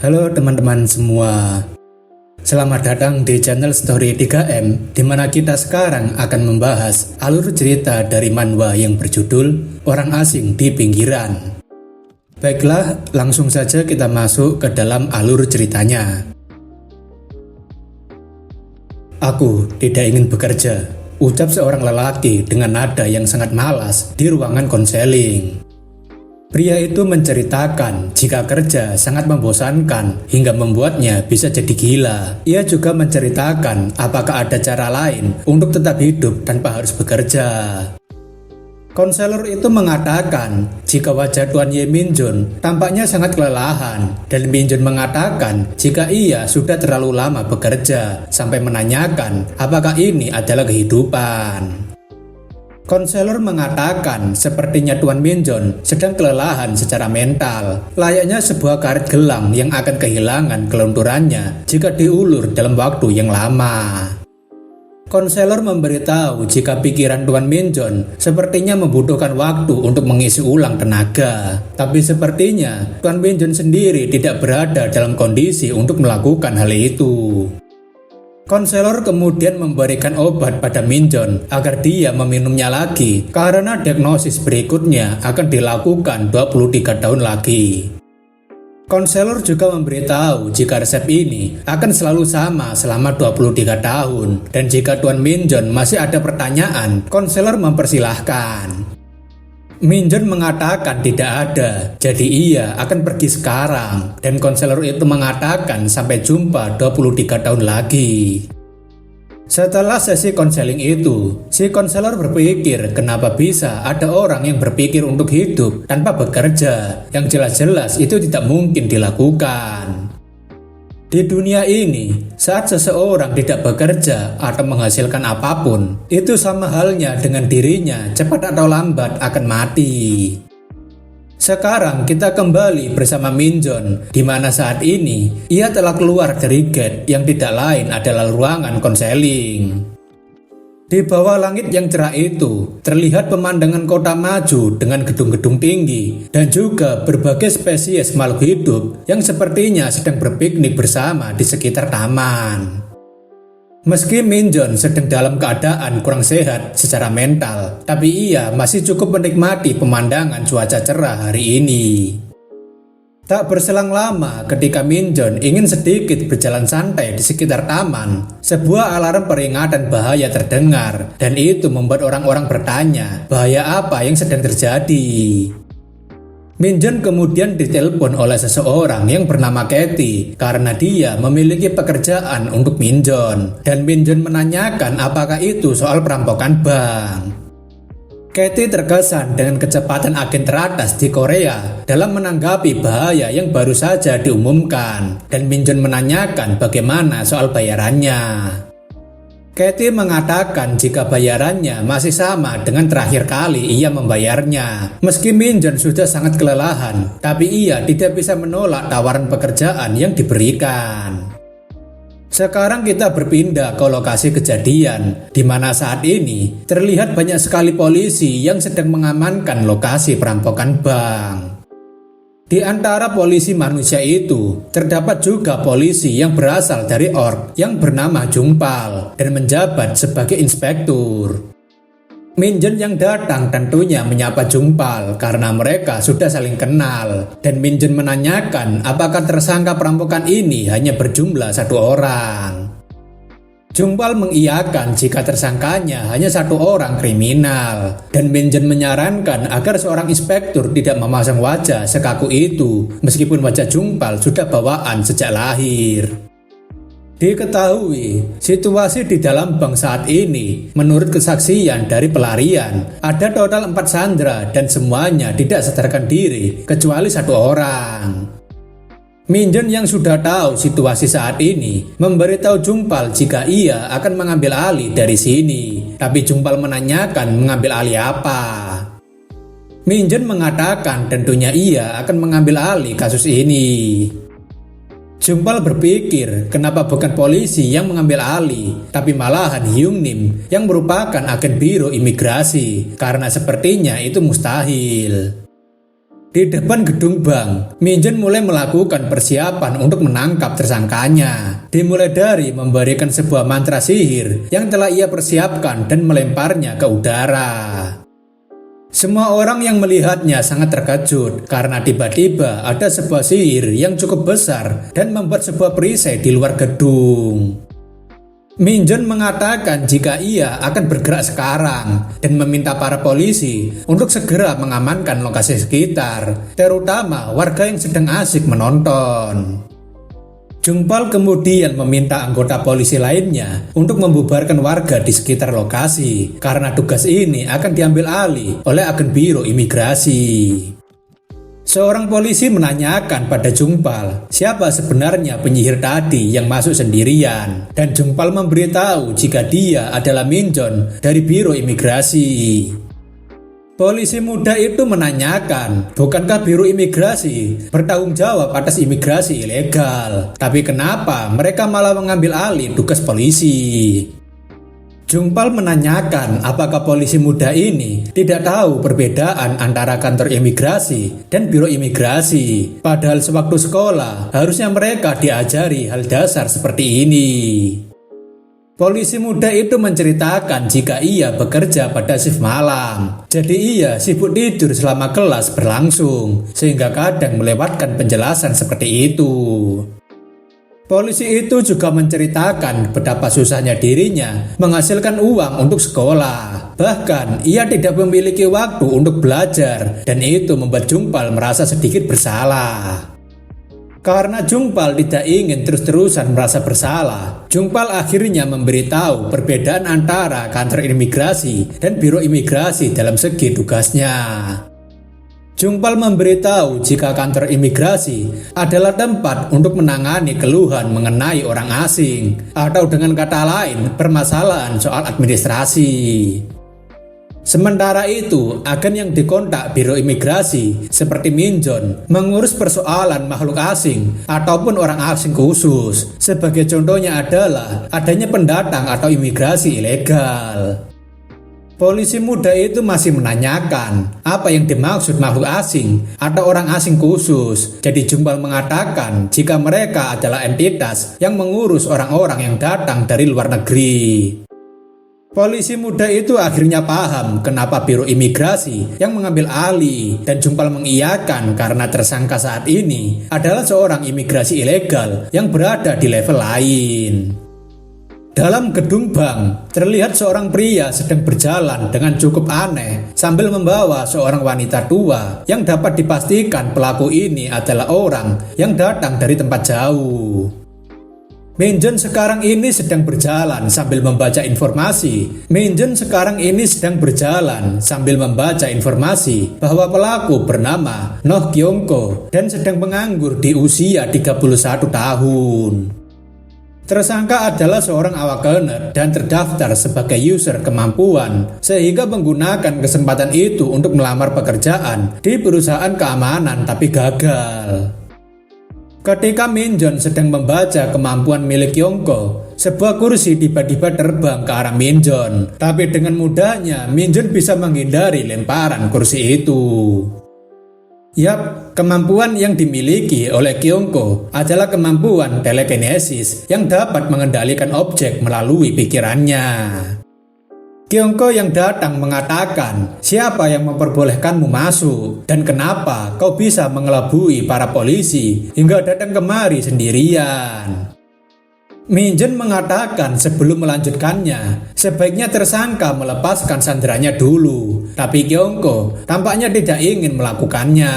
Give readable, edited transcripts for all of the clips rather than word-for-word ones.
Halo teman-teman semua. Selamat datang di channel Story 3M, di mana kita sekarang akan membahas alur cerita dari manhwa yang berjudul Orang Asing di Pinggiran. Baiklah, langsung saja kita masuk ke dalam alur ceritanya. Aku tidak ingin bekerja, ucap seorang lelaki dengan nada yang sangat malas di ruangan konseling. Pria itu menceritakan jika kerja sangat membosankan hingga membuatnya bisa jadi gila. Ia juga menceritakan apakah ada cara lain untuk tetap hidup tanpa harus bekerja. Konselor itu mengatakan jika wajah Tuan Ye Minjun tampaknya sangat kelelahan, dan Minjun mengatakan jika ia sudah terlalu lama bekerja sampai menanyakan apakah ini adalah kehidupan. Konselor mengatakan sepertinya Tuan Minjun sedang kelelahan secara mental, layaknya sebuah karet gelang yang akan kehilangan kelunturannya jika diulur dalam waktu yang lama. Konselor memberitahu jika pikiran Tuan Minjun sepertinya membutuhkan waktu untuk mengisi ulang tenaga, tapi sepertinya Tuan Minjun sendiri tidak berada dalam kondisi untuk melakukan hal itu. Konselor kemudian memberikan obat pada Minjun agar dia meminumnya lagi karena diagnosis berikutnya akan dilakukan 23 tahun lagi. Konselor juga memberitahu jika resep ini akan selalu sama selama 23 tahun, dan jika Tuan Minjun masih ada pertanyaan, konselor mempersilahkan. Minjun mengatakan tidak ada, jadi ia akan pergi sekarang, dan konselor itu mengatakan sampai jumpa 23 tahun lagi. Setelah sesi konseling itu, si konselor berpikir kenapa bisa ada orang yang berpikir untuk hidup tanpa bekerja, yang jelas-jelas itu tidak mungkin dilakukan. Di dunia ini, saat seseorang tidak bekerja atau menghasilkan apapun, itu sama halnya dengan dirinya cepat atau lambat akan mati. Sekarang kita kembali bersama Minjun, di mana saat ini ia telah keluar dari gate yang tidak lain adalah ruangan konseling. Di bawah langit yang cerah itu, terlihat pemandangan kota maju dengan gedung-gedung tinggi dan juga berbagai spesies makhluk hidup yang sepertinya sedang berpiknik bersama di sekitar taman. Meski Minjun sedang dalam keadaan kurang sehat secara mental, tapi ia masih cukup menikmati pemandangan cuaca cerah hari ini. Tak berselang lama ketika Minjun ingin sedikit berjalan santai di sekitar taman, sebuah alarm peringatan bahaya terdengar, dan itu membuat orang-orang bertanya bahaya apa yang sedang terjadi. Minjun kemudian ditelepon oleh seseorang yang bernama Kathy karena dia memiliki pekerjaan untuk Minjun, dan Minjun menanyakan apakah itu soal perampokan bank. Kathy terkesan dengan kecepatan agen teratas di Korea dalam menanggapi bahaya yang baru saja diumumkan, dan Minjun menanyakan bagaimana soal bayarannya. Kathy mengatakan jika bayarannya masih sama dengan terakhir kali ia membayarnya. Meski Minjun sudah sangat kelelahan, tapi ia tidak bisa menolak tawaran pekerjaan yang diberikan. Sekarang kita berpindah ke lokasi kejadian, di mana saat ini terlihat banyak sekali polisi yang sedang mengamankan lokasi perampokan bank. Di antara polisi manusia itu, terdapat juga polisi yang berasal dari orc yang bernama Jungpal dan menjabat sebagai inspektur. Minjun yang datang tentunya menyapa Jungpal karena mereka sudah saling kenal, dan Minjun menanyakan apakah tersangka perampokan ini hanya berjumlah satu orang. Jungpal mengiyakan jika tersangkanya hanya satu orang kriminal, dan Minjun menyarankan agar seorang inspektur tidak memasang wajah sekaku itu meskipun wajah Jungpal sudah bawaan sejak lahir. Diketahui, situasi di dalam bank saat ini, menurut kesaksian dari pelarian, ada total 4 sandera dan semuanya tidak sadarkan diri, kecuali satu orang. Minjun yang sudah tahu situasi saat ini, memberitahu Jungpal jika ia akan mengambil alih dari sini, tapi Jungpal menanyakan mengambil alih apa. Minjun mengatakan tentunya ia akan mengambil alih kasus ini. Jungpal berpikir kenapa bukan polisi yang mengambil alih, tapi malahan Hyung Nim yang merupakan agen biro imigrasi, karena sepertinya itu mustahil. Di depan gedung bank, Min Jun mulai melakukan persiapan untuk menangkap tersangkanya. Dimulai dari memberikan sebuah mantra sihir yang telah ia persiapkan dan melemparnya ke udara. Semua orang yang melihatnya sangat terkejut karena tiba-tiba ada sebuah sihir yang cukup besar dan membuat sebuah perisai di luar gedung. Min Jun mengatakan jika ia akan bergerak sekarang dan meminta para polisi untuk segera mengamankan lokasi sekitar, terutama warga yang sedang asik menonton. Jungpal kemudian meminta anggota polisi lainnya untuk membubarkan warga di sekitar lokasi karena tugas ini akan diambil alih oleh agen biro imigrasi. Seorang polisi menanyakan pada Jungpal siapa sebenarnya penyihir tadi yang masuk sendirian, dan Jungpal memberitahu jika dia adalah Min Jun dari biro imigrasi. Polisi muda itu menanyakan, bukankah biro imigrasi bertanggung jawab atas imigrasi ilegal, tapi kenapa mereka malah mengambil alih tugas polisi? Jungpal menanyakan apakah polisi muda ini tidak tahu perbedaan antara kantor imigrasi dan biro imigrasi. Padahal sewaktu sekolah harusnya mereka diajari hal dasar seperti ini. Polisi muda itu menceritakan jika ia bekerja pada shift malam. Jadi ia sibuk tidur selama kelas berlangsung, sehingga kadang melewatkan penjelasan seperti itu. Polisi itu juga menceritakan betapa susahnya dirinya menghasilkan uang untuk sekolah. Bahkan ia tidak memiliki waktu untuk belajar, dan itu membuat Jungpal merasa sedikit bersalah. Karena Jungpal tidak ingin terus-terusan merasa bersalah, Jungpal akhirnya memberitahu perbedaan antara kantor imigrasi dan biro imigrasi dalam segi tugasnya. Jungpal memberitahu jika kantor imigrasi adalah tempat untuk menangani keluhan mengenai orang asing, atau dengan kata lain, permasalahan soal administrasi. Sementara itu, agen yang dikontak biro imigrasi seperti Min Jun mengurus persoalan makhluk asing ataupun orang asing khusus. Sebagai contohnya adalah adanya pendatang atau imigrasi ilegal. Polisi muda itu masih menanyakan apa yang dimaksud makhluk asing atau orang asing khusus. Jadi Jungpal mengatakan jika mereka adalah entitas yang mengurus orang-orang yang datang dari luar negeri. Polisi muda itu akhirnya paham kenapa biro imigrasi yang mengambil alih, dan Jungpal mengiyakan karena tersangka saat ini adalah seorang imigrasi ilegal yang berada di level lain. Dalam gedung bank, terlihat seorang pria sedang berjalan dengan cukup aneh sambil membawa seorang wanita tua yang dapat dipastikan pelaku ini adalah orang yang datang dari tempat jauh. Min Jun sekarang ini sedang berjalan sambil membaca informasi. Bahwa pelaku bernama Noh Kyungko dan sedang menganggur di usia 31 tahun. Tersangka adalah seorang awak dan terdaftar sebagai user kemampuan, sehingga menggunakan kesempatan itu untuk melamar pekerjaan di perusahaan keamanan tapi gagal. Ketika Min Jun sedang membaca kemampuan milik Kyungko, sebuah kursi tiba-tiba terbang ke arah Min Jun, tapi dengan mudahnya Min Jun bisa menghindari lemparan kursi itu. Yap, kemampuan yang dimiliki oleh Kyungko adalah kemampuan telekinesis yang dapat mengendalikan objek melalui pikirannya. Kyungko yang datang mengatakan, siapa yang memperbolehkanmu masuk dan kenapa kau bisa mengelabui para polisi hingga datang kemari sendirian. Min Jun mengatakan sebelum melanjutkannya, sebaiknya tersangka melepaskan sanderanya dulu, tapi Kyungko tampaknya tidak ingin melakukannya.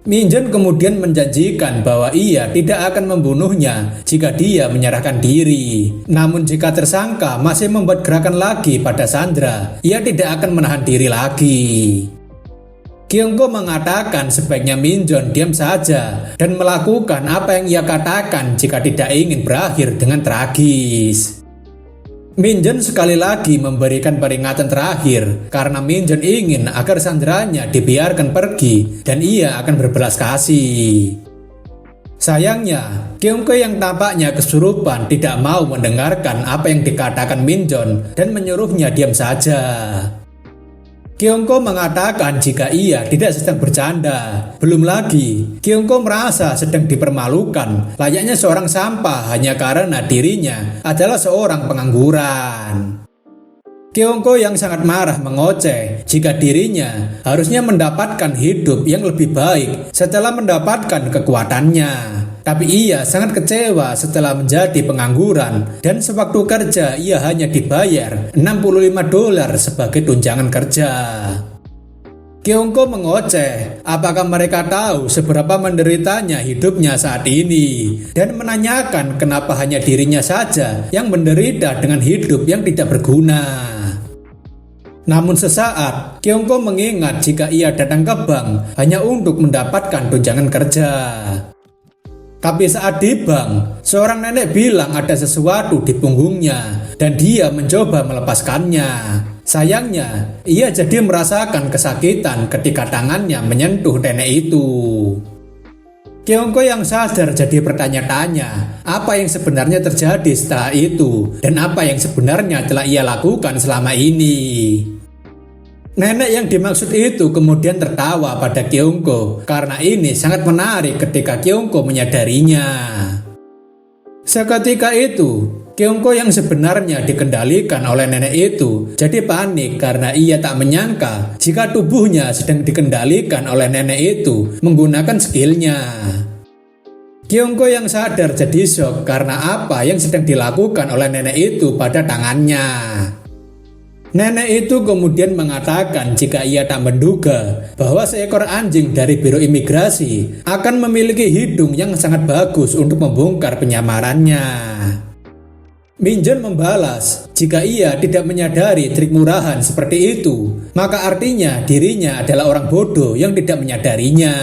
Min Jun kemudian menjanjikan bahwa ia tidak akan membunuhnya jika dia menyerahkan diri. Namun jika tersangka masih membuat gerakan lagi pada Sandra, ia tidak akan menahan diri lagi. Kyungko mengatakan sebaiknya Min Jun diam saja dan melakukan apa yang ia katakan jika tidak ingin berakhir dengan tragis. Min Jun sekali lagi memberikan peringatan terakhir karena Min Jun ingin agar sandranya dibiarkan pergi dan ia akan berbelas kasih. Sayangnya, Kyungko yang tampaknya kesurupan tidak mau mendengarkan apa yang dikatakan Min Jun dan menyuruhnya diam saja. Kyongko mengatakan jika ia tidak sedang bercanda. Belum lagi, Kyongko merasa sedang dipermalukan, layaknya seorang sampah hanya karena dirinya adalah seorang pengangguran. Kyongko yang sangat marah mengoceh jika dirinya harusnya mendapatkan hidup yang lebih baik setelah mendapatkan kekuatannya. Tapi ia sangat kecewa setelah menjadi pengangguran dan sewaktu kerja ia hanya dibayar $65 sebagai tunjangan kerja. Kyongko mengoceh, apakah mereka tahu seberapa menderitanya hidupnya saat ini, dan menanyakan kenapa hanya dirinya saja yang menderita dengan hidup yang tidak berguna. Namun sesaat, Kyongko mengingat jika ia datang ke bank hanya untuk mendapatkan tunjangan kerja. Tapi saat di bank, seorang nenek bilang ada sesuatu di punggungnya dan dia mencoba melepaskannya. Sayangnya, ia jadi merasakan kesakitan ketika tangannya menyentuh nenek itu. Kyongko yang sadar jadi bertanya-tanya apa yang sebenarnya terjadi setelah itu dan apa yang sebenarnya telah ia lakukan selama ini. Nenek yang dimaksud itu kemudian tertawa pada Kyongko karena ini sangat menarik ketika Kyongko menyadarinya. Seketika itu, Kyongko yang sebenarnya dikendalikan oleh nenek itu jadi panik karena ia tak menyangka jika tubuhnya sedang dikendalikan oleh nenek itu menggunakan skillnya. Kyongko yang sadar jadi shock karena apa yang sedang dilakukan oleh nenek itu pada tangannya. Nenek itu kemudian mengatakan jika ia tak menduga bahwa seekor anjing dari Biro Imigrasi akan memiliki hidung yang sangat bagus untuk membongkar penyamarannya. Minjeon membalas, jika ia tidak menyadari trik murahan seperti itu, maka artinya dirinya adalah orang bodoh yang tidak menyadarinya.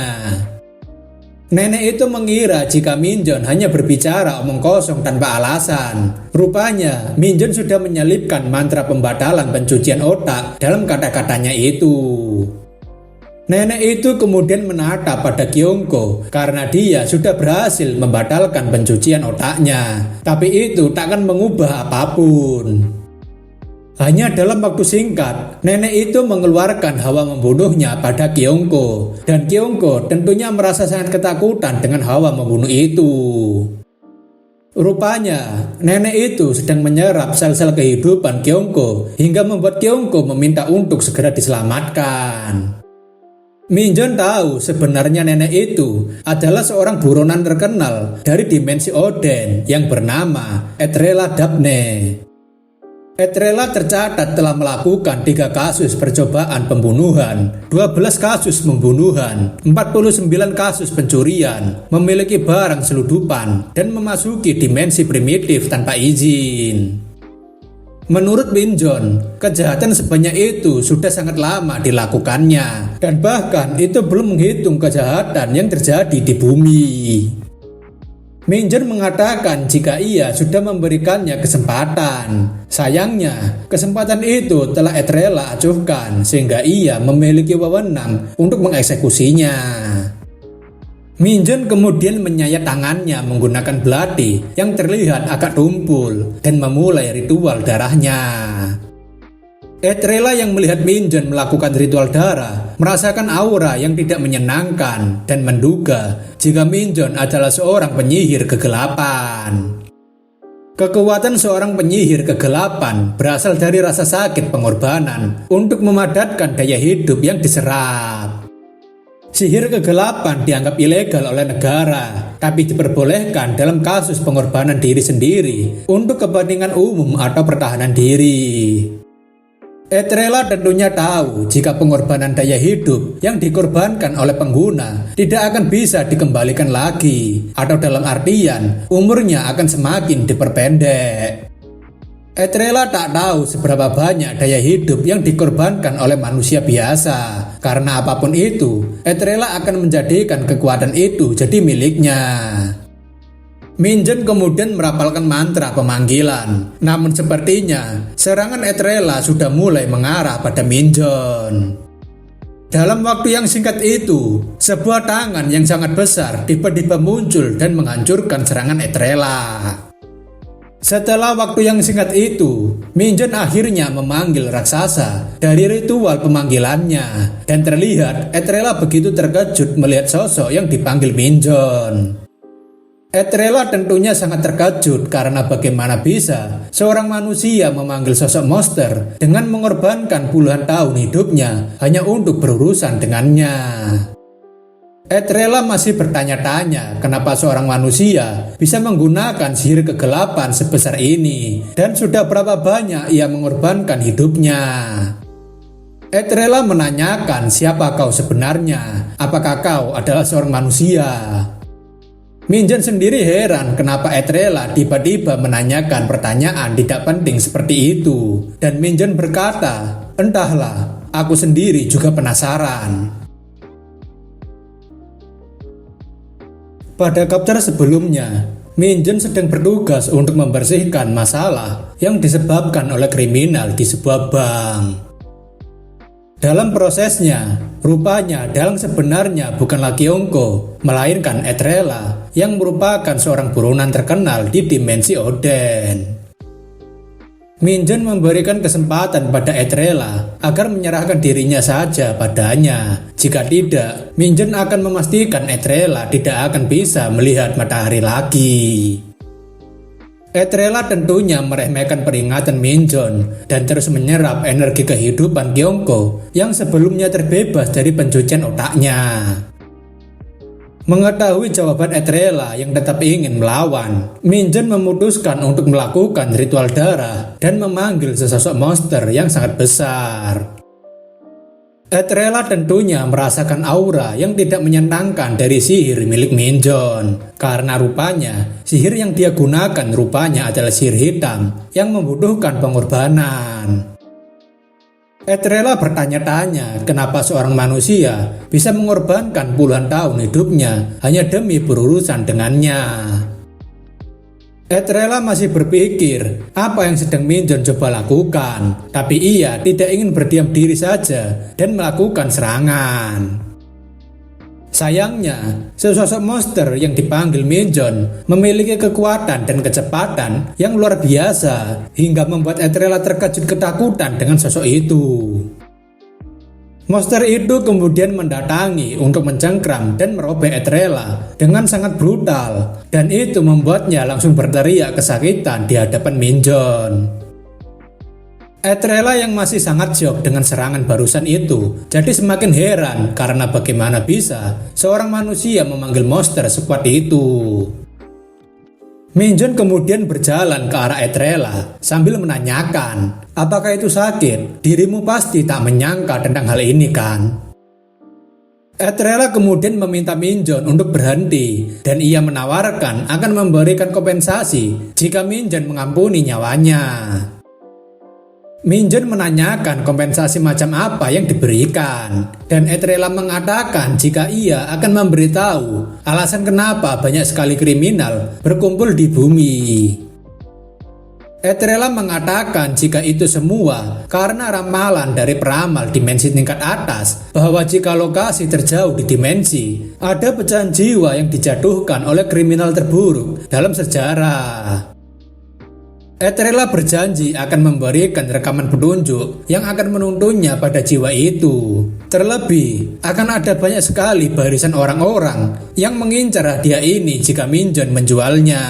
Nenek itu mengira jika Minjeon hanya berbicara omong kosong tanpa alasan. Rupanya, Minjeon sudah menyelipkan mantra pembatalan pencucian otak dalam kata-katanya itu. Nenek itu kemudian menatap pada Kyongko karena dia sudah berhasil membatalkan pencucian otaknya. Tapi itu tak akan mengubah apapun. Hanya dalam waktu singkat, nenek itu mengeluarkan hawa membunuhnya pada Kyongko. Dan Kyongko tentunya merasa sangat ketakutan dengan hawa membunuh itu. Rupanya, nenek itu sedang menyerap sel-sel kehidupan Kyongko hingga membuat Kyongko meminta untuk segera diselamatkan. Minjeon tahu sebenarnya nenek itu adalah seorang buronan terkenal dari dimensi Oden yang bernama Etrela Dabne. Etrela tercatat telah melakukan 3 kasus percobaan pembunuhan, 12 kasus pembunuhan, 49 kasus pencurian, memiliki barang seludupan, dan memasuki dimensi primitif tanpa izin. Menurut Minjeon, kejahatan sebanyak itu sudah sangat lama dilakukannya, dan bahkan itu belum menghitung kejahatan yang terjadi di bumi. Minjeon mengatakan jika ia sudah memberikannya kesempatan. Sayangnya, kesempatan itu telah Etrela acuhkan sehingga ia memiliki wewenang untuk mengeksekusinya. Minjeon kemudian menyayat tangannya menggunakan belati yang terlihat agak tumpul dan memulai ritual darahnya. Etrela yang melihat Minjeon melakukan ritual darah merasakan aura yang tidak menyenangkan dan menduga jika Minjeon adalah seorang penyihir kegelapan. Kekuatan seorang penyihir kegelapan berasal dari rasa sakit pengorbanan untuk memadatkan daya hidup yang diserap. Sihir kegelapan dianggap ilegal oleh negara, tapi diperbolehkan dalam kasus pengorbanan diri sendiri untuk kepentingan umum atau pertahanan diri. Etrela tentunya tahu jika pengorbanan daya hidup yang dikorbankan oleh pengguna tidak akan bisa dikembalikan lagi, atau dalam artian umurnya akan semakin diperpendek. Etrela tak tahu seberapa banyak daya hidup yang dikorbankan oleh manusia biasa. Karena apapun itu, Etrela akan menjadikan kekuatan itu jadi miliknya. Minjeon kemudian merapalkan mantra pemanggilan. Namun sepertinya serangan Etrela sudah mulai mengarah pada Minjeon. Dalam waktu yang singkat itu, sebuah tangan yang sangat besar tiba-tiba muncul dan menghancurkan serangan Etrela. Setelah waktu yang singkat itu, Minjeon akhirnya memanggil raksasa dari ritual pemanggilannya, dan terlihat Etrela begitu terkejut melihat sosok yang dipanggil Minjeon. Etrela tentunya sangat terkejut karena bagaimana bisa seorang manusia memanggil sosok monster dengan mengorbankan puluhan tahun hidupnya hanya untuk berurusan dengannya. Etrela masih bertanya-tanya kenapa seorang manusia bisa menggunakan sihir kegelapan sebesar ini dan sudah berapa banyak ia mengorbankan hidupnya. Etrela menanyakan siapa kau sebenarnya, apakah kau adalah seorang manusia. Minjeon sendiri heran kenapa Etrela tiba-tiba menanyakan pertanyaan tidak penting seperti itu, dan Minjeon berkata, entahlah, aku sendiri juga penasaran. Pada chapter sebelumnya, Minjeon sedang bertugas untuk membersihkan masalah yang disebabkan oleh kriminal di sebuah bank. Dalam prosesnya, rupanya dalang sebenarnya bukanlah Kyongko, melainkan Etrela yang merupakan seorang buronan terkenal di dimensi Oden. Minjeon memberikan kesempatan pada Etrela agar menyerahkan dirinya saja padanya. Jika tidak, Minjeon akan memastikan Etrela tidak akan bisa melihat matahari lagi. Etrela tentunya meremehkan peringatan Minjeon dan terus menyerap energi kehidupan Kyongko yang sebelumnya terbebas dari pencucian otaknya. Mengetahui jawaban Etrela yang tetap ingin melawan, Minjeon memutuskan untuk melakukan ritual darah dan memanggil sesosok monster yang sangat besar. Etrela tentunya merasakan aura yang tidak menyenangkan dari sihir milik Minjeon, karena rupanya sihir yang dia gunakan rupanya adalah sihir hitam yang membutuhkan pengorbanan. Etrela bertanya-tanya kenapa seorang manusia bisa mengorbankan puluhan tahun hidupnya hanya demi berurusan dengannya. Etrela masih berpikir apa yang sedang Minjeon coba lakukan, tapi ia tidak ingin berdiam diri saja dan melakukan serangan. Sayangnya, sesosok monster yang dipanggil Minjeon memiliki kekuatan dan kecepatan yang luar biasa hingga membuat Etrela terkejut ketakutan dengan sosok itu. Monster itu kemudian mendatangi untuk mencengkram dan merobek Etrela dengan sangat brutal, dan itu membuatnya langsung berteriak kesakitan di hadapan Minjeon. Etrela yang masih sangat syok dengan serangan barusan itu jadi semakin heran karena bagaimana bisa seorang manusia memanggil monster sekuat itu. Minjeon kemudian berjalan ke arah Etrela sambil menanyakan, apakah itu sakit? Dirimu pasti tak menyangka tentang hal ini kan? Etrela kemudian meminta Minjeon untuk berhenti dan ia menawarkan akan memberikan kompensasi jika Minjeon mengampuni nyawanya. Minjeon menanyakan kompensasi macam apa yang diberikan, dan Etrela mengatakan jika ia akan memberitahu alasan kenapa banyak sekali kriminal berkumpul di bumi. Etrela mengatakan jika itu semua karena ramalan dari peramal dimensi tingkat atas bahwa jika lokasi terjauh di dimensi, ada pecahan jiwa yang dijatuhkan oleh kriminal terburuk dalam sejarah. Etrela berjanji akan memberikan rekaman petunjuk yang akan menuntunnya pada jiwa itu. Terlebih, akan ada banyak sekali barisan orang-orang yang mengincar hadiah ini jika Minjeon menjualnya.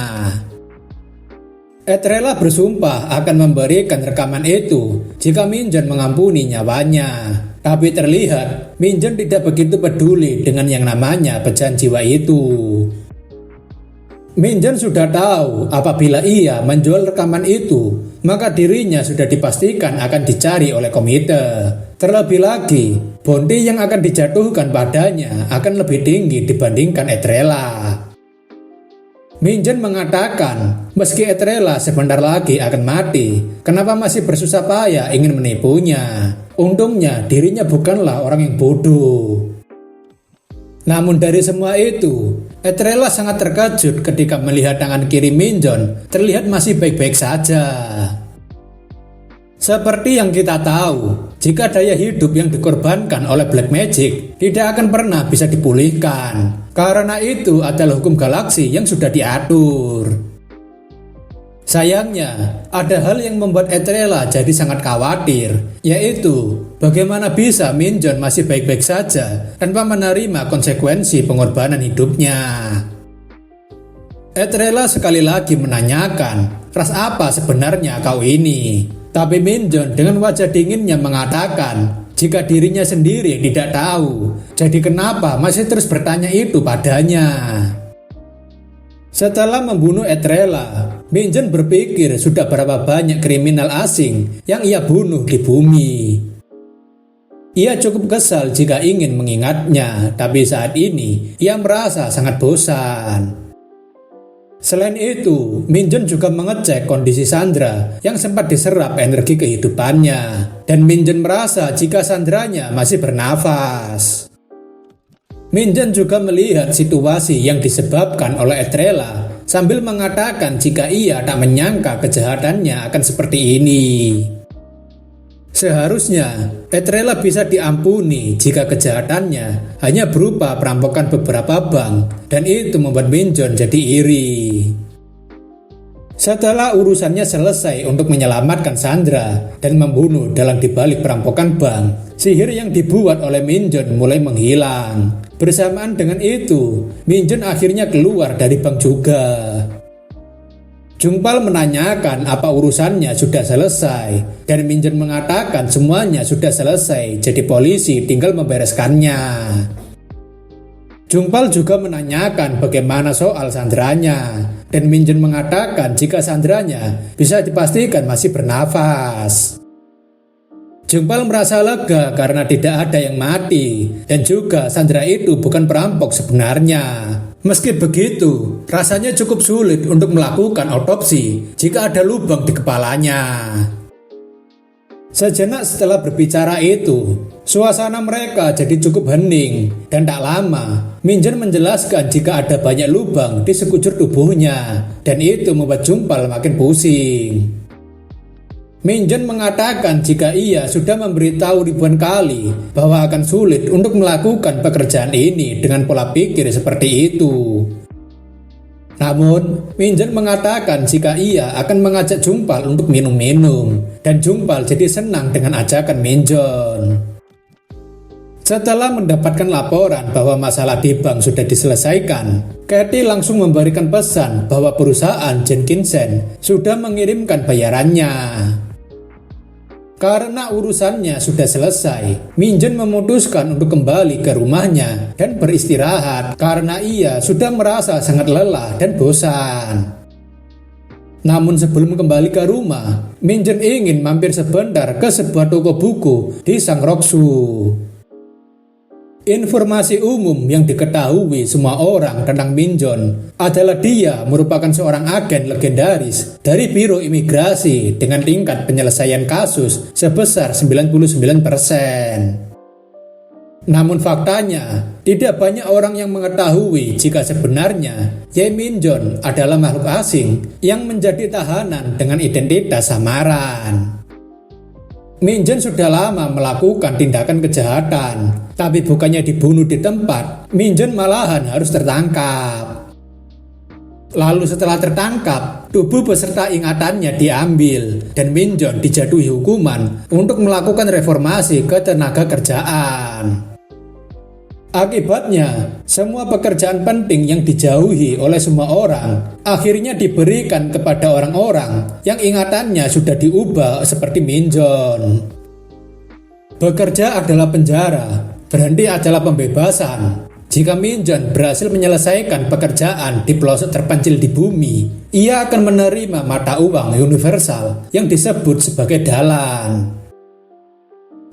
Etrela bersumpah akan memberikan rekaman itu jika Minjeon mengampuni nyawanya. Tapi terlihat Minjeon tidak begitu peduli dengan yang namanya pecahan jiwa itu. Minjeon sudah tahu apabila ia menjual rekaman itu, maka dirinya sudah dipastikan akan dicari oleh komite. Terlebih lagi, bounty yang akan dijatuhkan padanya akan lebih tinggi dibandingkan Etrela. Minjeon mengatakan, meski Etrela sebentar lagi akan mati, kenapa masih bersusah payah ingin menipunya? Untungnya dirinya bukanlah orang yang bodoh. Namun dari semua itu, Etrela sangat terkejut ketika melihat tangan kiri Minjeon terlihat masih baik-baik saja. Seperti yang kita tahu, jika daya hidup yang dikorbankan oleh Black Magic tidak akan pernah bisa dipulihkan, karena itu adalah hukum galaksi yang sudah diatur. Sayangnya, ada hal yang membuat Etrela jadi sangat khawatir, yaitu bagaimana bisa Minjon masih baik-baik saja tanpa menerima konsekuensi pengorbanan hidupnya. Etrela sekali lagi menanyakan, ras apa sebenarnya kau ini? Tapi Minjon dengan wajah dinginnya mengatakan, jika dirinya sendiri tidak tahu, jadi kenapa masih terus bertanya itu padanya? Setelah membunuh Etrela, Minjon berpikir sudah berapa banyak kriminal asing yang ia bunuh di bumi. Ia cukup kesal jika ingin mengingatnya, tapi saat ini ia merasa sangat bosan. Selain itu, Minjon juga mengecek kondisi Sandra yang sempat diserap energi kehidupannya, dan Minjon merasa jika Sandranya masih bernafas. Minjon juga melihat situasi yang disebabkan oleh Etrela sambil mengatakan jika ia tak menyangka kejahatannya akan seperti ini. Seharusnya Etrela bisa diampuni jika kejahatannya hanya berupa perampokan beberapa bank, dan itu membuat Minjon jadi iri. Setelah urusannya selesai untuk menyelamatkan Sandra dan membunuh dalang dibalik perampokan bank, sihir yang dibuat oleh Minjon mulai menghilang. Bersamaan dengan itu, Minjon akhirnya keluar dari bank juga. Jungpal menanyakan apa urusannya sudah selesai, dan Minjon mengatakan semuanya sudah selesai, jadi polisi tinggal membereskannya. Jungpal juga menanyakan bagaimana soal Sandranya, dan Minjon mengatakan jika Sandranya bisa dipastikan masih bernafas. Jungpal merasa lega karena tidak ada yang mati, dan juga Sandra itu bukan perampok sebenarnya. Meski begitu, rasanya cukup sulit untuk melakukan otopsi jika ada lubang di kepalanya. Sejenak setelah berbicara itu, suasana mereka jadi cukup hening, dan tak lama Minjon menjelaskan jika ada banyak lubang di sekujur tubuhnya, dan itu membuat Jungpal makin pusing. Minjon mengatakan jika ia sudah memberitahu ribuan kali bahwa akan sulit untuk melakukan pekerjaan ini dengan pola pikir seperti itu. Namun, Minjon mengatakan jika ia akan mengajak Jungpal untuk minum-minum, dan Jungpal jadi senang dengan ajakan Minjon. Setelah mendapatkan laporan bahwa masalah di bank sudah diselesaikan, Katie langsung memberikan pesan bahwa perusahaan Jenkinson sudah mengirimkan bayarannya. Karena urusannya sudah selesai, Minjon memutuskan untuk kembali ke rumahnya dan beristirahat karena ia sudah merasa sangat lelah dan bosan. Namun sebelum kembali ke rumah, Minjon ingin mampir sebentar ke sebuah toko buku di Sangroksu. Informasi umum yang diketahui semua orang tentang Minjon adalah dia merupakan seorang agen legendaris dari Biro Imigrasi dengan tingkat penyelesaian kasus sebesar 99%. Namun faktanya, tidak banyak orang yang mengetahui jika sebenarnya Ye Minjon adalah makhluk asing yang menjadi tahanan dengan identitas samaran. Minjon sudah lama melakukan tindakan kejahatan, tapi bukannya dibunuh di tempat, Minjon malahan harus tertangkap. Lalu setelah tertangkap, tubuh beserta ingatannya diambil, dan Minjon dijatuhi hukuman untuk melakukan reformasi ketenaga kerjaan. Akibatnya, semua pekerjaan penting yang dijauhi oleh semua orang akhirnya diberikan kepada orang-orang yang ingatannya sudah diubah seperti Minjon. Bekerja adalah penjara, berhenti adalah pembebasan. Jika Minjon berhasil menyelesaikan pekerjaan di pelosok terpencil di bumi, ia akan menerima mata uang universal yang disebut sebagai dalan.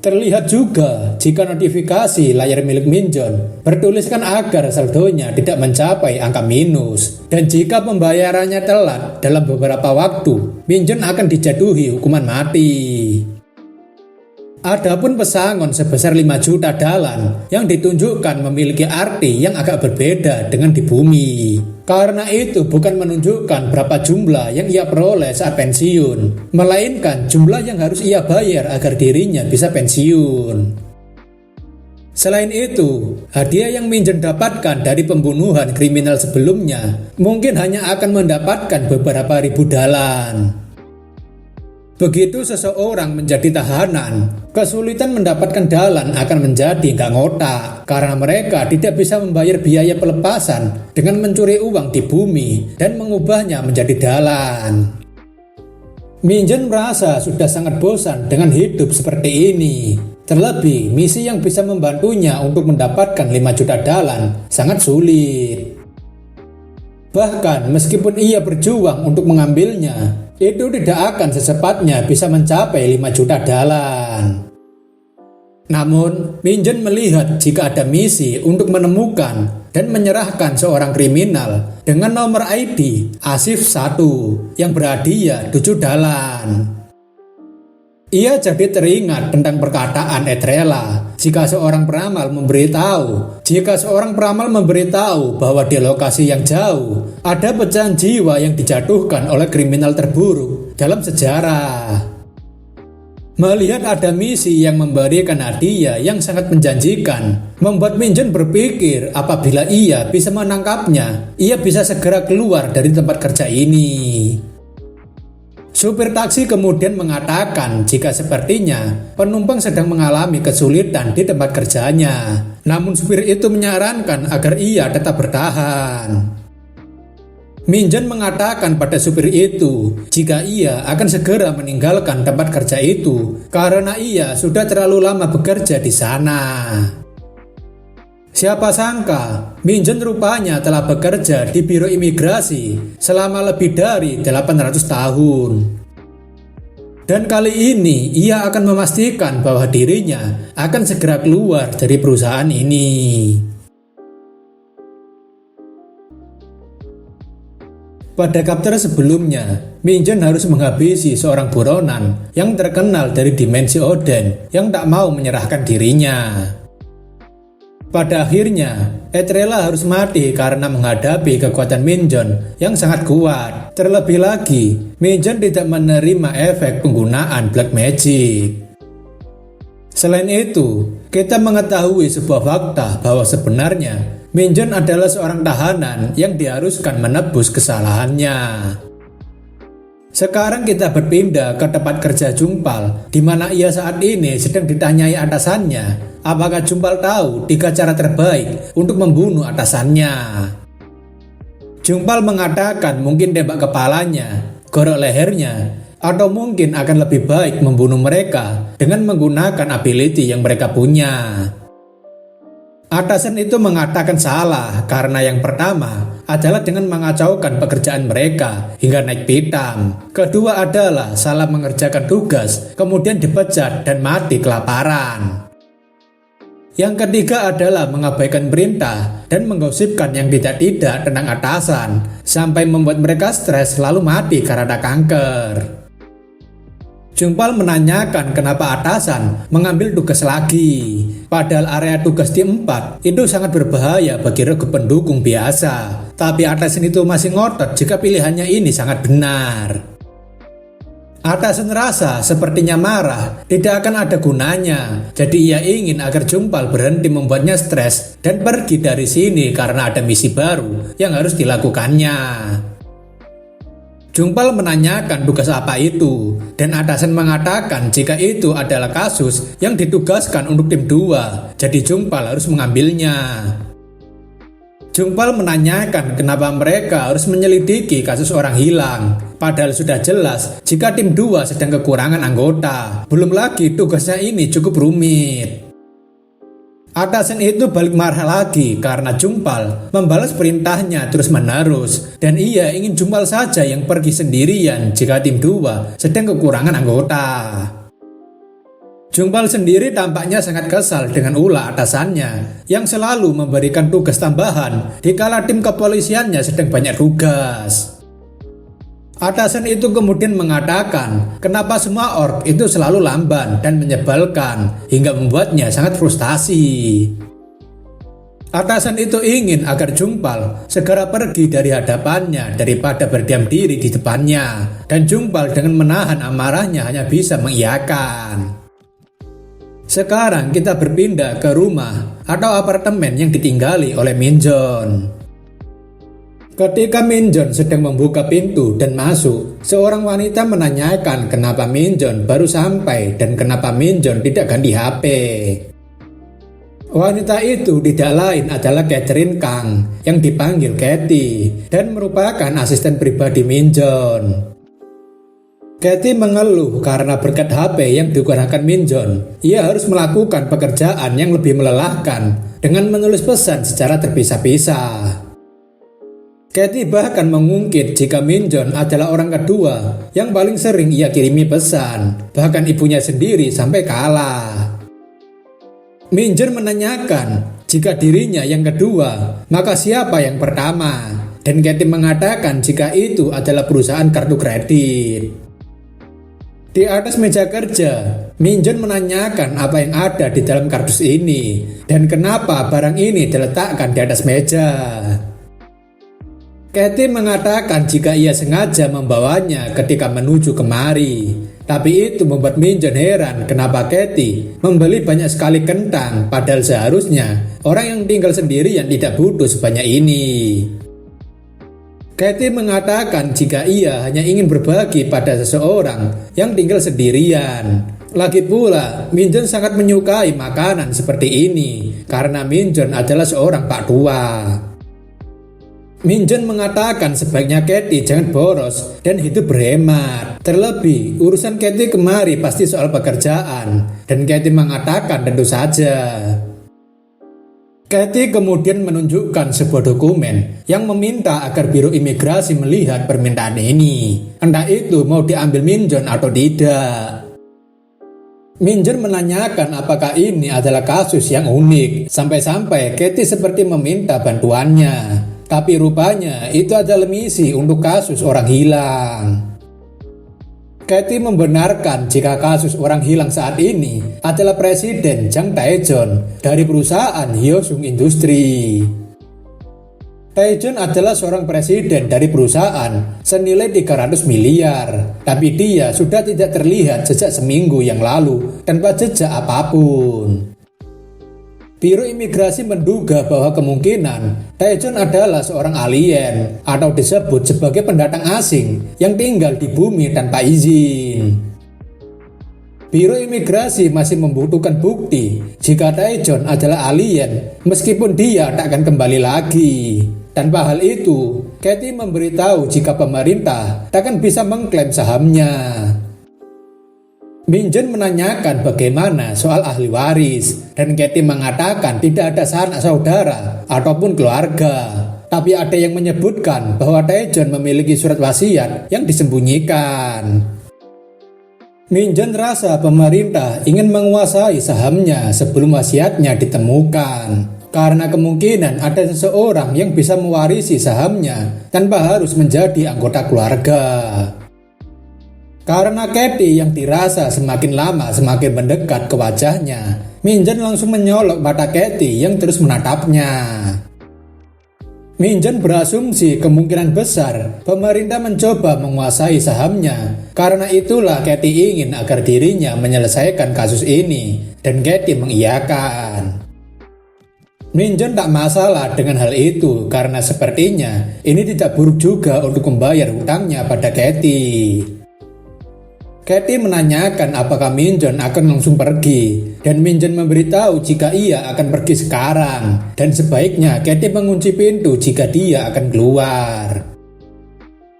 Terlihat juga jika notifikasi layar milik Minjon bertuliskan agar saldonya tidak mencapai angka minus, dan jika pembayarannya telat dalam beberapa waktu, Minjon akan dijatuhi hukuman mati. Adapun pesangon sebesar 5 juta dalan yang ditunjukkan memiliki arti yang agak berbeda dengan di bumi. Karena itu bukan menunjukkan berapa jumlah yang ia peroleh saat pensiun, melainkan jumlah yang harus ia bayar agar dirinya bisa pensiun. Selain itu, hadiah yang Minjen dapatkan dari pembunuhan kriminal sebelumnya mungkin hanya akan mendapatkan beberapa ribu dalan. Begitu seseorang menjadi tahanan, kesulitan mendapatkan dalan akan menjadi nggak ngotak karena mereka tidak bisa membayar biaya pelepasan dengan mencuri uang di bumi dan mengubahnya menjadi dalan. Minjen merasa sudah sangat bosan dengan hidup seperti ini. Terlebih, misi yang bisa membantunya untuk mendapatkan 5 juta dalan sangat sulit. Bahkan meskipun ia berjuang untuk mengambilnya, itu tidak akan secepatnya bisa mencapai 5 juta dalan. Namun, Minjen melihat jika ada misi untuk menemukan dan menyerahkan seorang kriminal dengan nomor ID Asif 1 yang berhadiah 7 dalan. Ia jadi teringat tentang perkataan Etrela, jika seorang peramal memberitahu bahwa di lokasi yang jauh ada pecahan jiwa yang dijatuhkan oleh kriminal terburuk dalam sejarah. Melihat ada misi yang memberikan hadiah yang sangat menjanjikan, membuat Minjen berpikir apabila ia bisa menangkapnya, ia bisa segera keluar dari tempat kerja ini. Supir taksi kemudian mengatakan jika sepertinya penumpang sedang mengalami kesulitan di tempat kerjanya. Namun supir itu menyarankan agar ia tetap bertahan. Minjen mengatakan pada supir itu jika ia akan segera meninggalkan tempat kerja itu karena ia sudah terlalu lama bekerja di sana. Siapa sangka, Minjen rupanya telah bekerja di Biro Imigrasi selama lebih dari 800 tahun. Dan kali ini ia akan memastikan bahwa dirinya akan segera keluar dari perusahaan ini. Pada chapter sebelumnya, Minjen harus menghabisi seorang buronan yang terkenal dari dimensi Oden yang tak mau menyerahkan dirinya. Pada akhirnya, Etrela harus mati karena menghadapi kekuatan Minjen yang sangat kuat. Terlebih lagi, Minjen tidak menerima efek penggunaan black magic. Selain itu, kita mengetahui sebuah fakta bahwa sebenarnya Minjen adalah seorang tahanan yang diharuskan menebus kesalahannya. Sekarang kita berpindah ke tempat kerja Jungpal, di mana ia saat ini sedang ditanyai atasannya, apakah Jungpal tahu 3 cara terbaik untuk membunuh atasannya. Jungpal mengatakan mungkin tembak kepalanya, gorok lehernya, atau mungkin akan lebih baik membunuh mereka dengan menggunakan ability yang mereka punya. Atasan itu mengatakan salah karena yang pertama adalah dengan mengacaukan pekerjaan mereka hingga naik pitam. Kedua adalah salah mengerjakan tugas, kemudian dipecat dan mati kelaparan. Yang ketiga adalah mengabaikan perintah dan menggosipkan yang tidak-tidak tentang atasan, sampai membuat mereka stres lalu mati karena kanker. Jungpal menanyakan kenapa atasan mengambil tugas lagi. Padahal area tugas di 4 itu sangat berbahaya bagi regu pendukung biasa. Tapi atasan itu masih ngotot jika pilihannya ini sangat benar. Atasan rasa sepertinya marah, tidak akan ada gunanya. Jadi ia ingin agar Jungpal berhenti membuatnya stres dan pergi dari sini karena ada misi baru yang harus dilakukannya. Jungpal menanyakan tugas apa itu, dan atasan mengatakan jika itu adalah kasus yang ditugaskan untuk tim 2, jadi Jungpal harus mengambilnya. Jungpal menanyakan kenapa mereka harus menyelidiki kasus orang hilang, padahal sudah jelas jika tim 2 sedang kekurangan anggota. Belum lagi tugasnya ini cukup rumit. Atasan itu balik marah lagi karena Jungpal membalas perintahnya terus-menerus dan ia ingin Jungpal saja yang pergi sendirian jika tim 2 sedang kekurangan anggota. Jungpal sendiri tampaknya sangat kesal dengan ulah atasannya yang selalu memberikan tugas tambahan dikala tim kepolisiannya sedang banyak tugas. Atasan itu kemudian mengatakan kenapa semua orc itu selalu lamban dan menyebalkan hingga membuatnya sangat frustasi. Atasan itu ingin agar Jungpal segera pergi dari hadapannya daripada berdiam diri di depannya, dan Jungpal dengan menahan amarahnya hanya bisa mengiyakan. Sekarang kita berpindah ke rumah atau apartemen yang ditinggali oleh Minjeon. Ketika Minjeon sedang membuka pintu dan masuk, seorang wanita menanyakan kenapa Minjeon baru sampai dan kenapa Minjeon tidak ganti HP. Wanita itu tidak lain adalah Catherine Kang yang dipanggil Katie dan merupakan asisten pribadi Minjeon. Katie mengeluh karena berkat HP yang digunakan Minjeon, ia harus melakukan pekerjaan yang lebih melelahkan dengan menulis pesan secara terpisah-pisah. Katie bahkan mengungkit jika Minjeon adalah orang kedua yang paling sering ia kirimi pesan, bahkan ibunya sendiri sampai kalah. Minjeon menanyakan jika dirinya yang kedua, maka siapa yang pertama? Dan Katie mengatakan jika itu adalah perusahaan kartu kredit. Di atas meja kerja, Minjeon menanyakan apa yang ada di dalam kardus ini dan kenapa barang ini diletakkan di atas meja. Katie mengatakan jika ia sengaja membawanya ketika menuju kemari. Tapi itu membuat Minjeon heran kenapa Katie membeli banyak sekali kentang padahal seharusnya orang yang tinggal sendiri yang tidak butuh sebanyak ini. Katie mengatakan jika ia hanya ingin berbagi pada seseorang yang tinggal sendirian. Lagi pula, Minjeon sangat menyukai makanan seperti ini karena Minjeon adalah seorang pak tua. Minjeon mengatakan sebaiknya Katie jangan boros dan hidup berhemat. Terlebih, urusan Katie kemari pasti soal pekerjaan. Dan Katie mengatakan tentu saja. Katie kemudian menunjukkan sebuah dokumen yang meminta agar Biro Imigrasi melihat permintaan ini. Entah itu mau diambil Minjeon atau tidak. Minjeon menanyakan apakah ini adalah kasus yang unik. Sampai-sampai Katie seperti meminta bantuannya. Tapi rupanya itu adalah misi untuk kasus orang hilang. Katie membenarkan jika kasus orang hilang saat ini adalah Presiden Jang Tae-jeon dari perusahaan Hyosung Industry. Tae-jeon adalah seorang presiden dari perusahaan senilai 300 miliar. Tapi dia sudah tidak terlihat sejak seminggu yang lalu tanpa jejak apapun. Biro Imigrasi menduga bahwa kemungkinan Tae-jeon adalah seorang alien atau disebut sebagai pendatang asing yang tinggal di bumi tanpa izin. Biro Imigrasi masih membutuhkan bukti jika Tae-jeon adalah alien meskipun dia tak akan kembali lagi. Tanpa hal itu, Katie memberitahu jika pemerintah takkan bisa mengklaim sahamnya. Minjeon menanyakan bagaimana soal ahli waris dan Katie mengatakan tidak ada sanak saudara ataupun keluarga. Tapi ada yang menyebutkan bahwa Tae-jeon memiliki surat wasiat yang disembunyikan. Minjeon rasa pemerintah ingin menguasai sahamnya sebelum wasiatnya ditemukan. Karena kemungkinan ada seseorang yang bisa mewarisi sahamnya tanpa harus menjadi anggota keluarga. Karena Katie yang dirasa semakin lama semakin mendekat ke wajahnya, Minjeon langsung menyolok mata Katie yang terus menatapnya. Minjeon berasumsi kemungkinan besar pemerintah mencoba menguasai sahamnya. Karena itulah Katie ingin agar dirinya menyelesaikan kasus ini, dan Katie mengiyakan. Minjeon tak masalah dengan hal itu karena sepertinya ini tidak buruk juga untuk membayar hutangnya pada Katie. Katie menanyakan apakah Minjeon akan langsung pergi dan Minjeon memberitahu jika ia akan pergi sekarang dan sebaiknya Katie mengunci pintu jika dia akan keluar.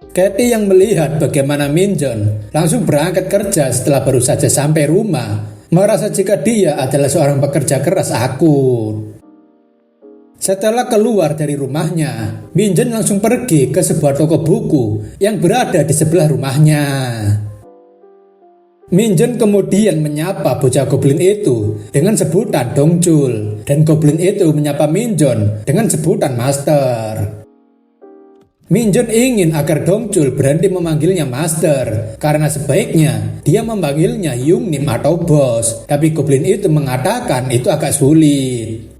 Katie yang melihat bagaimana Minjeon langsung berangkat kerja setelah baru saja sampai rumah merasa jika dia adalah seorang pekerja keras akut. Setelah keluar dari rumahnya, Minjeon langsung pergi ke sebuah toko buku yang berada di sebelah rumahnya. Minjeon kemudian menyapa bocah goblin itu dengan sebutan Dongchul dan goblin itu menyapa Minjeon dengan sebutan Master. Minjeon ingin agar Dongchul berhenti memanggilnya Master karena sebaiknya dia memanggilnya Hyungnim atau Bos, tapi goblin itu mengatakan itu agak sulit.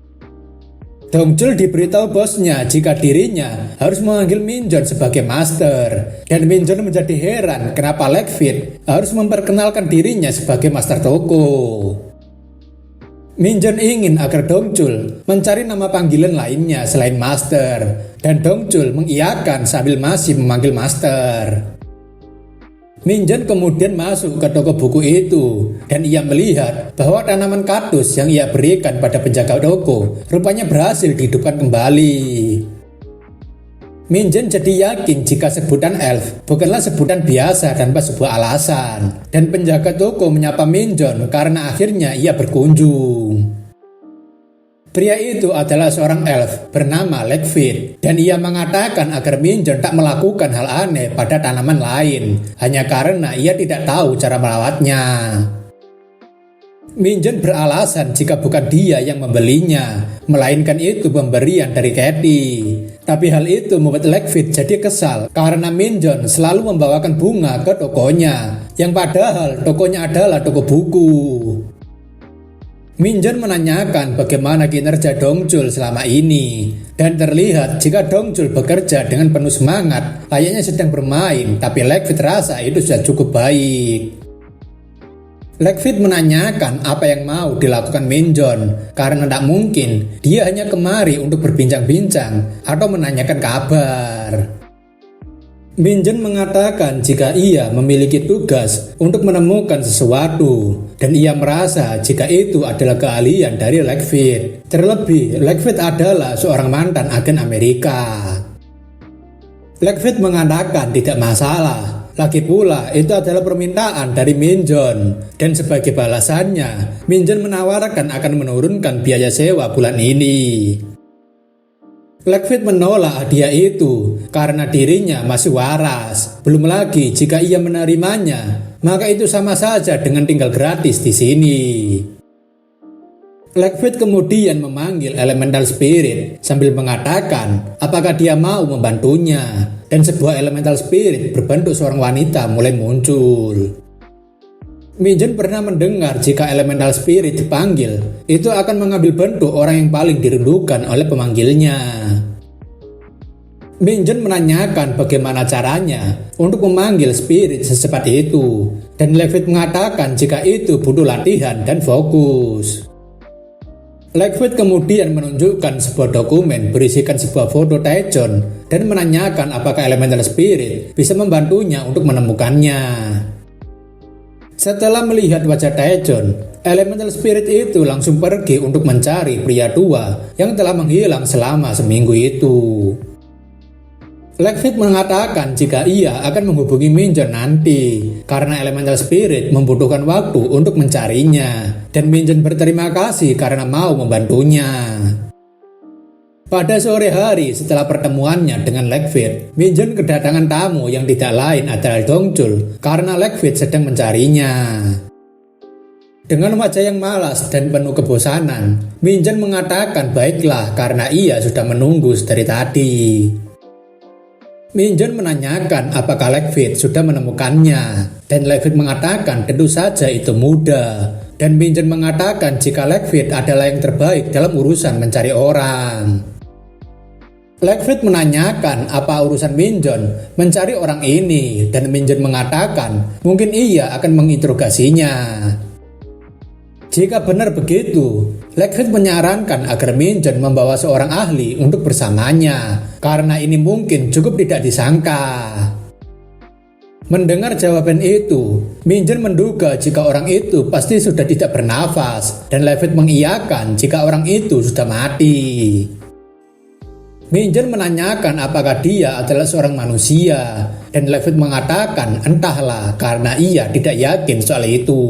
Dongchul diberitahu bosnya jika dirinya harus memanggil Minjeon sebagai master, dan Minjeon menjadi heran kenapa Legfit harus memperkenalkan dirinya sebagai master toko. Minjeon ingin agar Dongchul mencari nama panggilan lainnya selain Master, dan Dongchul mengiyakan sambil masih memanggil Master. Minjeon kemudian masuk ke toko buku itu, dan ia melihat bahwa tanaman kaktus yang ia berikan pada penjaga toko rupanya berhasil dihidupkan kembali. Minjeon jadi yakin jika sebutan elf bukanlah sebutan biasa tanpa sebuah alasan, dan penjaga toko menyapa Minjeon karena akhirnya ia berkunjung. Pria itu adalah seorang elf bernama Legfit, dan ia mengatakan agar Minjeon tak melakukan hal aneh pada tanaman lain hanya karena ia tidak tahu cara merawatnya. Minjeon beralasan jika bukan dia yang membelinya, melainkan itu pemberian dari Katie. Tapi hal itu membuat Legfit jadi kesal karena Minjeon selalu membawakan bunga ke tokonya, yang padahal tokonya adalah toko buku. Minjeon menanyakan bagaimana kinerja Dongchul selama ini, dan terlihat jika Dongchul bekerja dengan penuh semangat, layaknya sedang bermain, tapi Legfit rasa itu sudah cukup baik. Legfit menanyakan apa yang mau dilakukan Minjeon, karena tidak mungkin dia hanya kemari untuk berbincang-bincang atau menanyakan kabar. Minjeon mengatakan jika ia memiliki tugas untuk menemukan sesuatu, dan ia merasa jika itu adalah keahlian dari Legfit. Terlebih, Legfit adalah seorang mantan agen Amerika. Legfit mengatakan tidak masalah. Lagi pula itu adalah permintaan dari Minjeon, dan sebagai balasannya Minjeon menawarkan akan menurunkan biaya sewa bulan ini. Legfit menolak hadiah itu karena dirinya masih waras. Belum lagi jika ia menerimanya, maka itu sama saja dengan tinggal gratis di sini. Legfit kemudian memanggil Elemental Spirit sambil mengatakan apakah dia mau membantunya, dan sebuah Elemental Spirit berbentuk seorang wanita mulai muncul. Minjeon pernah mendengar jika Elemental Spirit dipanggil, itu akan mengambil bentuk orang yang paling dirindukan oleh pemanggilnya. Minjeon menanyakan bagaimana caranya untuk memanggil spirit secepat itu, dan Legfit mengatakan jika itu butuh latihan dan fokus. Legfit kemudian menunjukkan sebuah dokumen berisikan sebuah foto Taejon dan menanyakan apakah Elemental Spirit bisa membantunya untuk menemukannya. Setelah melihat wajah Taejon, Elemental Spirit itu langsung pergi untuk mencari pria tua yang telah menghilang selama seminggu itu. Legfit mengatakan jika ia akan menghubungi Minjeon nanti karena Elemental Spirit membutuhkan waktu untuk mencarinya, dan Minjeon berterima kasih karena mau membantunya. Pada sore hari setelah pertemuannya dengan Legfit, Minjeon kedatangan tamu yang tidak lain adalah Dongchul karena Legfit sedang mencarinya. Dengan wajah yang malas dan penuh kebosanan, Minjeon mengatakan baiklah karena ia sudah menunggu dari tadi. Minjeon menanyakan apakah Legfit sudah menemukannya, dan Legfit mengatakan tentu saja itu mudah, dan Minjeon mengatakan jika Legfit adalah yang terbaik dalam urusan mencari orang. Legfit menanyakan apa urusan Minjeon mencari orang ini, dan Minjeon mengatakan mungkin ia akan menginterogasinya. Jika benar begitu, Legfit menyarankan agar Minjeon membawa seorang ahli untuk bersamanya, karena ini mungkin cukup tidak disangka. Mendengar jawaban itu, Minjeon menduga jika orang itu pasti sudah tidak bernafas, dan Legfit mengiyakan jika orang itu sudah mati. Minjeon menanyakan apakah dia adalah seorang manusia, dan Legfit mengatakan entahlah karena ia tidak yakin soal itu.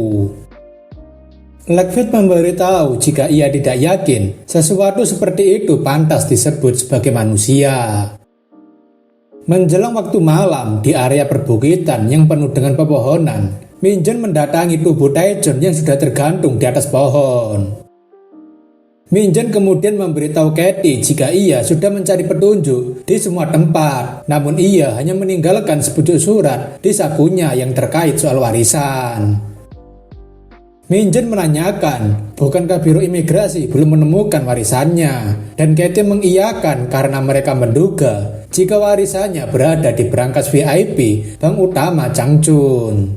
Legfit memberitahu jika ia tidak yakin sesuatu seperti itu pantas disebut sebagai manusia. Menjelang waktu malam di area perbukitan yang penuh dengan pepohonan, Minjeon mendatangi tubuh Taejon yang sudah tergantung di atas pohon. Minjeon kemudian memberitahu Katie jika ia sudah mencari petunjuk di semua tempat, namun ia hanya meninggalkan sepucuk surat di sakunya yang terkait soal warisan. Minjeon menanyakan, bukankah Biro Imigrasi belum menemukan warisannya? Dan Katie mengiyakan karena mereka menduga jika warisannya berada di berangkas VIP Bank Utama Changchun.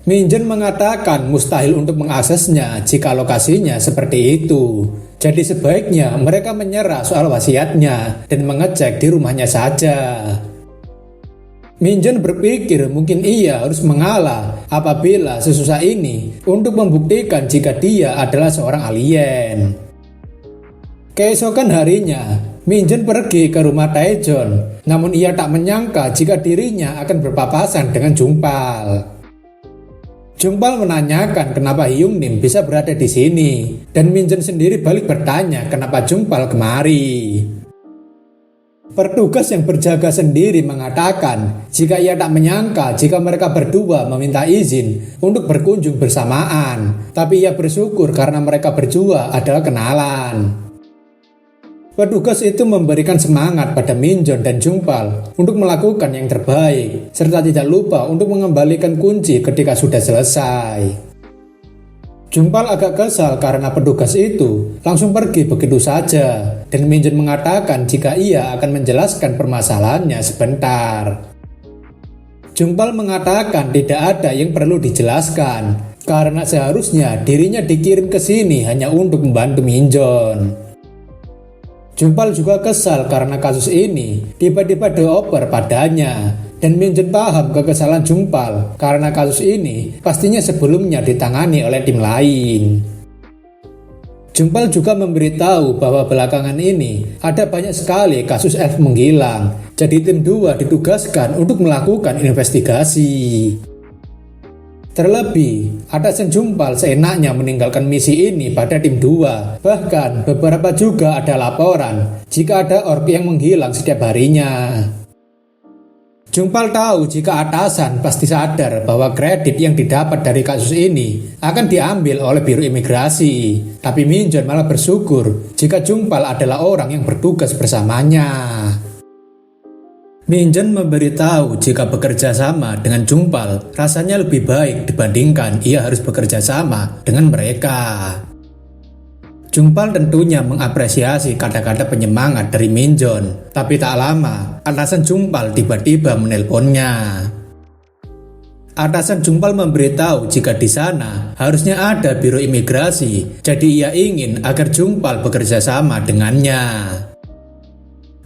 Minjun mengatakan mustahil untuk mengaksesnya jika lokasinya seperti itu. Jadi sebaiknya mereka menyerah soal wasiatnya dan mengecek di rumahnya saja. Minjun berpikir mungkin ia harus mengalah apabila sesusah ini untuk membuktikan jika dia adalah seorang alien. Keesokan harinya, Minjun pergi ke rumah Taejon, namun ia tak menyangka jika dirinya akan berpapasan dengan Jungpal. Jungpal menanyakan kenapa Hyungnim bisa berada di sini, dan Minjun sendiri balik bertanya kenapa Jungpal kemari. Petugas yang berjaga sendiri mengatakan jika ia tak menyangka jika mereka berdua meminta izin untuk berkunjung bersamaan, tapi ia bersyukur karena mereka berdua adalah kenalan. Petugas itu memberikan semangat pada Minjun dan Jungpal untuk melakukan yang terbaik, serta tidak lupa untuk mengembalikan kunci ketika sudah selesai. Jungpal agak kesal karena petugas itu langsung pergi begitu saja, dan Minjun mengatakan jika ia akan menjelaskan permasalahannya sebentar. Jungpal mengatakan tidak ada yang perlu dijelaskan, karena seharusnya dirinya dikirim ke sini hanya untuk membantu Minjun. Jungpal juga kesal karena kasus ini tiba-tiba dioper padanya, dan Minjun paham kekesalan Jungpal karena kasus ini pastinya sebelumnya ditangani oleh tim lain. Jungpal juga memberitahu bahwa belakangan ini ada banyak sekali kasus elf menghilang, jadi tim 2 ditugaskan untuk melakukan investigasi. Terlebih, atasan Jungpal seenaknya meninggalkan misi ini pada tim 2. Bahkan, beberapa juga ada laporan jika ada orc yang menghilang setiap harinya. Jungpal tahu jika atasan pasti sadar bahwa kredit yang didapat dari kasus ini akan diambil oleh Biro Imigrasi. Tapi Minjun malah bersyukur jika Jungpal adalah orang yang bertugas bersamanya. Minjun memberitahu jika bekerja sama dengan Jungpal rasanya lebih baik dibandingkan ia harus bekerja sama dengan mereka. Jungpal tentunya mengapresiasi kata-kata penyemangat dari Minjun, tapi tak lama atasan Jungpal tiba-tiba menelponnya. Atasan Jungpal memberitahu jika di sana harusnya ada Biro Imigrasi, jadi ia ingin agar Jungpal bekerja sama dengannya.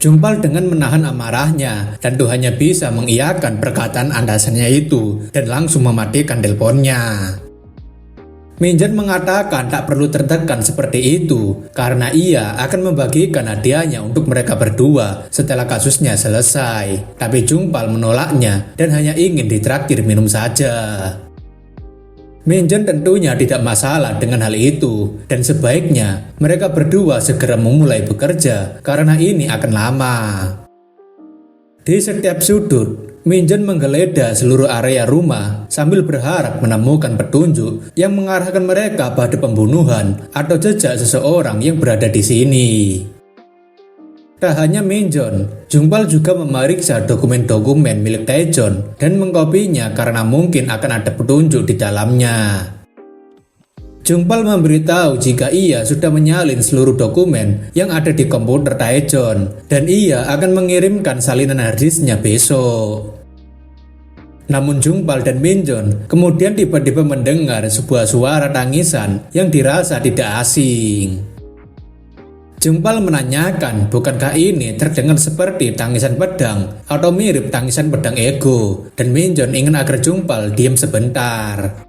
Jungpal dengan menahan amarahnya dan hanya bisa mengiyakan perkataan atasannya itu dan langsung mematikan teleponnya. Minjun mengatakan tak perlu tertekan seperti itu karena ia akan membagikan hadiahnya untuk mereka berdua setelah kasusnya selesai. Tapi Jungpal menolaknya dan hanya ingin ditraktir minum saja. Minjun tentunya tidak masalah dengan hal itu, dan sebaiknya mereka berdua segera memulai bekerja karena ini akan lama. Di setiap sudut, Minjun menggeledah seluruh area rumah sambil berharap menemukan petunjuk yang mengarahkan mereka pada pembunuhan atau jejak seseorang yang berada di sini. Tak hanya Minjun, Jungpal juga memeriksa dokumen-dokumen milik Taejon dan mengkopinya karena mungkin akan ada petunjuk di dalamnya. Jungpal memberitahu jika ia sudah menyalin seluruh dokumen yang ada di komputer Taejon dan ia akan mengirimkan salinan harddisknya besok. Namun Jungpal dan Minjun kemudian tiba-tiba mendengar sebuah suara tangisan yang dirasa tidak asing. Jungpal menanyakan bukankah ini terdengar seperti tangisan pedang atau mirip tangisan pedang ego, dan Minjun ingin agar Jungpal diam sebentar.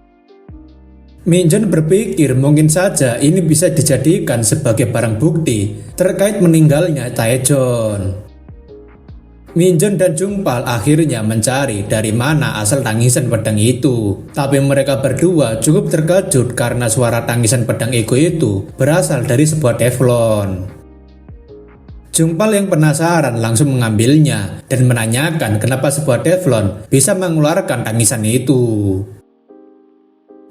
Minjun berpikir mungkin saja ini bisa dijadikan sebagai barang bukti terkait meninggalnya Taejon. Minjun dan Jungpal akhirnya mencari dari mana asal tangisan pedang itu, tapi mereka berdua cukup terkejut karena suara tangisan pedang ego itu berasal dari sebuah teflon. Jungpal yang penasaran langsung mengambilnya dan menanyakan kenapa sebuah teflon bisa mengeluarkan tangisan itu.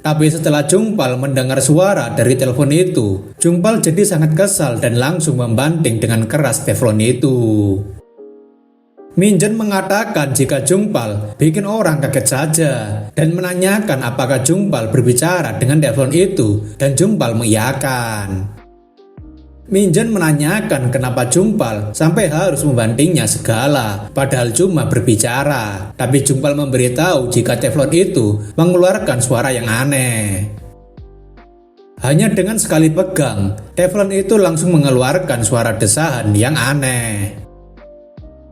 Tapi setelah Jungpal mendengar suara dari telepon itu, Jungpal jadi sangat kesal dan langsung membanting dengan keras teflon itu. Minjun mengatakan jika Jungpal bikin orang kaget saja dan menanyakan apakah Jungpal berbicara dengan teflon itu, dan Jungpal mengiyakan. Minjen menanyakan kenapa Jumpal sampai harus membantingnya segala, padahal cuma berbicara. Tapi Jumpal memberitahu jika teflon itu mengeluarkan suara yang aneh. Hanya dengan sekali pegang, teflon itu langsung mengeluarkan suara desahan yang aneh.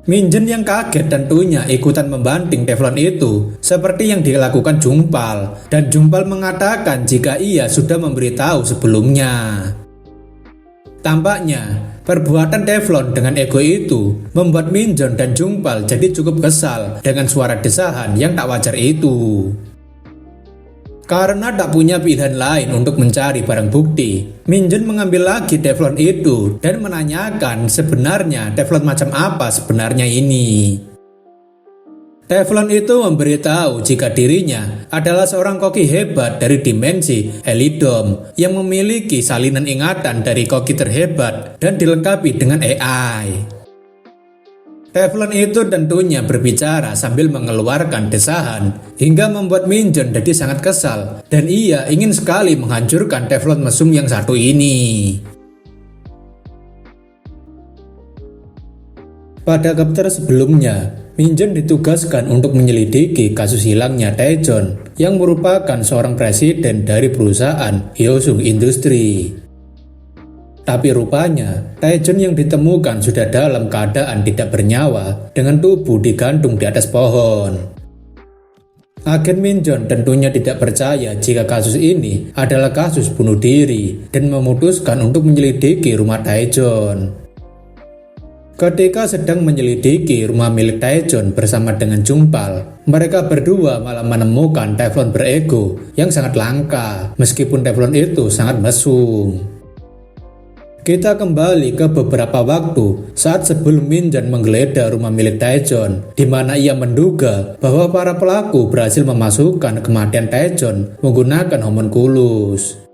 Minjen yang kaget tentunya ikutan membanting teflon itu, seperti yang dilakukan Jumpal. Dan Jumpal mengatakan jika ia sudah memberitahu sebelumnya. Tampaknya, perbuatan teflon dengan ego itu membuat Minjen dan Jumpal jadi cukup kesal dengan suara desahan yang tak wajar itu. Karena tak punya pilihan lain untuk mencari barang bukti, Minjen mengambil lagi teflon itu dan menanyakan sebenarnya teflon macam apa sebenarnya ini. Teflon itu memberitahu jika dirinya adalah seorang koki hebat dari dimensi Helidom yang memiliki salinan ingatan dari koki terhebat dan dilengkapi dengan AI. Teflon itu tentunya berbicara sambil mengeluarkan desahan hingga membuat Minjen jadi sangat kesal dan ia ingin sekali menghancurkan teflon mesum yang satu ini. Pada chapter sebelumnya, Minjen ditugaskan untuk menyelidiki kasus hilangnya Taejon yang merupakan seorang presiden dari perusahaan Hyosung Industry. Tapi rupanya, Taejon yang ditemukan sudah dalam keadaan tidak bernyawa dengan tubuh digantung di atas pohon. Agen Minjen tentunya tidak percaya jika kasus ini adalah kasus bunuh diri dan memutuskan untuk menyelidiki rumah Taejon. Ketika sedang menyelidiki rumah milik Taejon bersama dengan Jumpal, mereka berdua malah menemukan teflon berego yang sangat langka, meskipun teflon itu sangat mesum. Kita kembali ke beberapa waktu saat sebelum Minjen menggeledah rumah milik Taejon, di mana ia menduga bahwa para pelaku berhasil memasukkan kematian Taejon menggunakan homunculus.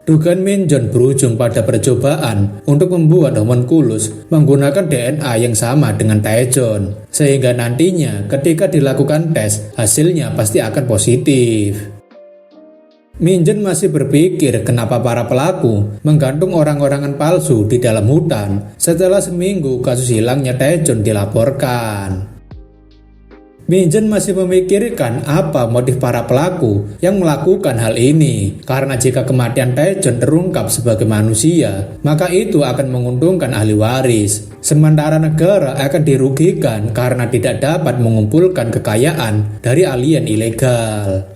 Dugaan Minjen berujung pada percobaan untuk membuat homunculus menggunakan DNA yang sama dengan Taejon, sehingga nantinya ketika dilakukan tes, hasilnya pasti akan positif. Minjen masih berpikir kenapa para pelaku menggantung orang-orangan palsu di dalam hutan setelah seminggu kasus hilangnya Taejon dilaporkan. Minjen masih memikirkan apa motif para pelaku yang melakukan hal ini, karena jika kematian Taejon terungkap sebagai manusia, maka itu akan menguntungkan ahli waris, sementara negara akan dirugikan karena tidak dapat mengumpulkan kekayaan dari alien ilegal.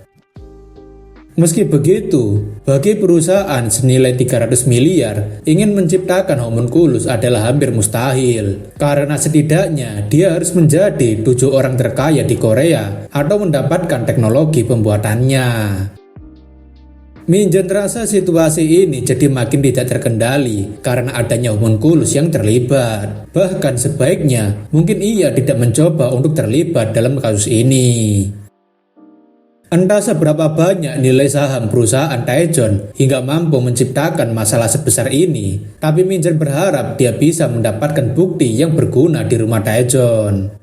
Meski begitu, bagi perusahaan senilai 300 miliar, ingin menciptakan homunculus adalah hampir mustahil, karena setidaknya dia harus menjadi 7 orang terkaya di Korea atau mendapatkan teknologi pembuatannya. Minjen terasa situasi ini jadi makin tidak terkendali karena adanya homunculus yang terlibat. Bahkan sebaiknya, mungkin ia tidak mencoba untuk terlibat dalam kasus ini. Entah seberapa banyak nilai saham perusahaan Taejon hingga mampu menciptakan masalah sebesar ini, tapi Minjen berharap dia bisa mendapatkan bukti yang berguna di rumah Taejon.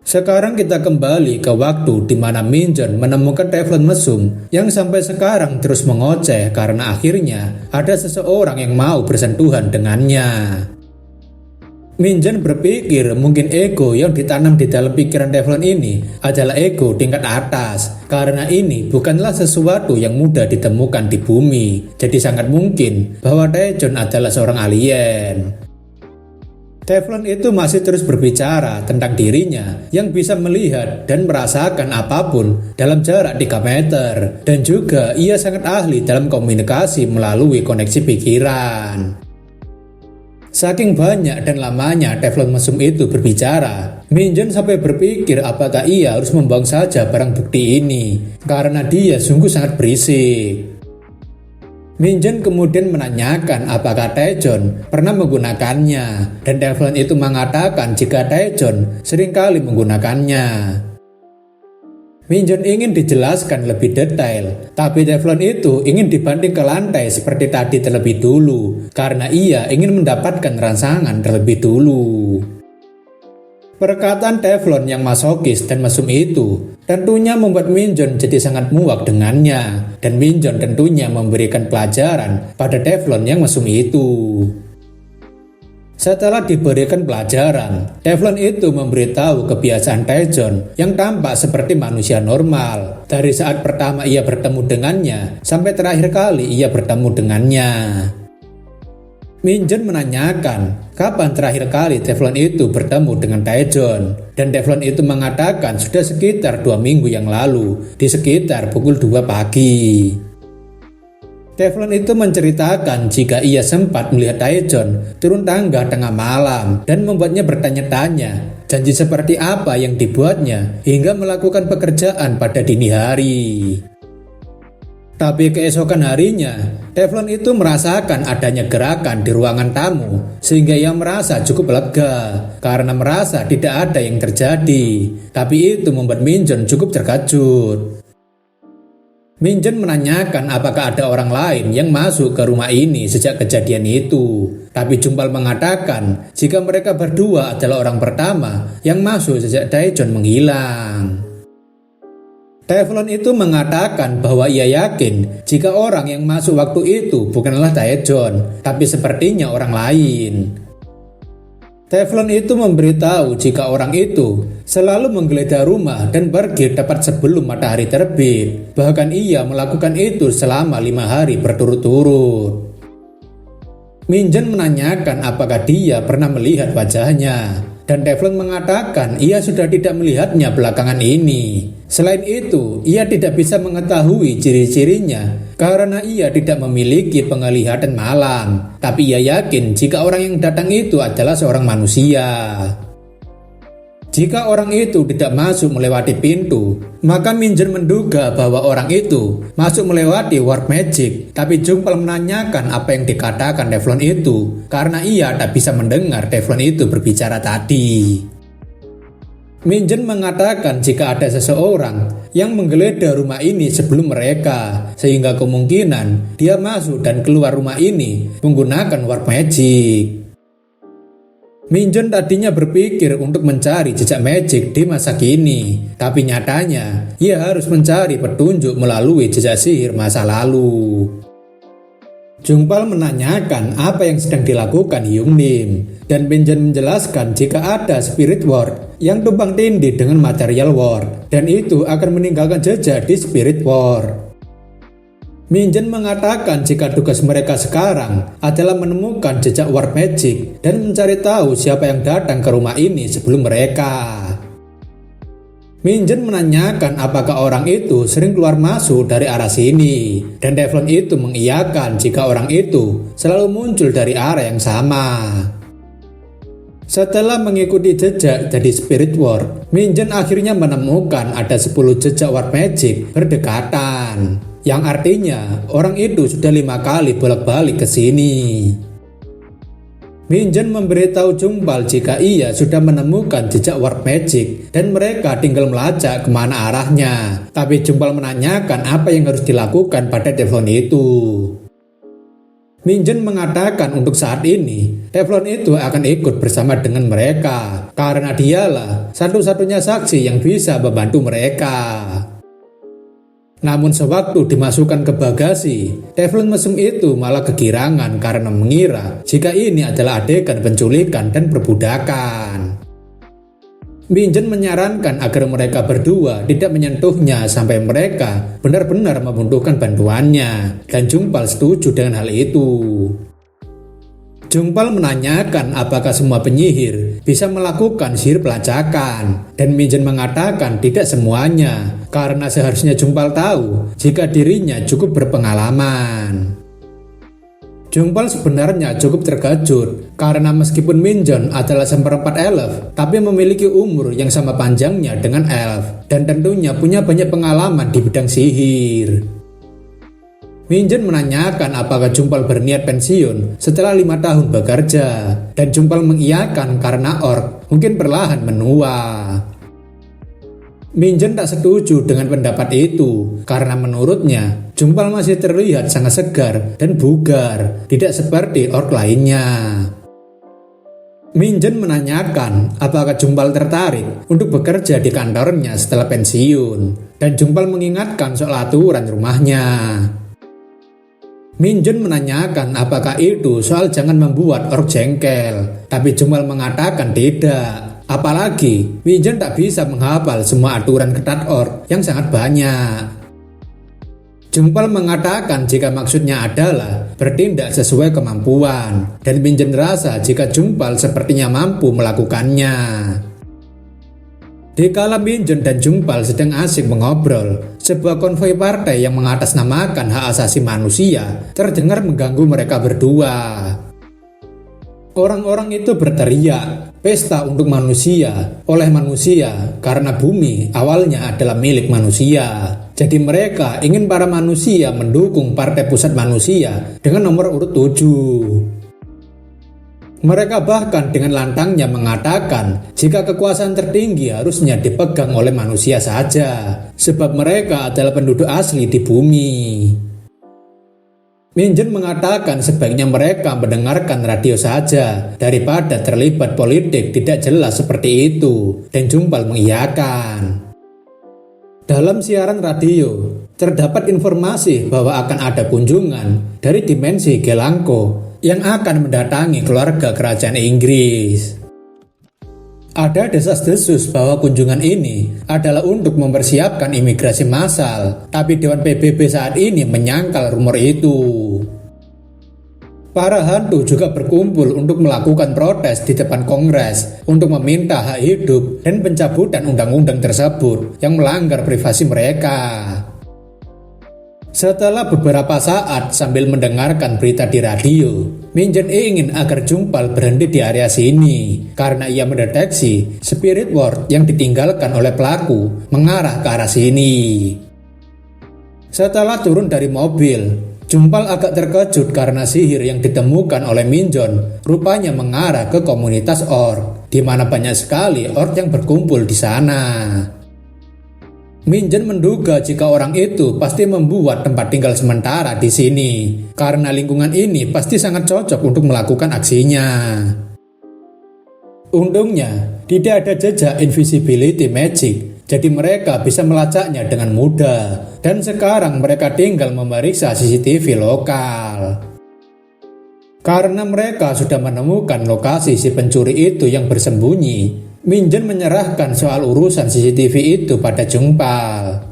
Sekarang kita kembali ke waktu di mana Minjen menemukan teflon mesum yang sampai sekarang terus mengoceh karena akhirnya ada seseorang yang mau bersentuhan dengannya. Minjen berpikir mungkin ego yang ditanam di dalam pikiran teflon ini adalah ego tingkat atas, karena ini bukanlah sesuatu yang mudah ditemukan di bumi, jadi sangat mungkin bahwa Taejon adalah seorang alien. Teflon itu masih terus berbicara tentang dirinya yang bisa melihat dan merasakan apapun dalam jarak 3 meter, dan juga ia sangat ahli dalam komunikasi melalui koneksi pikiran. Saking banyak dan lamanya teflon mesum itu berbicara, Minjen sampai berpikir apakah ia harus membuang saja barang bukti ini, karena dia sungguh sangat berisik. Minjen kemudian menanyakan apakah Taejon pernah menggunakannya, dan teflon itu mengatakan jika Taejon seringkali menggunakannya. Minjen ingin dijelaskan lebih detail, tapi teflon itu ingin dibanting ke lantai seperti tadi terlebih dulu, karena ia ingin mendapatkan rangsangan terlebih dulu. Perkataan Teflon yang masokis dan mesum itu tentunya membuat Minjeon jadi sangat muak dengannya, dan Minjeon tentunya memberikan pelajaran pada Teflon yang mesum itu. Setelah diberikan pelajaran, Teflon itu memberitahu kebiasaan Taejeon yang tampak seperti manusia normal dari saat pertama ia bertemu dengannya sampai terakhir kali ia bertemu dengannya. Minjeon menanyakan kapan terakhir kali Teflon itu bertemu dengan Taejeon, dan Teflon itu mengatakan sudah sekitar 2 minggu yang lalu di sekitar pukul 2 pagi. Teflon itu menceritakan jika ia sempat melihat Taejeon turun tangga tengah malam dan membuatnya bertanya-tanya janji seperti apa yang dibuatnya hingga melakukan pekerjaan pada dini hari. Tapi keesokan harinya, Teflon itu merasakan adanya gerakan di ruangan tamu sehingga ia merasa cukup lega karena merasa tidak ada yang terjadi. Tapi itu membuat Minjeon cukup terkejut. Minjeon menanyakan apakah ada orang lain yang masuk ke rumah ini sejak kejadian itu. Tapi Jumpal mengatakan jika mereka berdua adalah orang pertama yang masuk sejak Taejeon menghilang. Teflon itu mengatakan bahwa ia yakin jika orang yang masuk waktu itu bukanlah Taejeon, tapi sepertinya orang lain. Teflon itu memberitahu jika orang itu selalu menggeledah rumah dan pergi tepat sebelum matahari terbit. Bahkan ia melakukan itu selama 5 hari berturut-turut. Minjeon menanyakan apakah dia pernah melihat wajahnya, dan Teflon mengatakan ia sudah tidak melihatnya belakangan ini. Selain itu, ia tidak bisa mengetahui ciri-cirinya karena ia tidak memiliki penglihatan malam. Tapi ia yakin jika orang yang datang itu adalah seorang manusia. Jika orang itu tidak masuk melewati pintu, maka Minjeon menduga bahwa orang itu masuk melewati warp magic. Tapi Jumpal menanyakan apa yang dikatakan Teflon itu karena ia tak bisa mendengar Teflon itu berbicara tadi. Minjeon mengatakan jika ada seseorang yang menggeledah rumah ini sebelum mereka, sehingga kemungkinan dia masuk dan keluar rumah ini menggunakan warp magic. Minjeon tadinya berpikir untuk mencari jejak magic di masa kini, tapi nyatanya ia harus mencari petunjuk melalui jejak sihir masa lalu. Jumpal menanyakan apa yang sedang dilakukan Hyungnim, dan Minjeon menjelaskan jika ada spirit world yang tumpang tindih dengan material world, dan itu akan meninggalkan jejak di spirit world. Minjeon mengatakan jika tugas mereka sekarang adalah menemukan jejak warp magic dan mencari tahu siapa yang datang ke rumah ini sebelum mereka. Minjeon menanyakan apakah orang itu sering keluar masuk dari arah sini, dan Teflon itu mengiyakan jika orang itu selalu muncul dari arah yang sama. Setelah mengikuti jejak dari spirit world, Minjeon akhirnya menemukan ada 10 jejak warp magic berdekatan, yang artinya orang itu sudah 5 kali bolak-balik ke sini. Minjeon memberitahu Jumpal jika ia sudah menemukan jejak warp magic dan mereka tinggal melacak kemana arahnya. Tapi Jumpal menanyakan apa yang harus dilakukan pada Teflon itu. Minjeon mengatakan untuk saat ini Teflon itu akan ikut bersama dengan mereka karena dialah satu-satunya saksi yang bisa membantu mereka. Namun sewaktu dimasukkan ke bagasi, Teflon mesum itu malah kegirangan karena mengira jika ini adalah adegan penculikan dan perbudakan. Minjeon menyarankan agar mereka berdua tidak menyentuhnya sampai mereka benar-benar membutuhkan bantuannya, dan Jumpal setuju dengan hal itu. Jumpal menanyakan apakah semua penyihir bisa melakukan sihir pelacakan, dan Minjeon mengatakan tidak semuanya, karena seharusnya Jumpal tahu jika dirinya cukup berpengalaman. Jumpal sebenarnya cukup terkejut, karena meskipun Minjeon adalah seperempat elf, tapi memiliki umur yang sama panjangnya dengan elf, dan tentunya punya banyak pengalaman di bidang sihir. Minjeon menanyakan apakah Jumpal berniat pensiun setelah 5 tahun bekerja, dan Jumpal mengiyakan karena orc mungkin perlahan menua. Minjeon tak setuju dengan pendapat itu karena menurutnya Jumpal masih terlihat sangat segar dan bugar, tidak seperti orc lainnya. Minjen menanyakan apakah Jumpal tertarik untuk bekerja di kantornya setelah pensiun, dan Jumpal mengingatkan soal aturan rumahnya. Minjen menanyakan apakah itu soal jangan membuat ork jengkel, tapi Jumpal mengatakan tidak. Apalagi Minjen tak bisa menghafal semua aturan ketat ork yang sangat banyak. Jumpal mengatakan jika maksudnya adalah bertindak sesuai kemampuan, dan Minjen rasa jika Jumpal sepertinya mampu melakukannya. Dikala Minjen dan Jumpal sedang asik mengobrol, sebuah konvoi partai yang mengatasnamakan hak asasi manusia terdengar mengganggu mereka berdua. Orang-orang itu berteriak, pesta untuk manusia, oleh manusia, karena bumi awalnya adalah milik manusia. Jadi mereka ingin para manusia mendukung Partai Pusat Manusia dengan nomor urut 7. Mereka bahkan dengan lantangnya mengatakan jika kekuasaan tertinggi harusnya dipegang oleh manusia saja, sebab mereka adalah penduduk asli di bumi. Minjen mengatakan sebaiknya mereka mendengarkan radio saja daripada terlibat politik tidak jelas seperti itu, dan Jumpal mengiyakan. Dalam siaran radio, terdapat informasi bahwa akan ada kunjungan dari dimensi Gelangko yang akan mendatangi keluarga kerajaan Inggris. Ada desas-desus bahwa kunjungan ini adalah untuk mempersiapkan imigrasi massal, tapi Dewan PBB saat ini menyangkal rumor itu. Para hantu juga berkumpul untuk melakukan protes di depan Kongres untuk meminta hak hidup dan pencabutan undang-undang tersebut yang melanggar privasi mereka. Setelah beberapa saat sambil mendengarkan berita di radio, Minjen ingin agar Jumpal berhenti di area sini karena ia mendeteksi spirit ward yang ditinggalkan oleh pelaku mengarah ke arah sini. Setelah turun dari mobil, Jumpal agak terkejut karena sihir yang ditemukan oleh Minjen rupanya mengarah ke komunitas ork, di mana banyak sekali ork yang berkumpul di sana. Minjen menduga jika orang itu pasti membuat tempat tinggal sementara di sini, karena lingkungan ini pasti sangat cocok untuk melakukan aksinya. Untungnya, tidak ada jejak invisibility magic, jadi mereka bisa melacaknya dengan mudah, dan sekarang mereka tinggal memeriksa CCTV lokal. Karena mereka sudah menemukan lokasi si pencuri itu yang bersembunyi, Minjen menyerahkan soal urusan CCTV itu pada Jumpal.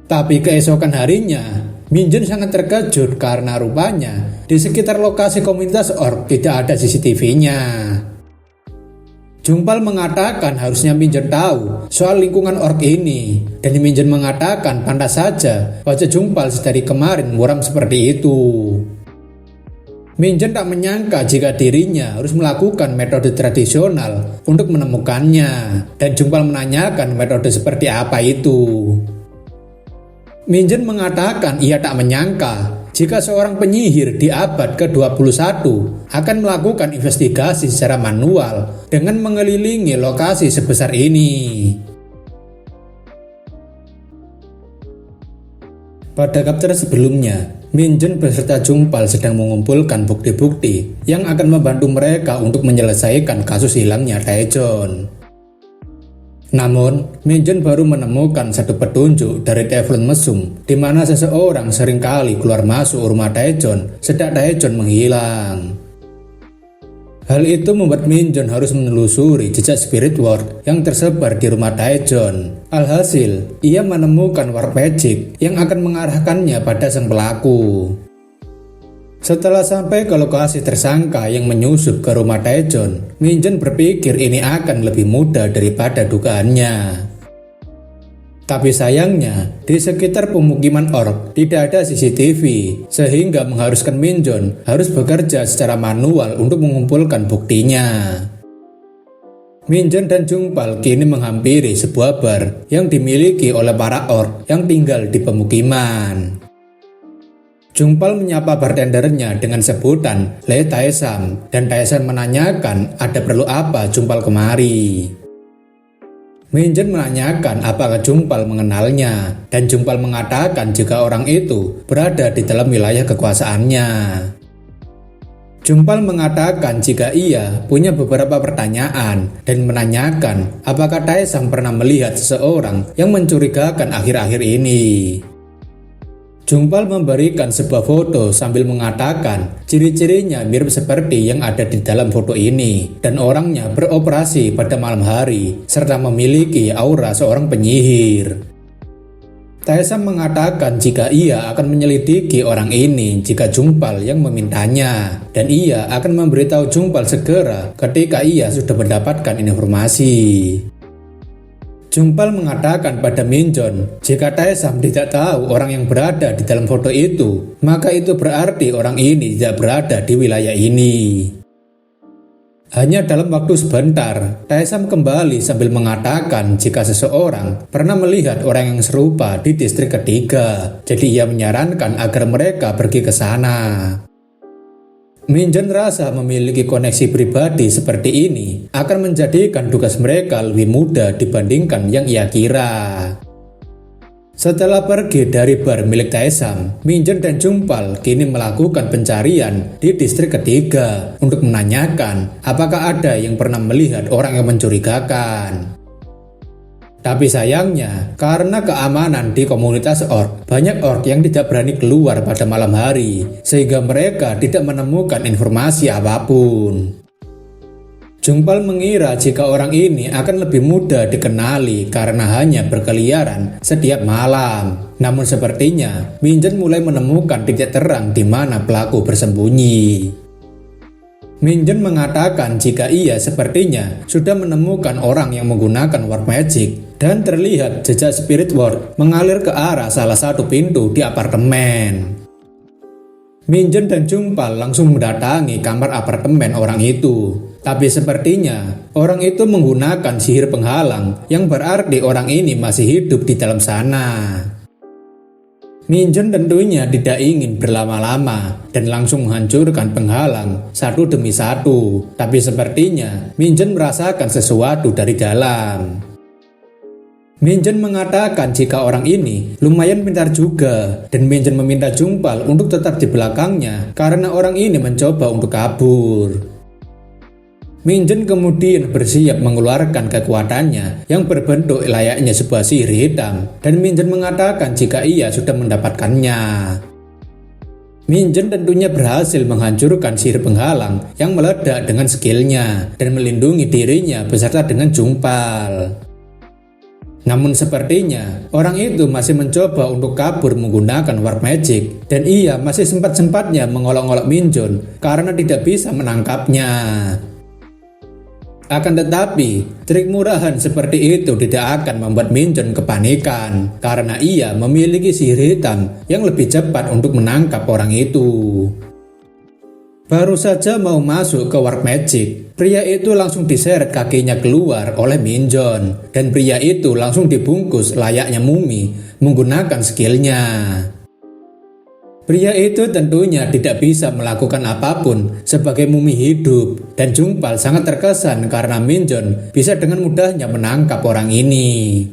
Tapi keesokan harinya, Minjen sangat terkejut karena rupanya di sekitar lokasi komunitas ork tidak ada CCTV-nya. Jumpal mengatakan harusnya Minjen tahu soal lingkungan ork ini, dan Minjen mengatakan pantas saja wajah Jumpal sedari kemarin muram seperti itu. Minjen tak menyangka jika dirinya harus melakukan metode tradisional untuk menemukannya, dan Jumpal menanyakan metode seperti apa itu. Minjen mengatakan ia tak menyangka jika seorang penyihir di abad ke-21 akan melakukan investigasi secara manual dengan mengelilingi lokasi sebesar ini. Pada chapter sebelumnya, Minjen beserta Jumpal sedang mengumpulkan bukti-bukti yang akan membantu mereka untuk menyelesaikan kasus hilangnya Taejon. Namun, Minjen baru menemukan satu petunjuk dari Teflon Mesum di mana seseorang seringkali keluar masuk rumah Taejon sejak Taejon menghilang. Hal itu membuat Minjen harus menelusuri jejak spirit ward yang tersebar di rumah Taejon. Alhasil, ia menemukan ward magic yang akan mengarahkannya pada sang pelaku. Setelah sampai ke lokasi tersangka yang menyusup ke rumah Taejon, Minjen berpikir ini akan lebih mudah daripada dugaannya. Tapi sayangnya, di sekitar pemukiman ork tidak ada CCTV, sehingga mengharuskan Minjen harus bekerja secara manual untuk mengumpulkan buktinya. Minjen dan Jumpal kini menghampiri sebuah bar yang dimiliki oleh para ork yang tinggal di pemukiman. Jumpal menyapa bartendernya dengan sebutan Le Taesam, dan Taesam menanyakan ada perlu apa Jumpal kemari. Minjen menanyakan apakah Jumpal mengenalnya, dan Jumpal mengatakan jika orang itu berada di dalam wilayah kekuasaannya. Jumpal mengatakan jika ia punya beberapa pertanyaan dan menanyakan apakah Taesam pernah melihat seseorang yang mencurigakan akhir-akhir ini. Jumpal memberikan sebuah foto sambil mengatakan ciri-cirinya mirip seperti yang ada di dalam foto ini dan orangnya beroperasi pada malam hari serta memiliki aura seorang penyihir. Taesam mengatakan jika ia akan menyelidiki orang ini jika Jumpal yang memintanya dan ia akan memberitahu Jumpal segera ketika ia sudah mendapatkan informasi. Jumpal mengatakan pada Minjeon jika Taesam tidak tahu orang yang berada di dalam foto itu, maka itu berarti orang ini tidak berada di wilayah ini. Hanya dalam waktu sebentar, Taesam kembali sambil mengatakan jika seseorang pernah melihat orang yang serupa di distrik ketiga, jadi ia menyarankan agar mereka pergi ke sana. Minjeon rasa memiliki koneksi pribadi seperti ini akan menjadikan tugas mereka lebih mudah dibandingkan yang ia kira. Setelah pergi dari bar milik Taesam, Minjeon dan Jumpal kini melakukan pencarian di distrik ketiga untuk menanyakan apakah ada yang pernah melihat orang yang mencurigakan. Tapi sayangnya, karena keamanan di komunitas orc, banyak orc yang tidak berani keluar pada malam hari, sehingga mereka tidak menemukan informasi apapun. Jumpal mengira jika orang ini akan lebih mudah dikenali karena hanya berkeliaran setiap malam. Namun sepertinya Minjeon mulai menemukan titik terang di mana pelaku bersembunyi. Minjeon mengatakan jika ia sepertinya sudah menemukan orang yang menggunakan warp magic dan terlihat jejak spirit ward mengalir ke arah salah satu pintu di apartemen. Minjeon dan Jumpal langsung mendatangi kamar apartemen orang itu. Tapi sepertinya orang itu menggunakan sihir penghalang yang berarti orang ini masih hidup di dalam sana. Minjeon tentunya tidak ingin berlama-lama dan langsung menghancurkan penghalang satu demi satu. Tapi sepertinya Minjeon merasakan sesuatu dari dalam. Minjeon mengatakan jika orang ini lumayan pintar juga dan Minjeon meminta Jumpal untuk tetap di belakangnya karena orang ini mencoba untuk kabur. Minjeon kemudian bersiap mengeluarkan kekuatannya yang berbentuk layaknya sebuah sihir hitam dan Minjeon mengatakan jika ia sudah mendapatkannya. Minjeon tentunya berhasil menghancurkan sihir penghalang yang meledak dengan skillnya dan melindungi dirinya beserta dengan Jumpal. Namun sepertinya orang itu masih mencoba untuk kabur menggunakan warp magic dan ia masih sempat-sempatnya mengolok-olok Minjeon karena tidak bisa menangkapnya. Akan tetapi, trik murahan seperti itu tidak akan membuat Minjeon kepanikan karena ia memiliki sihir hitam yang lebih cepat untuk menangkap orang itu. Baru saja mau masuk ke warp magic, pria itu langsung diseret kakinya keluar oleh Minjeon dan pria itu langsung dibungkus layaknya mumi menggunakan skillnya. Pria itu tentunya tidak bisa melakukan apapun sebagai mumi hidup dan Jumpal sangat terkesan karena Minjeon bisa dengan mudahnya menangkap orang ini.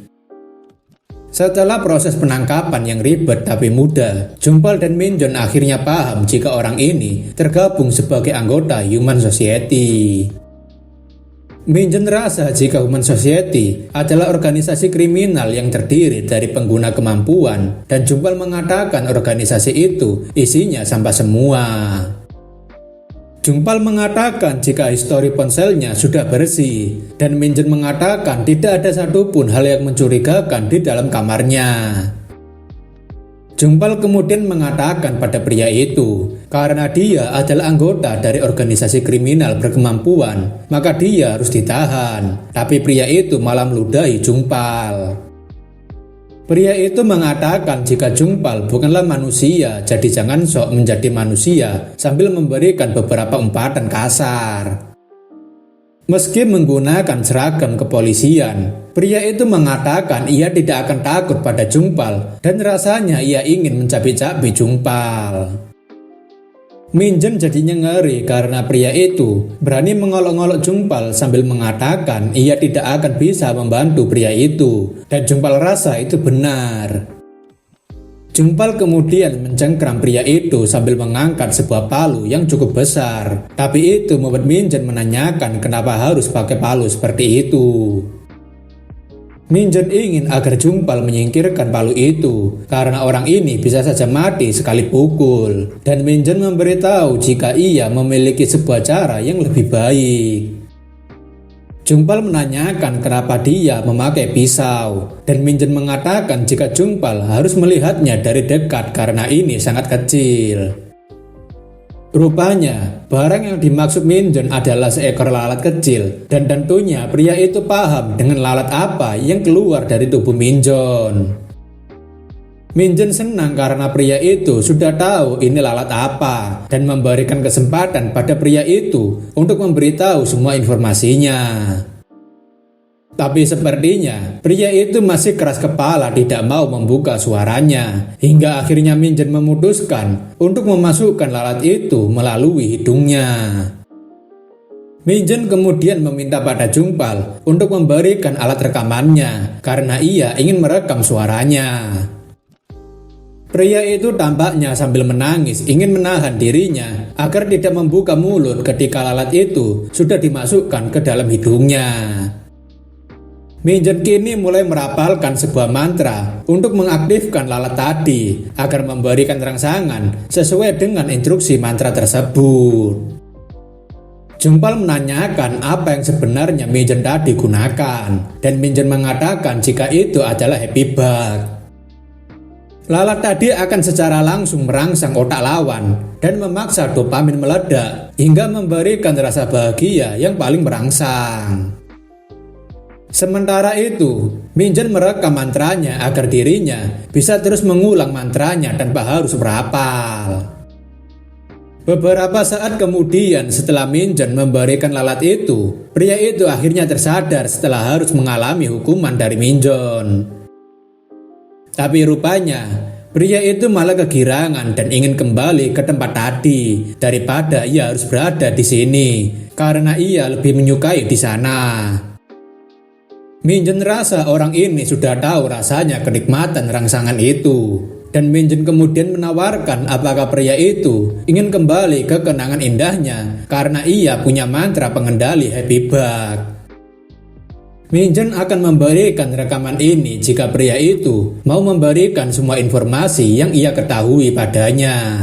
Setelah proses penangkapan yang ribet tapi mudah, Jumpal dan Minjeon akhirnya paham jika orang ini tergabung sebagai anggota Human Society. Minjeon rasa jika Human Society adalah organisasi kriminal yang terdiri dari pengguna kemampuan dan Jumpal mengatakan organisasi itu isinya sampah semua. Jumpal mengatakan jika histori ponselnya sudah bersih dan Minjeon mengatakan tidak ada satupun hal yang mencurigakan di dalam kamarnya. Jumpal kemudian mengatakan pada pria itu, karena dia adalah anggota dari organisasi kriminal berkemampuan, maka dia harus ditahan. Tapi pria itu malah meludahi Jumpal. Pria itu mengatakan jika Jumpal bukanlah manusia, jadi jangan sok menjadi manusia sambil memberikan beberapa umpatan kasar. Meski menggunakan seragam kepolisian, pria itu mengatakan ia tidak akan takut pada Jumpal dan rasanya ia ingin mencabik-cabik Jumpal. Minjeon jadinya ngeri karena pria itu berani mengolok-olok Jumpal sambil mengatakan ia tidak akan bisa membantu pria itu dan Jumpal rasa itu benar. Jungpal kemudian mencengkram pria itu sambil mengangkat sebuah palu yang cukup besar. Tapi itu membuat Minjen menanyakan kenapa harus pakai palu seperti itu. Minjen ingin agar Jungpal menyingkirkan palu itu karena orang ini bisa saja mati sekali pukul. Dan Minjen memberitahu jika ia memiliki sebuah cara yang lebih baik. Jungpal menanyakan kenapa dia memakai pisau, dan Minjen mengatakan jika Jungpal harus melihatnya dari dekat karena ini sangat kecil. Rupanya, barang yang dimaksud Minjen adalah seekor lalat kecil, dan tentunya pria itu paham dengan lalat apa yang keluar dari tubuh Minjen. Minjen senang karena pria itu sudah tahu ini lalat apa dan memberikan kesempatan pada pria itu untuk memberitahu semua informasinya. Tapi sepertinya pria itu masih keras kepala tidak mau membuka suaranya, hingga akhirnya Minjen memutuskan untuk memasukkan lalat itu melalui hidungnya. Minjen kemudian meminta pada Jungpal untuk memberikan alat rekamannya karena ia ingin merekam suaranya. Pria itu tampaknya sambil menangis ingin menahan dirinya agar tidak membuka mulut ketika lalat itu sudah dimasukkan ke dalam hidungnya. Minjen kini mulai merapalkan sebuah mantra untuk mengaktifkan lalat tadi agar memberikan rangsangan sesuai dengan instruksi mantra tersebut. Jungpal menanyakan apa yang sebenarnya Minjen tadi gunakan, dan Minjen mengatakan jika itu adalah happy bug. Lalat tadi akan secara langsung merangsang otak lawan dan memaksa dopamin meledak hingga memberikan rasa bahagia yang paling merangsang. Sementara itu, Minjen merekam mantranya agar dirinya bisa terus mengulang mantranya tanpa harus merapal. Beberapa saat kemudian setelah Minjen memberikan lalat itu, pria itu akhirnya tersadar setelah harus mengalami hukuman dari Minjen. Tapi rupanya, pria itu malah kegirangan dan ingin kembali ke tempat tadi daripada ia harus berada di sini karena ia lebih menyukai di sana. Minjen rasa orang ini sudah tahu rasanya kenikmatan rangsangan itu, dan Minjen kemudian menawarkan apakah pria itu ingin kembali ke kenangan indahnya karena ia punya mantra pengendali happy bug. Minjen akan memberikan rekaman ini jika pria itu mau memberikan semua informasi yang ia ketahui padanya.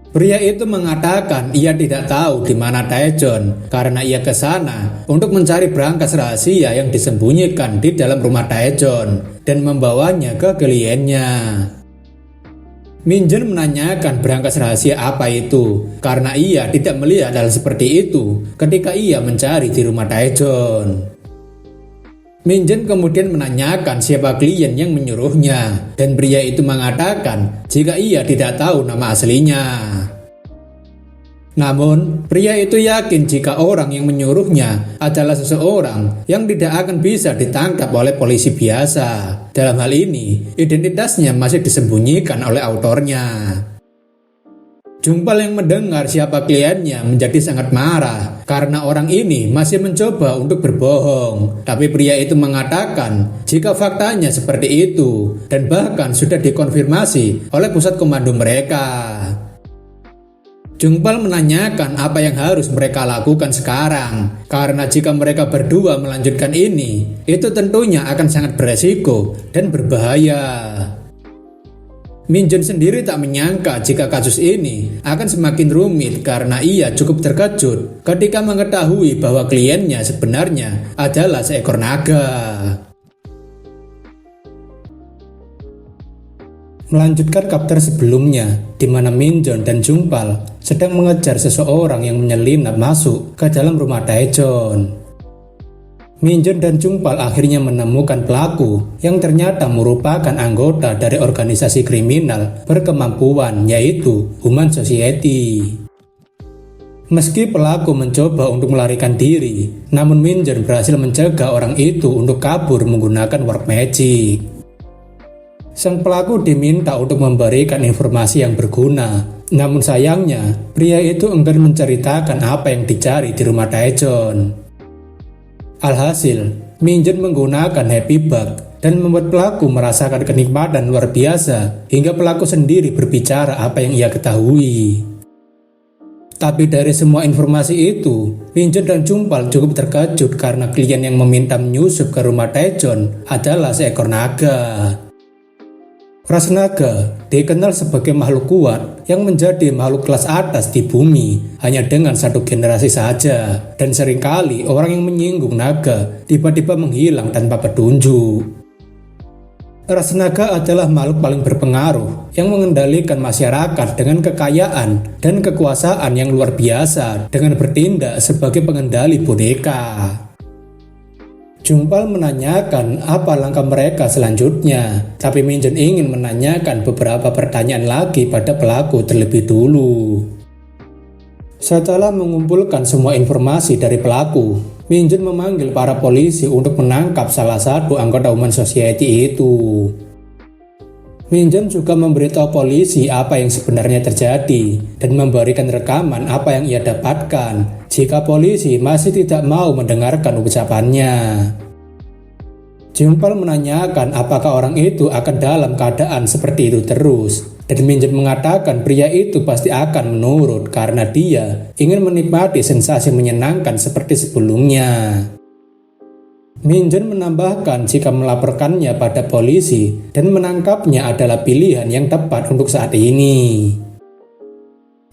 Pria itu mengatakan ia tidak tahu di mana Taejon karena ia ke sana untuk mencari berangkas rahasia yang disembunyikan di dalam rumah Taejon dan membawanya ke kliennya. Minjen menanyakan berangkas rahasia apa itu karena ia tidak melihat hal seperti itu ketika ia mencari di rumah Taejon. Minjen kemudian menanyakan siapa klien yang menyuruhnya, dan pria itu mengatakan jika ia tidak tahu nama aslinya. Namun, pria itu yakin jika orang yang menyuruhnya adalah seseorang yang tidak akan bisa ditangkap oleh polisi biasa. Dalam hal ini, identitasnya masih disembunyikan oleh autornya. Jungpal yang mendengar siapa kliennya menjadi sangat marah karena orang ini masih mencoba untuk berbohong. Tapi pria itu mengatakan jika faktanya seperti itu dan bahkan sudah dikonfirmasi oleh pusat komando mereka. Jungpal menanyakan apa yang harus mereka lakukan sekarang karena jika mereka berdua melanjutkan ini, itu tentunya akan sangat beresiko dan berbahaya. Minjen sendiri tak menyangka jika kasus ini akan semakin rumit karena ia cukup terkejut ketika mengetahui bahwa kliennya sebenarnya adalah seekor naga. Melanjutkan chapter sebelumnya, di mana Minjen dan Jungpal sedang mengejar seseorang yang menyelinap masuk ke dalam rumah Taejon. Minjen dan Jungpal akhirnya menemukan pelaku yang ternyata merupakan anggota dari organisasi kriminal berkemampuan yaitu Human Society. Meski pelaku mencoba untuk melarikan diri, namun Minjen berhasil mencegah orang itu untuk kabur menggunakan work magic. Sang pelaku diminta untuk memberikan informasi yang berguna, namun sayangnya pria itu enggan menceritakan apa yang dicari di rumah Taejon. Alhasil, Minjun menggunakan happy bug dan membuat pelaku merasakan kenikmatan luar biasa hingga pelaku sendiri berbicara apa yang ia ketahui. Tapi dari semua informasi itu, Minjun dan Jumpal cukup terkejut karena klien yang meminta menyusup ke rumah Taejon adalah seekor naga. Ras naga dikenal sebagai makhluk kuat yang menjadi makhluk kelas atas di bumi hanya dengan satu generasi saja, dan seringkali orang yang menyinggung naga tiba-tiba menghilang tanpa petunjuk. Ras naga adalah makhluk paling berpengaruh yang mengendalikan masyarakat dengan kekayaan dan kekuasaan yang luar biasa dengan bertindak sebagai pengendali boneka. Jumpal menanyakan apa langkah mereka selanjutnya, tapi Minjun ingin menanyakan beberapa pertanyaan lagi pada pelaku terlebih dulu. Setelah mengumpulkan semua informasi dari pelaku, Minjun memanggil para polisi untuk menangkap salah satu anggota Human Society itu. Minjun juga memberitahu polisi apa yang sebenarnya terjadi dan memberikan rekaman apa yang ia dapatkan jika polisi masih tidak mau mendengarkan ucapannya. Jumpal menanyakan apakah orang itu akan dalam keadaan seperti itu terus, dan Minjun mengatakan pria itu pasti akan menurut karena dia ingin menikmati sensasi menyenangkan seperti sebelumnya. Minjun menambahkan jika melaporkannya pada polisi dan menangkapnya adalah pilihan yang tepat untuk saat ini.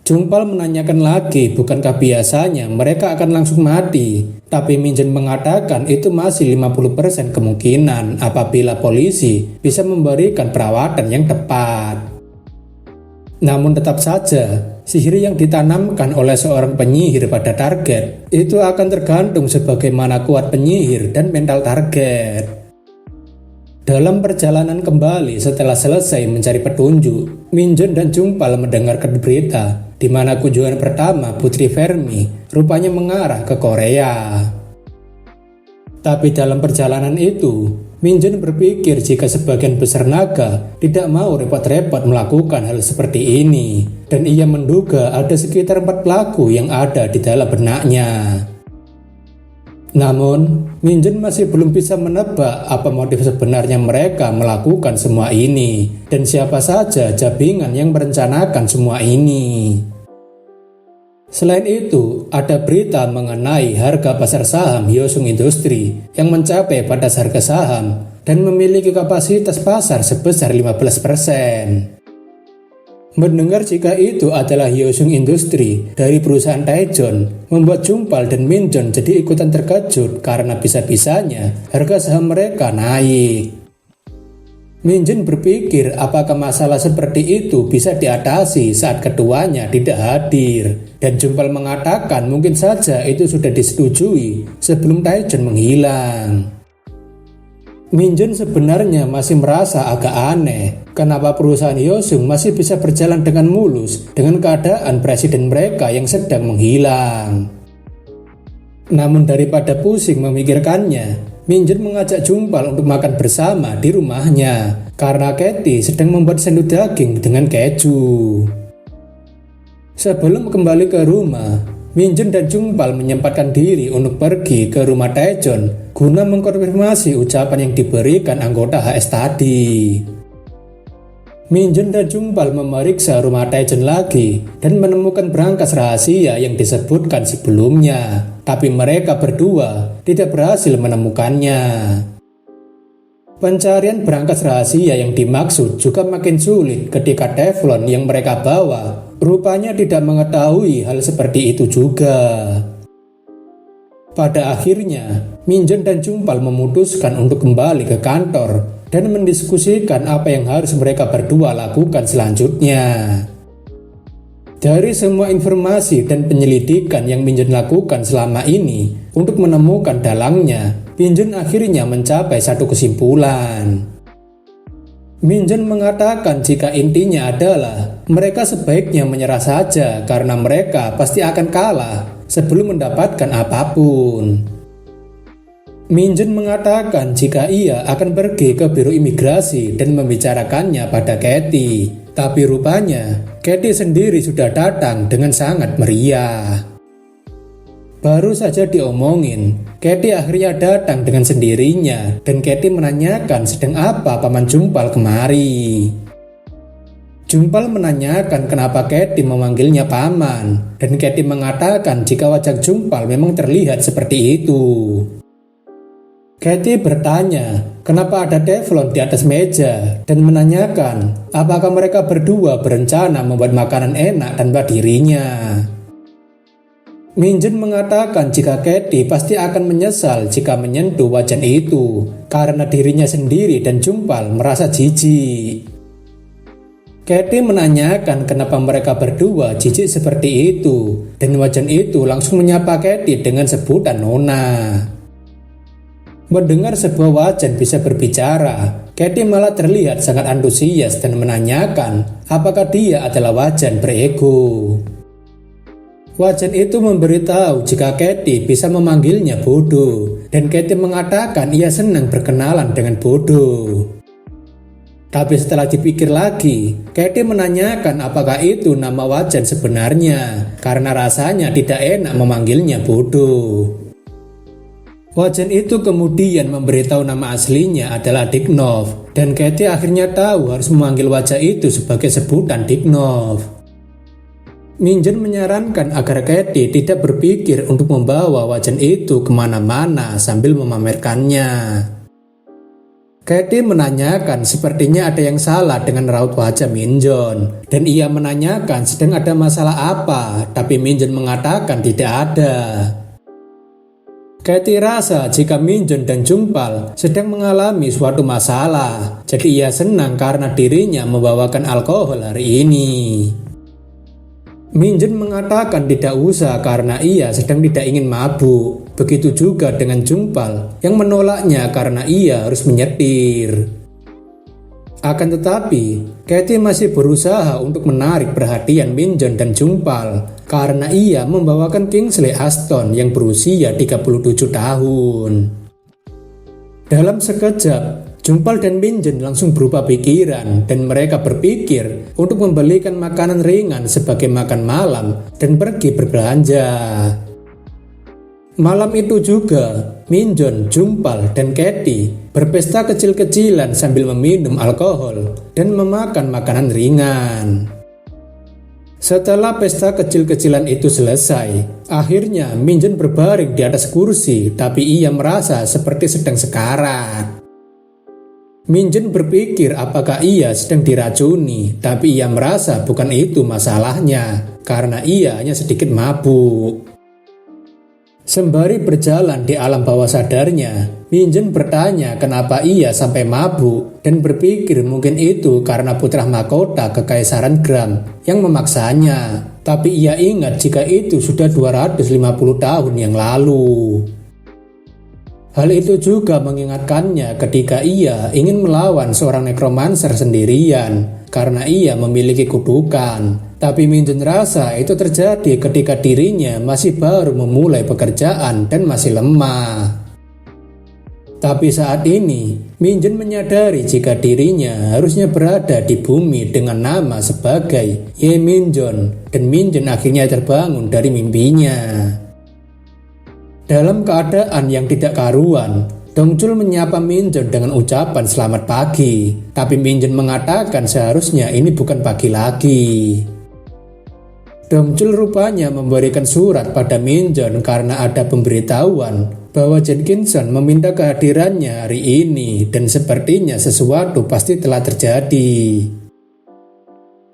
Jumpal menanyakan lagi bukankah biasanya mereka akan langsung mati, tapi Minjun mengatakan itu masih 50% kemungkinan apabila polisi bisa memberikan perawatan yang tepat. Namun tetap saja, sihir yang ditanamkan oleh seorang penyihir pada target itu akan tergantung sebagaimana kuat penyihir dan mental target. Dalam perjalanan kembali setelah selesai mencari petunjuk, Minjun dan Jumpal mendengarkan berita di mana kunjungan pertama Putri Fermi rupanya mengarah ke Korea. Tapi dalam perjalanan itu, Minjun berpikir jika sebagian besar naga tidak mau repot-repot melakukan hal seperti ini, dan ia menduga ada sekitar 4 pelaku yang ada di dalam benaknya. Namun, Minjun masih belum bisa menebak apa motif sebenarnya mereka melakukan semua ini, dan siapa saja jabingan yang merencanakan semua ini. Selain itu, ada berita mengenai harga pasar saham Hyosung Industry yang mencapai batas harga saham dan memiliki kapasitas pasar sebesar 15%. Mendengar jika itu adalah Hyosung Industry dari perusahaan Taejon, membuat Jumpal dan Minjun jadi ikutan terkejut karena bisa-bisanya harga saham mereka naik. Minjun berpikir apakah masalah seperti itu bisa diatasi saat keduanya tidak hadir, dan Jumpal mengatakan mungkin saja itu sudah disetujui sebelum Taejon menghilang. Minjun sebenarnya masih merasa agak aneh kenapa perusahaan Hyosung masih bisa berjalan dengan mulus dengan keadaan presiden mereka yang sedang menghilang. Namun daripada pusing memikirkannya, Minjun mengajak Jumpal untuk makan bersama di rumahnya karena Katie sedang membuat sendok daging dengan keju. Sebelum kembali ke rumah, Minjun dan Jumpal menyempatkan diri untuk pergi ke rumah Taejon guna mengkonfirmasi ucapan yang diberikan anggota HS tadi. Minjun dan Jumpal memeriksa rumah Taejon lagi dan menemukan berangkas rahasia yang disebutkan sebelumnya, tapi mereka berdua tidak berhasil menemukannya. Pencarian berangkas rahasia yang dimaksud juga makin sulit ketika teflon yang mereka bawa rupanya tidak mengetahui hal seperti itu juga. Pada akhirnya, Minjun dan Jumpal memutuskan untuk kembali ke kantor dan mendiskusikan apa yang harus mereka berdua lakukan selanjutnya. Dari semua informasi dan penyelidikan yang Minjun lakukan selama ini untuk menemukan dalangnya, Minjun akhirnya mencapai satu kesimpulan. Minjun mengatakan jika intinya adalah mereka sebaiknya menyerah saja karena mereka pasti akan kalah sebelum mendapatkan apapun. Minjun mengatakan jika ia akan pergi ke biro imigrasi dan membicarakannya pada Katie, tapi rupanya Katie sendiri sudah datang dengan sangat meriah. Baru saja diomongin, Katie akhirnya datang dengan sendirinya dan Katie menanyakan sedang apa Paman Jumpal kemari. Jumpal menanyakan kenapa Katie memanggilnya Paman dan Katie mengatakan jika wajah Jumpal memang terlihat seperti itu. Katie bertanya kenapa ada teflon di atas meja dan menanyakan apakah mereka berdua berencana membuat makanan enak tanpa dirinya. Minjun mengatakan jika Katie pasti akan menyesal jika menyentuh wajan itu karena dirinya sendiri dan Jumpal merasa jijik. Katie menanyakan kenapa mereka berdua jijik seperti itu dan wajan itu langsung menyapa Katie dengan sebutan Nona. Mendengar sebuah wajan bisa berbicara, Katie malah terlihat sangat antusias dan menanyakan apakah dia adalah wajan berego. Wajan itu memberitahu jika Katie bisa memanggilnya bodoh dan Katie mengatakan ia senang berkenalan dengan bodoh. Tapi setelah dipikir lagi, Katie menanyakan apakah itu nama wajan sebenarnya karena rasanya tidak enak memanggilnya bodoh. Wajan itu kemudian memberitahu nama aslinya adalah Dignov dan Katie akhirnya tahu harus memanggil wajah itu sebagai sebutan Dignov. Minjun menyarankan agar Katie tidak berpikir untuk membawa wajan itu kemana-mana sambil memamerkannya. Katie menanyakan sepertinya ada yang salah dengan raut wajah Minjun dan ia menanyakan sedang ada masalah apa, tapi Minjun mengatakan tidak ada. Katie rasa jika Minjun dan Jumpal sedang mengalami suatu masalah, jadi ia senang karena dirinya membawakan alkohol hari ini. Minjun mengatakan tidak usah karena ia sedang tidak ingin mabuk. Begitu juga dengan Jumpal yang menolaknya karena ia harus menyetir. Akan tetapi, Katie masih berusaha untuk menarik perhatian Minjun dan Jumpal karena ia membawakan Kingsley Aston yang berusia 37 tahun. Dalam sekejap, Jumpal dan Minjun langsung berubah pikiran dan mereka berpikir untuk membelikan makanan ringan sebagai makan malam dan pergi berbelanja. Malam itu juga, Minjun, Jumpal, dan Katie berpesta kecil-kecilan sambil meminum alkohol dan memakan makanan ringan. Setelah pesta kecil-kecilan itu selesai, akhirnya Minjun berbaring di atas kursi tapi ia merasa seperti sedang sekarat. Minjun berpikir apakah ia sedang diracuni, tapi ia merasa bukan itu masalahnya, karena ia hanya sedikit mabuk. Sembari berjalan di alam bawah sadarnya, Minjun bertanya kenapa ia sampai mabuk, dan berpikir mungkin itu karena putra mahkota Kekaisaran Gram yang memaksanya. Tapi ia ingat jika itu sudah 250 tahun yang lalu. Hal itu juga mengingatkannya ketika ia ingin melawan seorang nekromancer sendirian karena ia memiliki kutukan. Tapi Minjun rasa itu terjadi ketika dirinya masih baru memulai pekerjaan dan masih lemah. Tapi saat ini, Minjun menyadari jika dirinya harusnya berada di bumi dengan nama sebagai Ye Minjun, dan Minjun akhirnya terbangun dari mimpinya. Dalam keadaan yang tidak karuan, Dongchul menyapa Minjun dengan ucapan selamat pagi, tapi Minjun mengatakan seharusnya ini bukan pagi lagi. Dongchul rupanya memberikan surat pada Minjun karena ada pemberitahuan bahwa Jenkinson meminta kehadirannya hari ini dan sepertinya sesuatu pasti telah terjadi.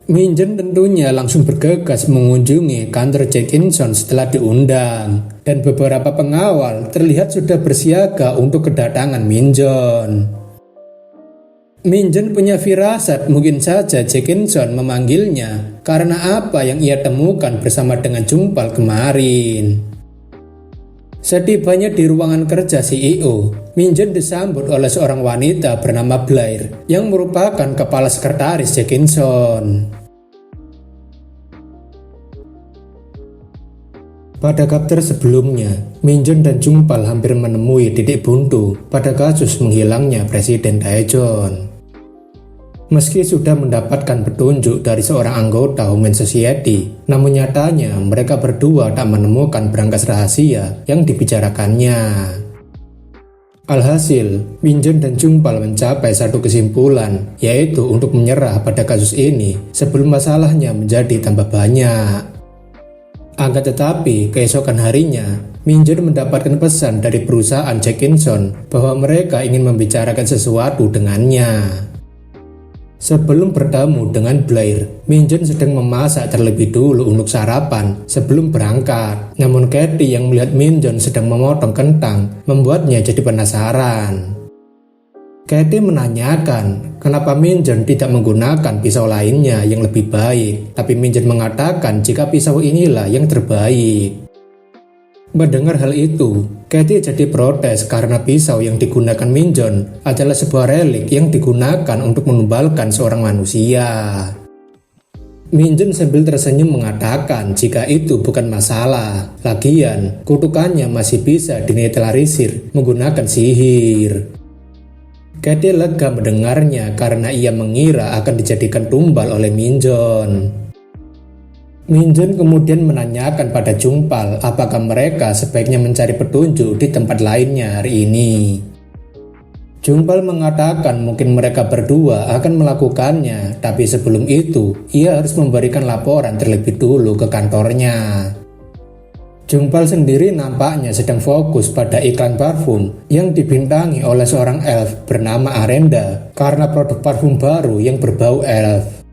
Minjun tentunya langsung bergegas mengunjungi kantor Jenkinson setelah diundang, dan beberapa pengawal terlihat sudah bersiaga untuk kedatangan Minjun. Minjun punya firasat mungkin saja Jenkinson memanggilnya karena apa yang ia temukan bersama dengan Jumpal kemarin. Setibanya di ruangan kerja CEO, Minjun disambut oleh seorang wanita bernama Blair yang merupakan kepala sekretaris Jenkinson. Pada chapter sebelumnya, Minjun dan Jumpal hampir menemui titik buntu pada kasus menghilangnya Presiden Daejeon. Meski sudah mendapatkan petunjuk dari seorang anggota Human Society, namun nyatanya mereka berdua tak menemukan berangkas rahasia yang dibicarakannya. Alhasil, Minjeon dan Jungpal mencapai satu kesimpulan, yaitu untuk menyerah pada kasus ini sebelum masalahnya menjadi tambah banyak. Akan tetapi, keesokan harinya, Minjeon mendapatkan pesan dari perusahaan Jackinson bahwa mereka ingin membicarakan sesuatu dengannya. Sebelum bertemu dengan Blair, Minjeon sedang memasak terlebih dulu untuk sarapan sebelum berangkat. Namun Katie yang melihat Minjeon sedang memotong kentang membuatnya jadi penasaran. Katie menanyakan kenapa Minjeon tidak menggunakan pisau lainnya yang lebih baik, tapi Minjeon mengatakan jika pisau inilah yang terbaik. Mendengar hal itu, Katie jadi protes karena pisau yang digunakan Minjeon adalah sebuah relik yang digunakan untuk menumbalkan seorang manusia. Minjeon sambil tersenyum mengatakan jika itu bukan masalah. Lagian, kutukannya masih bisa dinetralisir menggunakan sihir. Katie lega mendengarnya karena ia mengira akan dijadikan tumbal oleh Minjeon. Minjeon kemudian menanyakan pada Jungpal apakah mereka sebaiknya mencari petunjuk di tempat lainnya hari ini. Jungpal mengatakan mungkin mereka berdua akan melakukannya, tapi sebelum itu ia harus memberikan laporan terlebih dulu ke kantornya. Jungpal sendiri nampaknya sedang fokus pada iklan parfum yang dibintangi oleh seorang elf bernama Arenda karena produk parfum baru yang berbau elf.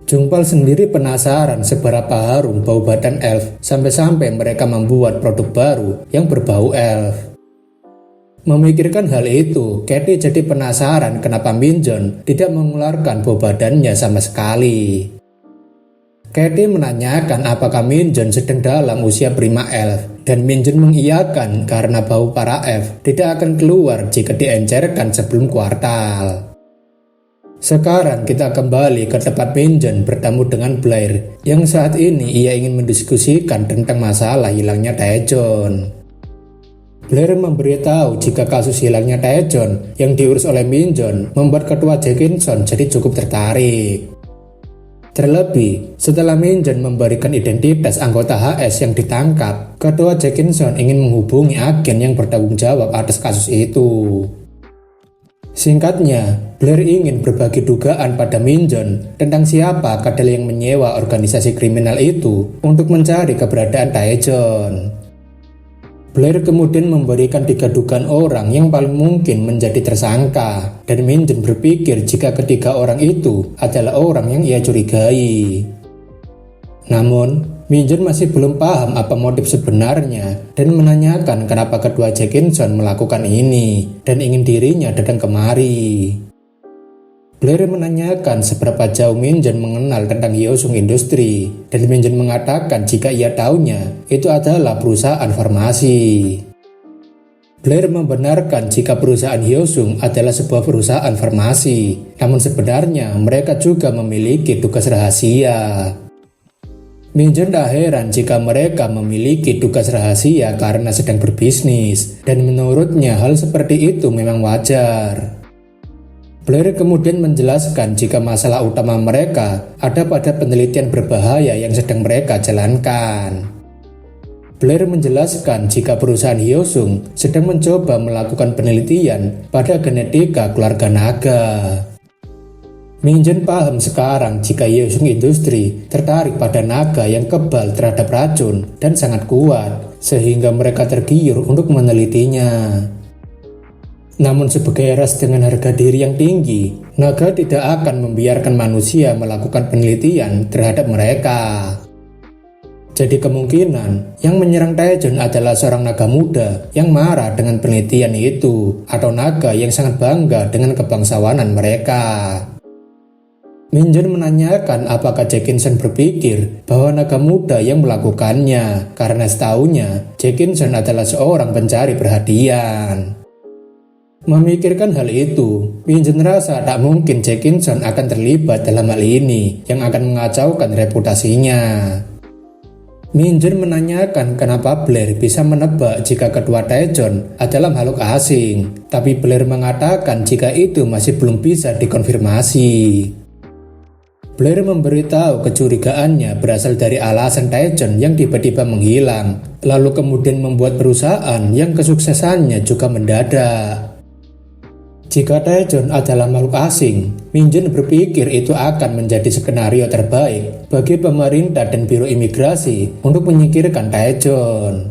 Jungpal sendiri penasaran seberapa harum bau badan elf sampai-sampai mereka membuat produk baru yang berbau elf. Memikirkan hal itu, Katie jadi penasaran kenapa Minjeon tidak mengeluarkan bau badannya sama sekali. Katie menanyakan apakah Minjeon sedang dalam usia prima elf, dan Minjeon mengiyakan karena bau para elf tidak akan keluar jika diencerkan sebelum kuartal. Sekarang kita kembali ke tempat Minjeon bertemu dengan Blair, yang saat ini ia ingin mendiskusikan tentang masalah hilangnya Taejeon. Blair memberitahu jika kasus hilangnya Taejeon yang diurus oleh Minjeon membuat ketua Jackinson jadi cukup tertarik. Terlebih, setelah Minjeon memberikan identitas anggota HS yang ditangkap, ketua Jackinson ingin menghubungi agen yang bertanggung jawab atas kasus itu. Singkatnya, Blair ingin berbagi dugaan pada Minjeon tentang siapa kadal yang menyewa organisasi kriminal itu untuk mencari keberadaan Taejeon. Blair kemudian memberikan 3 dugaan orang yang paling mungkin menjadi tersangka, dan Minjeon berpikir jika ketiga orang itu adalah orang yang ia curigai. Namun, Minjeon masih belum paham apa motif sebenarnya dan menanyakan kenapa kedua Jackinson melakukan ini dan ingin dirinya datang kemari. Blair menanyakan seberapa jauh Minjeon mengenal tentang Hyosung Industry, dan Minjeon mengatakan jika ia tahunya itu adalah perusahaan farmasi. Blair membenarkan jika perusahaan Hyosung adalah sebuah perusahaan farmasi, namun sebenarnya mereka juga memiliki tugas rahasia. Minjeon tak heran jika mereka memiliki tugas rahasia karena sedang berbisnis, dan menurutnya hal seperti itu memang wajar. Blair kemudian menjelaskan jika masalah utama mereka ada pada penelitian berbahaya yang sedang mereka jalankan. Blair menjelaskan jika perusahaan Hyosung sedang mencoba melakukan penelitian pada genetika keluarga naga. Minjeon paham sekarang jika Hyosung Industry tertarik pada naga yang kebal terhadap racun dan sangat kuat, sehingga mereka tergiur untuk menelitinya. Namun sebagai ras dengan harga diri yang tinggi, naga tidak akan membiarkan manusia melakukan penelitian terhadap mereka. Jadi kemungkinan yang menyerang Taejeon adalah seorang naga muda yang marah dengan penelitian itu, atau naga yang sangat bangga dengan kebangsawanan mereka. Minjeon menanyakan apakah Jackinson berpikir bahwa naga muda yang melakukannya, karena setahunya Jackinson adalah seorang pencari perhatian. Memikirkan hal itu, Minjeon rasa tak mungkin Jackinson akan terlibat dalam hal ini yang akan mengacaukan reputasinya. Min-jun menanyakan kenapa Blair bisa menebak jika ketua Taejeon adalah makhluk asing, tapi Blair mengatakan jika itu masih belum bisa dikonfirmasi. Blair memberitahu kecurigaannya berasal dari alasan Taejeon yang tiba-tiba menghilang, lalu kemudian membuat perusahaan yang kesuksesannya juga mendadak. Jika Taejeon adalah makhluk asing, Min-jun berpikir itu akan menjadi skenario terbaik bagi pemerintah dan biro imigrasi untuk menyingkirkan Taejeon.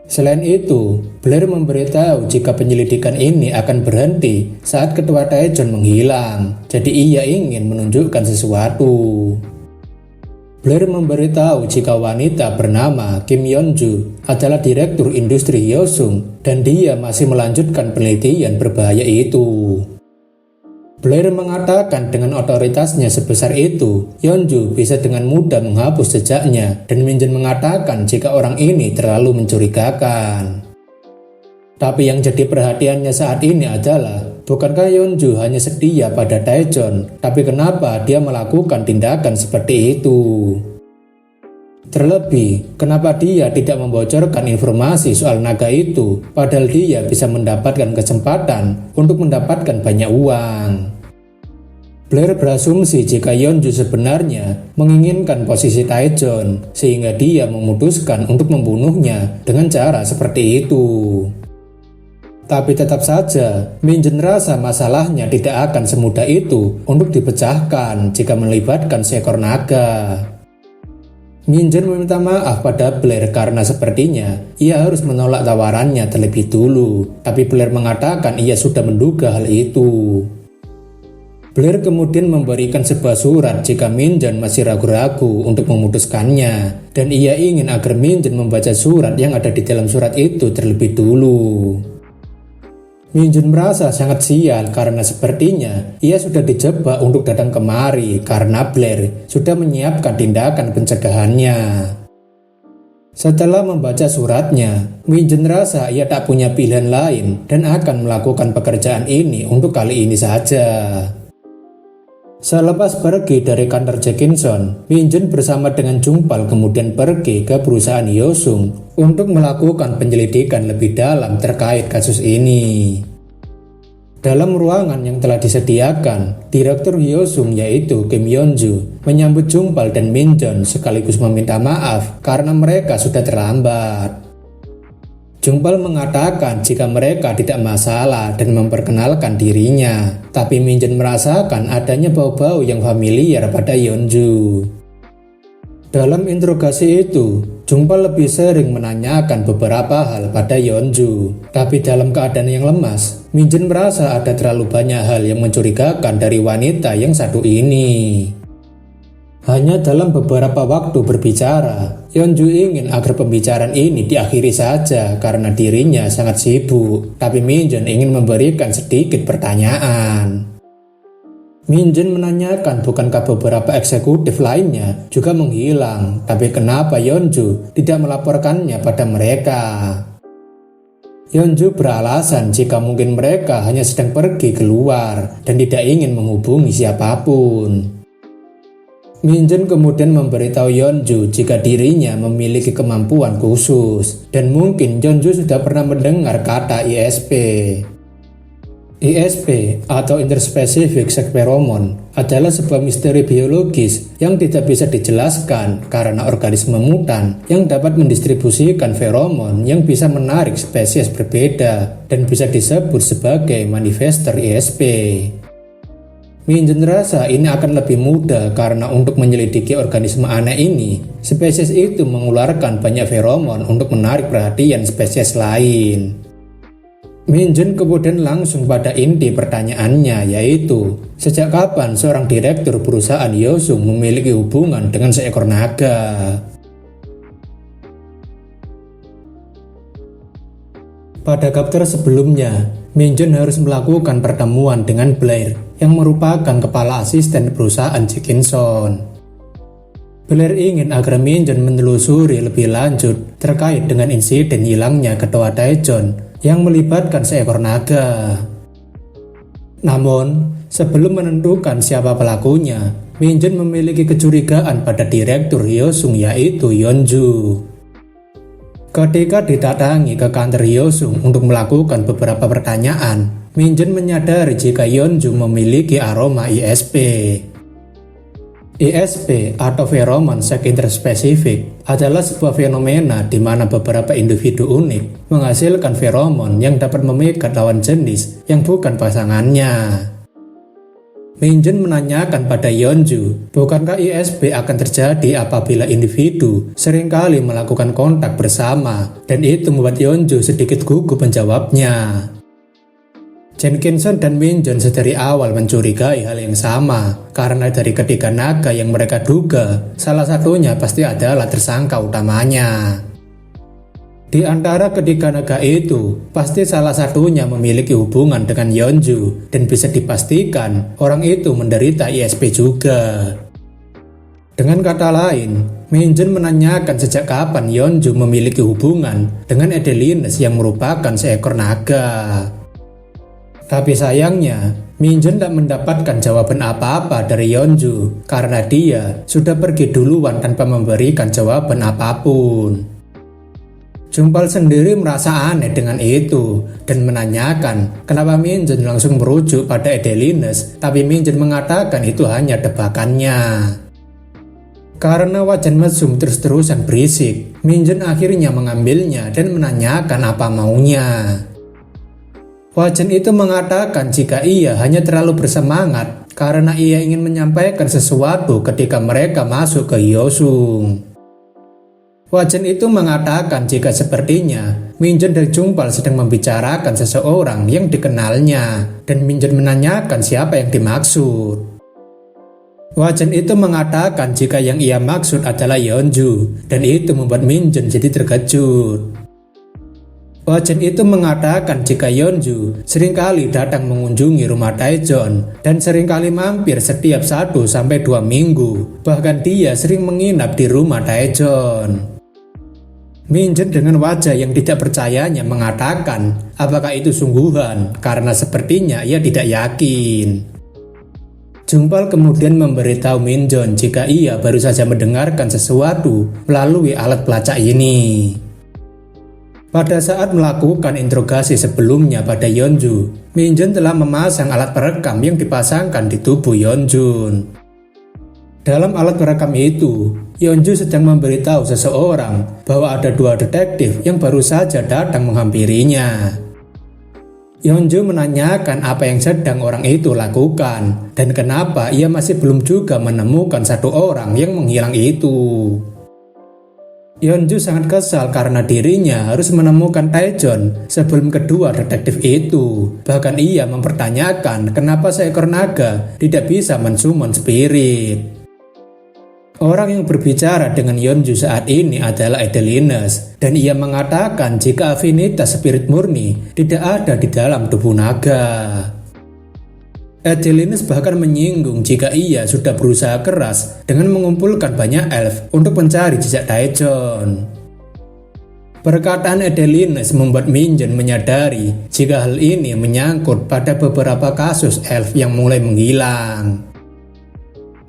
Selain itu, Blair memberitahu jika penyelidikan ini akan berhenti saat ketua Taejeon menghilang, jadi ia ingin menunjukkan sesuatu. Blair memberitahu jika wanita bernama Kim Yeonju adalah direktur industri Hyosung dan dia masih melanjutkan penelitian berbahaya itu. Blair mengatakan dengan otoritasnya sebesar itu, Yeonju bisa dengan mudah menghapus jejaknya dan Min-jun mengatakan jika orang ini terlalu mencurigakan. Tapi yang jadi perhatiannya saat ini adalah, bukankah Yeonju hanya setia pada Taejeon, tapi kenapa dia melakukan tindakan seperti itu? Terlebih, kenapa dia tidak membocorkan informasi soal naga itu, padahal dia bisa mendapatkan kesempatan untuk mendapatkan banyak uang. Blair berasumsi jika Yeonju sebenarnya menginginkan posisi Taejeon, sehingga dia memutuskan untuk membunuhnya dengan cara seperti itu. Tapi tetap saja, Min-jun rasa masalahnya tidak akan semudah itu untuk dipecahkan jika melibatkan seekor naga. Min-jun meminta maaf pada Blair karena sepertinya ia harus menolak tawarannya terlebih dulu, tapi Blair mengatakan ia sudah menduga hal itu. Blair kemudian memberikan sebuah surat jika Min-jun masih ragu-ragu untuk memutuskannya, dan ia ingin agar Min-jun membaca surat yang ada di dalam surat itu terlebih dulu. Min-jun merasa sangat sial karena sepertinya ia sudah dijebak untuk datang kemari karena Blair sudah menyiapkan tindakan pencegahannya. Setelah membaca suratnya, Min-jun rasa ia tak punya pilihan lain dan akan melakukan pekerjaan ini untuk kali ini saja. Selepas pergi dari kantor Jackinson, Min-jun bersama dengan Jungpal kemudian pergi ke perusahaan Hyosung untuk melakukan penyelidikan lebih dalam terkait kasus ini. Dalam ruangan yang telah disediakan, Direktur Hyosung yaitu Kim Yeonju menyambut Jungpal dan Min-jun sekaligus meminta maaf karena mereka sudah terlambat. Jungpal mengatakan jika mereka tidak masalah dan memperkenalkan dirinya, tapi Min-jun merasakan adanya bau-bau yang familiar pada Yeonju. Dalam interogasi itu, Jungpal lebih sering menanyakan beberapa hal pada Yeonju, tapi dalam keadaan yang lemas, Min-jun merasa ada terlalu banyak hal yang mencurigakan dari wanita yang satu ini. Hanya dalam beberapa waktu berbicara, Yeonju ingin agar pembicaraan ini diakhiri saja karena dirinya sangat sibuk, tapi Min-jun ingin memberikan sedikit pertanyaan. Min-jun menanyakan bukankah beberapa eksekutif lainnya juga menghilang, tapi kenapa Yeonju tidak melaporkannya pada mereka? Yeonju beralasan jika mungkin mereka hanya sedang pergi keluar dan tidak ingin menghubungi siapapun. Min-jun kemudian memberitahu Yeonju jika dirinya memiliki kemampuan khusus dan mungkin Yeonju sudah pernah mendengar kata ISP. ISP atau Interspecific Sex Pheromone adalah sebuah misteri biologis yang tidak bisa dijelaskan karena organisme mutan yang dapat mendistribusikan feromon yang bisa menarik spesies berbeda dan bisa disebut sebagai manifester ISP. Min-jun rasa ini akan lebih mudah karena untuk menyelidiki organisme aneh ini, spesies itu mengeluarkan banyak feromon untuk menarik perhatian spesies lain. Min-jun kemudian langsung pada inti pertanyaannya, yaitu sejak kapan seorang direktur perusahaan Hyosung memiliki hubungan dengan seekor naga? Pada chapter sebelumnya, Min-jun harus melakukan pertemuan dengan Blair yang merupakan kepala asisten perusahaan Jackinson. Blair ingin agar Min-jun menelusuri lebih lanjut terkait dengan insiden hilangnya ketua Taejeon yang melibatkan seekor naga. Namun, sebelum menentukan siapa pelakunya, Minjun memiliki kecurigaan pada direktur Hyosung yaitu Yeonju. Ketika didatangi ke kantor Hyosung untuk melakukan beberapa pertanyaan, Minjun menyadari jika Yeonju memiliki aroma ISP. ISP atau Pheromone Sex Interspecific adalah sebuah fenomena di mana beberapa individu unik menghasilkan feromon yang dapat memikat lawan jenis yang bukan pasangannya. Minjun menanyakan pada Yeonju, bukankah ISP akan terjadi apabila individu seringkali melakukan kontak bersama, dan itu membuat Yeonju sedikit gugup menjawabnya. Jenkinson dan Minjun sedari awal mencurigai hal yang sama, karena dari ketiga naga yang mereka duga, salah satunya pasti adalah tersangka utamanya. Di antara ketiga naga itu, pasti salah satunya memiliki hubungan dengan Yeonju, dan bisa dipastikan orang itu menderita ISP juga. Dengan kata lain, Minjun menanyakan sejak kapan Yeonju memiliki hubungan dengan Adelines yang merupakan seekor naga. Tapi sayangnya, Minjun tak mendapatkan jawaban apa-apa dari Yeonju karena dia sudah pergi duluan tanpa memberikan jawaban apapun. Jumpal sendiri merasa aneh dengan itu dan menanyakan kenapa Minjun langsung merujuk pada Adelines, tapi Minjun mengatakan itu hanya tebakannya. Karena wajan mesum terus-terusan berisik, Minjun akhirnya mengambilnya dan menanyakan apa maunya. Wajan itu mengatakan jika ia hanya terlalu bersemangat karena ia ingin menyampaikan sesuatu ketika mereka masuk ke Hyosung. Wajan itu mengatakan jika sepertinya Minjun dan Jumpal sedang membicarakan seseorang yang dikenalnya, dan Minjun menanyakan siapa yang dimaksud. Wajan itu mengatakan jika yang ia maksud adalah Yeonju, dan itu membuat Minjun jadi terkejut. Wajan itu mengatakan jika Yeonju seringkali datang mengunjungi rumah Taejon dan seringkali mampir setiap 1-2 minggu. Bahkan dia sering menginap di rumah Taejon. Minjun dengan wajah yang tidak percayanya mengatakan apakah itu sungguhan karena sepertinya ia tidak yakin. Jumpal kemudian memberitahu Minjun jika ia baru saja mendengarkan sesuatu melalui alat pelacak ini. Pada saat melakukan interogasi sebelumnya pada Yeonju, Minjun telah memasang alat perekam yang dipasangkan di tubuh Yeonjun. Dalam alat perekam itu, Yeonju sedang memberitahu seseorang bahwa ada 2 detektif yang baru saja datang menghampirinya. Yeonju menanyakan apa yang sedang orang itu lakukan dan kenapa ia masih belum juga menemukan 1 orang yang menghilang itu. Yeonju sangat kesal karena dirinya harus menemukan Taejon sebelum kedua detektif itu. Bahkan ia mempertanyakan kenapa seekor naga tidak bisa mensummon spirit. Orang yang berbicara dengan Yeonju saat ini adalah Adelines, dan ia mengatakan jika afinitas spirit murni tidak ada di dalam tubuh naga. Adelines bahkan menyinggung jika ia sudah berusaha keras dengan mengumpulkan banyak elf untuk mencari jejak Taejon. Perkataan Adelines membuat Minjun menyadari jika hal ini menyangkut pada beberapa kasus elf yang mulai menghilang.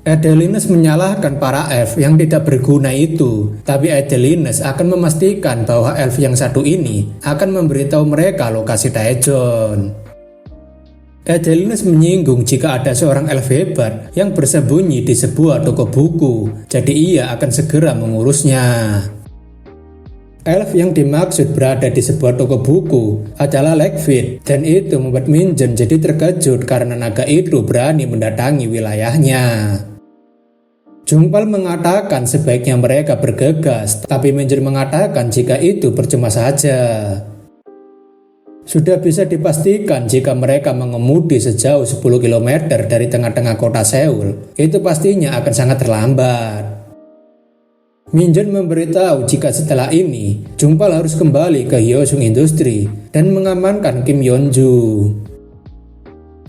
Adelines menyalahkan para elf yang tidak berguna itu, tapi Adelines akan memastikan bahwa elf yang satu ini akan memberitahu mereka lokasi Taejon. Adelines menyinggung jika ada seorang elf hebat yang bersembunyi di sebuah toko buku, jadi ia akan segera mengurusnya. Elf yang dimaksud berada di sebuah toko buku adalah Legfit, dan itu membuat Minjun jadi terkejut karena naga itu berani mendatangi wilayahnya. Jumpal mengatakan sebaiknya mereka bergegas, tapi Minjun mengatakan jika itu percuma saja. Sudah bisa dipastikan jika mereka mengemudi sejauh 10 km dari tengah-tengah kota Seoul, itu pastinya akan sangat terlambat. Minjun memberitahu jika setelah ini, Jumpal harus kembali ke Hyosung Industry dan mengamankan Kim Yeonju.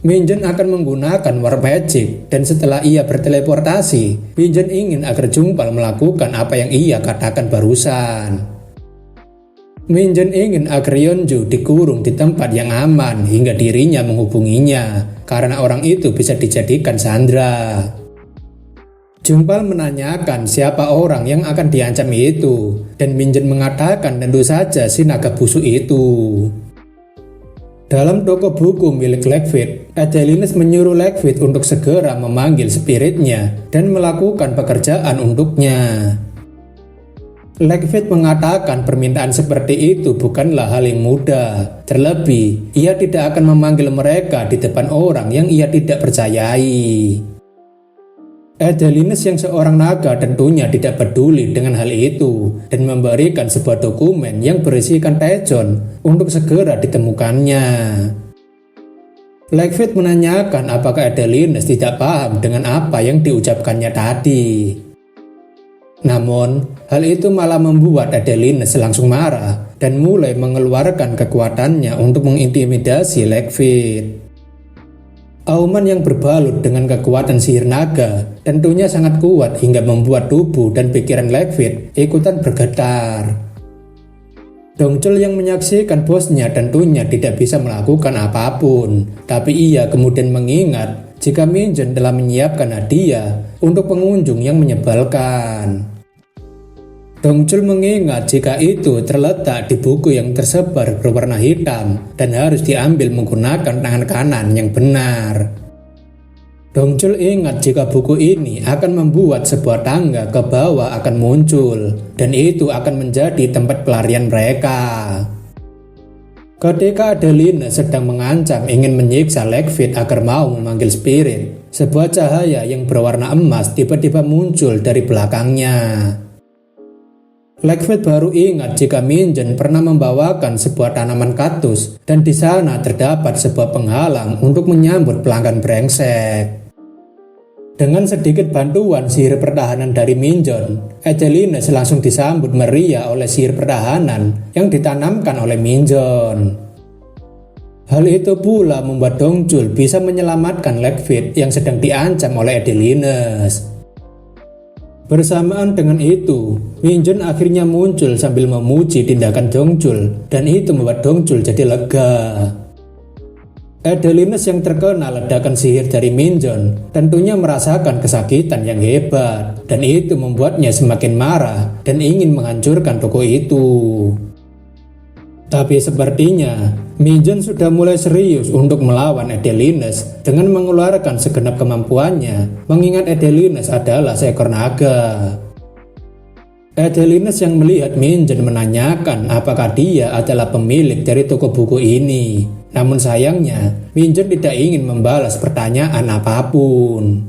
Minjun akan menggunakan War Magic, dan setelah ia berteleportasi, Minjun ingin agar Jumpal melakukan apa yang ia katakan barusan. Minjun ingin agar Yeonju dikurung di tempat yang aman hingga dirinya menghubunginya, karena orang itu bisa dijadikan sandera. Jumpal menanyakan siapa orang yang akan diancam itu, dan Minjen mengatakan tentu saja si naga busuk itu. Dalam toko buku milik Legfit, Adelines menyuruh Legfit untuk segera memanggil spiritnya dan melakukan pekerjaan untuknya. Legfit mengatakan permintaan seperti itu bukanlah hal yang mudah. Terlebih, ia tidak akan memanggil mereka di depan orang yang ia tidak percayai. Adelines yang seorang naga tentunya tidak peduli dengan hal itu dan memberikan sebuah dokumen yang berisikan Taejon untuk segera ditemukannya. Legfit menanyakan apakah Adelines tidak paham dengan apa yang diucapkannya tadi. Namun, hal itu malah membuat Adelines langsung marah dan mulai mengeluarkan kekuatannya untuk mengintimidasi Legfit. Auman yang berbalut dengan kekuatan sihir naga tentunya sangat kuat hingga membuat tubuh dan pikiran Legfit ikutan bergetar. Dongchul yang menyaksikan bosnya tentunya tidak bisa melakukan apapun, tapi ia kemudian mengingat jika Minjeon telah menyiapkan hadiah untuk pengunjung yang menyebalkan. Dongchul mengingat jika itu terletak di buku yang tersebar berwarna hitam dan harus diambil menggunakan tangan kanan yang benar. Dongchul ingat jika buku ini akan membuat sebuah tangga ke bawah akan muncul dan itu akan menjadi tempat pelarian mereka. Ketika Adelines sedang mengancam ingin menyiksa Legfit agar mau memanggil spirit, sebuah cahaya yang berwarna emas tiba-tiba muncul dari belakangnya. Legfit baru ingat jika Minjeon pernah membawakan sebuah tanaman kaktus dan di sana terdapat sebuah penghalang untuk menyambut pelanggan brengsek. Dengan sedikit bantuan sihir pertahanan dari Minjeon, Adelines langsung disambut meriah oleh sihir pertahanan yang ditanamkan oleh Minjeon. Hal itu pula membuat Dongchul bisa menyelamatkan Legfit yang sedang diancam oleh Adelines. Bersamaan dengan itu, Minjeon akhirnya muncul sambil memuji tindakan Dongchul dan itu membuat Dongchul jadi lega. Adelines yang terkena ledakan sihir dari Minjeon tentunya merasakan kesakitan yang hebat dan itu membuatnya semakin marah dan ingin menghancurkan toko itu. Tapi sepertinya Minjeon sudah mulai serius untuk melawan Adelines dengan mengeluarkan segenap kemampuannya, mengingat Adelines adalah seekor naga. Adelines yang melihat Minjeon menanyakan apakah dia adalah pemilik dari toko buku ini. Namun sayangnya, Minjeon tidak ingin membalas pertanyaan apapun.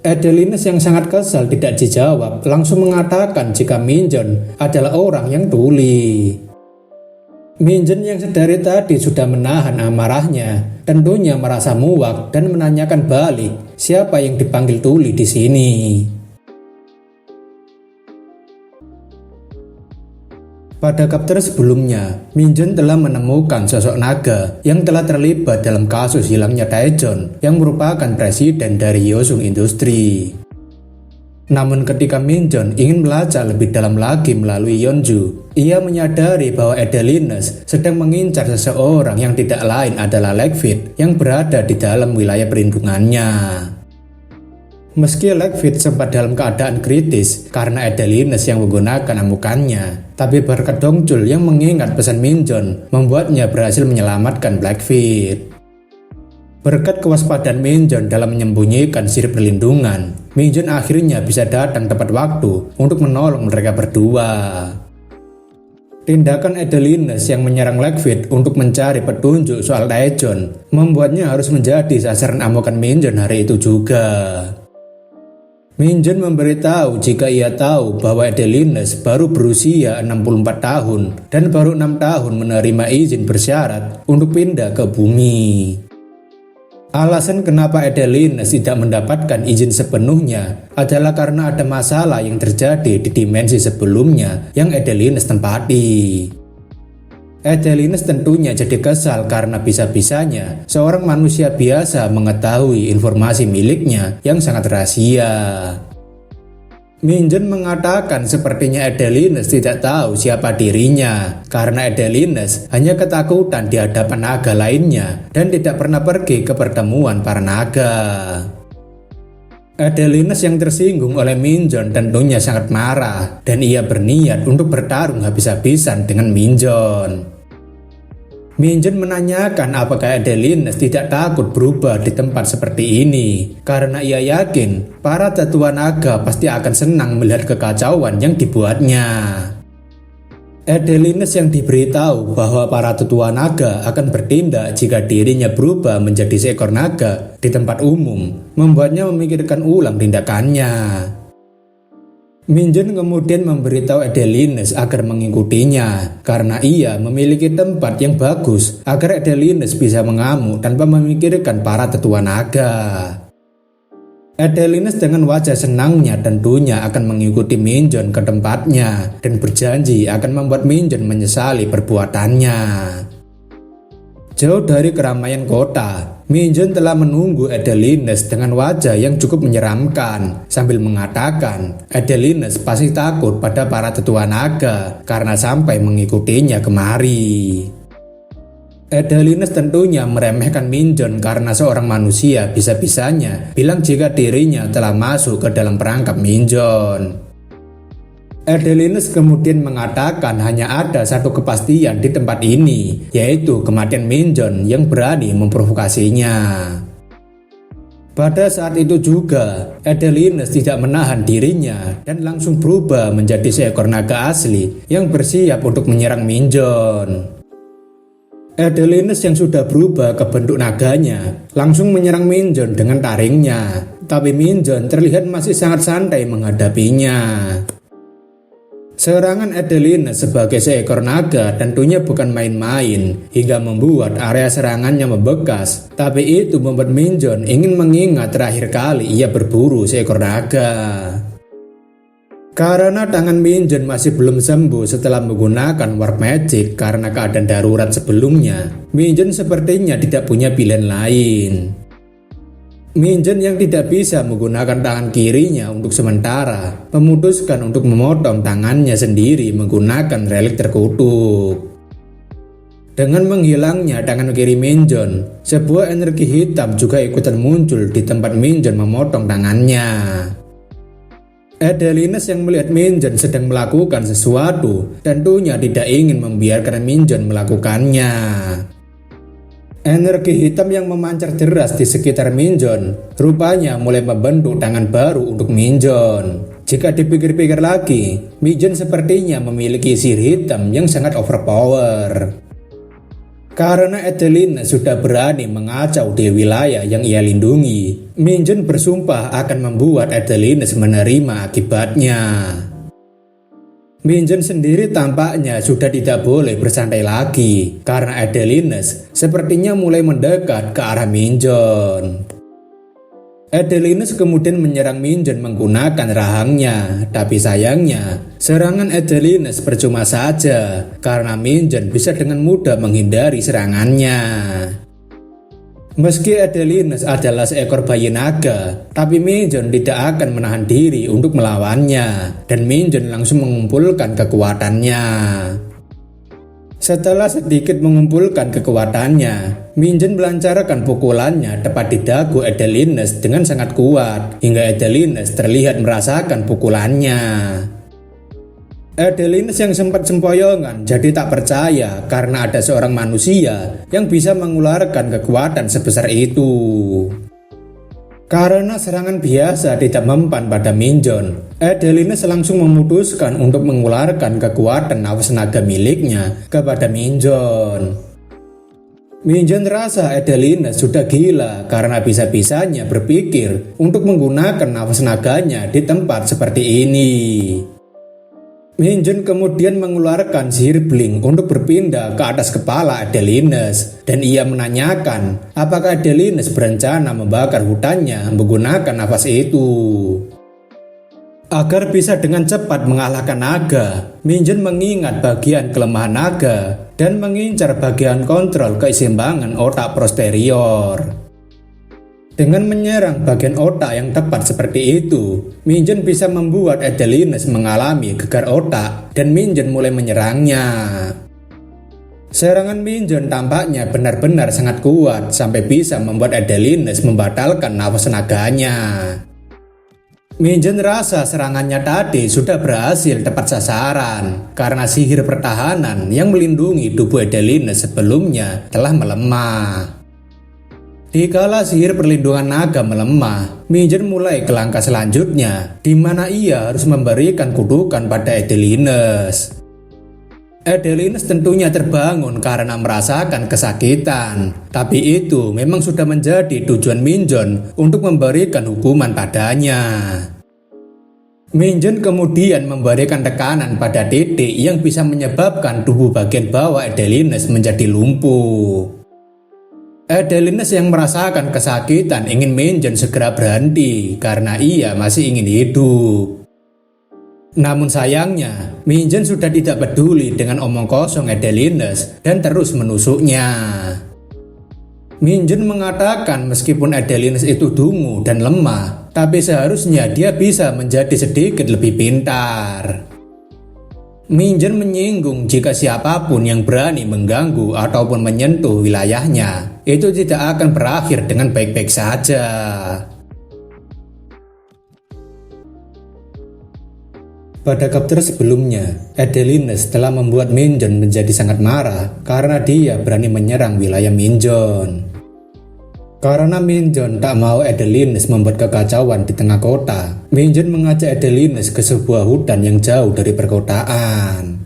Adelines yang sangat kesal tidak dijawab, langsung mengatakan jika Minjeon adalah orang yang tuli. Minjeon yang sedari tadi sudah menahan amarahnya, tentunya merasa muak dan menanyakan balik siapa yang dipanggil tuli di sini. Pada chapter sebelumnya, Minjeon telah menemukan sosok naga yang telah terlibat dalam kasus hilangnya Taejon yang merupakan presiden dari Yosung Industry. Namun ketika Minjeon ingin belajar lebih dalam lagi melalui Yeonju, ia menyadari bahwa Adelines sedang mengincar seseorang yang tidak lain adalah Legfit yang berada di dalam wilayah perlindungannya. Meski Legfit sempat dalam keadaan kritis karena Adelines yang menggunakan amukannya, tapi berkat Dongchul yang mengingat pesan Minjeon membuatnya berhasil menyelamatkan Legfit. Berkat kewaspadaan Minjeon dalam menyembunyikan sihir perlindungan, Minjeon akhirnya bisa datang tepat waktu untuk menolong mereka berdua. Tindakan Adelines yang menyerang Legfit untuk mencari petunjuk soal Taejon membuatnya harus menjadi sasaran amukan Minjeon hari itu juga. Minjeon memberitahu jika ia tahu bahwa Adelines baru berusia 64 tahun dan baru 6 tahun menerima izin bersyarat untuk pindah ke bumi. Alasan kenapa Adelines tidak mendapatkan izin sepenuhnya adalah karena ada masalah yang terjadi di dimensi sebelumnya yang Adelines tempati. Adelines tentunya jadi kesal karena bisa-bisanya seorang manusia biasa mengetahui informasi miliknya yang sangat rahasia. Minjeon mengatakan sepertinya Adelines tidak tahu siapa dirinya karena Adelines hanya ketakutan di hadapan naga lainnya dan tidak pernah pergi ke pertemuan para naga. Adelines yang tersinggung oleh Minjon tentunya sangat marah dan ia berniat untuk bertarung habis-habisan dengan Minjon. Minjon menanyakan apakah Adelines tidak takut berubah di tempat seperti ini karena ia yakin para tetua naga pasti akan senang melihat kekacauan yang dibuatnya. Adelines yang diberitahu bahwa para tetua naga akan bertindak jika dirinya berubah menjadi seekor naga di tempat umum, membuatnya memikirkan ulang tindakannya. Minjon kemudian memberitahu Adelines agar mengikutinya karena ia memiliki tempat yang bagus agar Adelines bisa mengamuk tanpa memikirkan para tetua naga. Adelines dengan wajah senangnya tentunya akan mengikuti Minjon ke tempatnya dan berjanji akan membuat Minjon menyesali perbuatannya. Jauh dari keramaian kota, Minjon telah menunggu Adelines dengan wajah yang cukup menyeramkan sambil mengatakan Adelines pasti takut pada para tetua naga karena sampai mengikutinya kemari. Adelines tentunya meremehkan Minjon karena seorang manusia bisa-bisanya bilang jika dirinya telah masuk ke dalam perangkap Minjon. Adelines kemudian mengatakan hanya ada satu kepastian di tempat ini, yaitu kematian Minjon yang berani memprovokasinya. Pada saat itu juga, Adelines tidak menahan dirinya dan langsung berubah menjadi seekor naga asli yang bersiap untuk menyerang Minjon. Adelines yang sudah berubah ke bentuk naganya langsung menyerang Minjon dengan taringnya, tapi Minjon terlihat masih sangat santai menghadapinya. Serangan Adelines sebagai seekor naga tentunya bukan main-main hingga membuat area serangannya membekas, tapi itu membuat Minjon ingin mengingat terakhir kali ia berburu seekor naga. Karena tangan Minjon masih belum sembuh setelah menggunakan warp magic karena keadaan darurat sebelumnya, Minjon sepertinya tidak punya pilihan lain. Minjon yang tidak bisa menggunakan tangan kirinya untuk sementara, memutuskan untuk memotong tangannya sendiri menggunakan relik terkutuk. Dengan menghilangnya tangan kiri Minjon, sebuah energi hitam juga ikutan muncul di tempat Minjon memotong tangannya. Adelines yang melihat Minjon sedang melakukan sesuatu tentunya tidak ingin membiarkan Minjon melakukannya. Energi hitam yang memancar deras di sekitar Minjon rupanya mulai membentuk tangan baru untuk Minjon. Jika dipikir-pikir lagi, Minjon sepertinya memiliki sihir hitam yang sangat overpower. Karena Adelines sudah berani mengacau di wilayah yang ia lindungi, Minjon bersumpah akan membuat Adelines menerima akibatnya. Minjon sendiri tampaknya sudah tidak boleh bersantai lagi karena Adelines sepertinya mulai mendekat ke arah Minjon. Adelines kemudian menyerang Minjon menggunakan rahangnya, tapi sayangnya serangan Adelines percuma saja karena Minjon bisa dengan mudah menghindari serangannya. Meski Adelines adalah seekor bayi naga, tapi Minjon tidak akan menahan diri untuk melawannya dan Minjon langsung mengumpulkan kekuatannya. Setelah sedikit mengumpulkan kekuatannya, Minjon melancarkan pukulannya tepat di dagu Adelines dengan sangat kuat hingga Adelines terlihat merasakan pukulannya. Adelines yang sempat sempoyongan jadi tak percaya karena ada seorang manusia yang bisa mengeluarkan kekuatan sebesar itu. Karena serangan biasa tidak mempan pada Minjon, Adelines langsung memutuskan untuk mengeluarkan kekuatan nafas naga miliknya kepada Minjon. Minjon rasa Adelines sudah gila karena bisa-bisanya berpikir untuk menggunakan nafas naganya di tempat seperti ini. Minjon kemudian mengeluarkan sihir blink untuk berpindah ke atas kepala Adelines dan ia menanyakan apakah Adelines berencana membakar hutannya menggunakan nafas itu. Agar bisa dengan cepat mengalahkan naga, Minjon mengingat bagian kelemahan naga dan mengincar bagian kontrol keseimbangan otak posterior. Dengan menyerang bagian otak yang tepat seperti itu, Minjon bisa membuat Adelines mengalami gegar otak dan Minjon mulai menyerangnya. Serangan Minjon tampaknya benar-benar sangat kuat sampai bisa membuat Adelines membatalkan nafas naganya. Minjun rasa serangannya tadi sudah berhasil tepat sasaran karena sihir pertahanan yang melindungi tubuh Adelines sebelumnya telah melemah. Dikala sihir perlindungan naga melemah, Minjun mulai ke langkah selanjutnya, di mana ia harus memberikan kutukan pada Adelines. Adelines tentunya terbangun karena merasakan kesakitan, tapi itu memang sudah menjadi tujuan Minjun untuk memberikan hukuman padanya. Minjun kemudian memberikan tekanan pada titik yang bisa menyebabkan tubuh bagian bawah Adelines menjadi lumpuh. Adelines yang merasakan kesakitan ingin Minjun segera berhenti karena ia masih ingin hidup. Namun sayangnya, Minjun sudah tidak peduli dengan omong kosong Adelines dan terus menusuknya. Minjun mengatakan meskipun Adelines itu dungu dan lemah, tapi seharusnya dia bisa menjadi sedikit lebih pintar. Minjun menyinggung jika siapapun yang berani mengganggu ataupun menyentuh wilayahnya, itu tidak akan berakhir dengan baik-baik saja. Pada chapter sebelumnya, Adelines telah membuat Minjun menjadi sangat marah karena dia berani menyerang wilayah Minjun. Karena Minjun tak mau Adelines membuat kekacauan di tengah kota, Minjun mengajak Adelines ke sebuah hutan yang jauh dari perkotaan.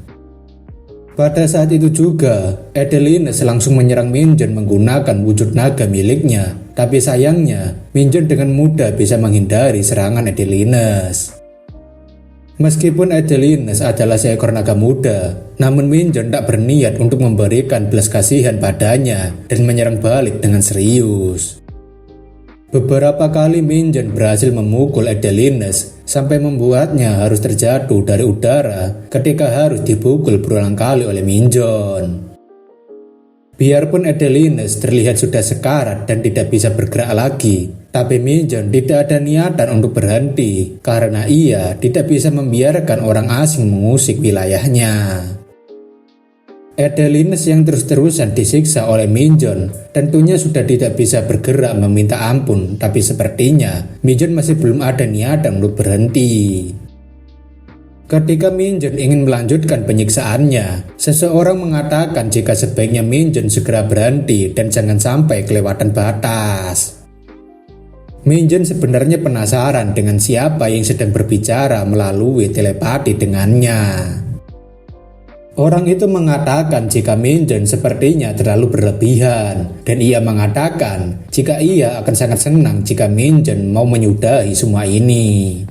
Pada saat itu juga, Adelines langsung menyerang Minjun menggunakan wujud naga miliknya, tapi sayangnya Minjun dengan mudah bisa menghindari serangan Adelines. Meskipun Adelines adalah seekor naga muda, namun Minjun tak berniat untuk memberikan belas kasihan padanya dan menyerang balik dengan serius. Beberapa kali Minjun berhasil memukul Adelines sampai membuatnya harus terjatuh dari udara ketika harus dipukul berulang kali oleh Minjun. Biarpun Adelines terlihat sudah sekarat dan tidak bisa bergerak lagi, tapi Minjun tidak ada niatan untuk berhenti karena ia tidak bisa membiarkan orang asing mengusik wilayahnya. Adelines yang terus-terusan disiksa oleh Minjun tentunya sudah tidak bisa bergerak meminta ampun, tapi sepertinya Minjun masih belum ada niatan untuk berhenti. Ketika Minjun ingin melanjutkan penyiksaannya, seseorang mengatakan jika sebaiknya Minjun segera berhenti dan jangan sampai kelewatan batas. Minjun sebenarnya penasaran dengan siapa yang sedang berbicara melalui telepati dengannya. Orang itu mengatakan jika Minjun sepertinya terlalu berlebihan, dan ia mengatakan jika ia akan sangat senang jika Minjun mau menyudahi semua ini.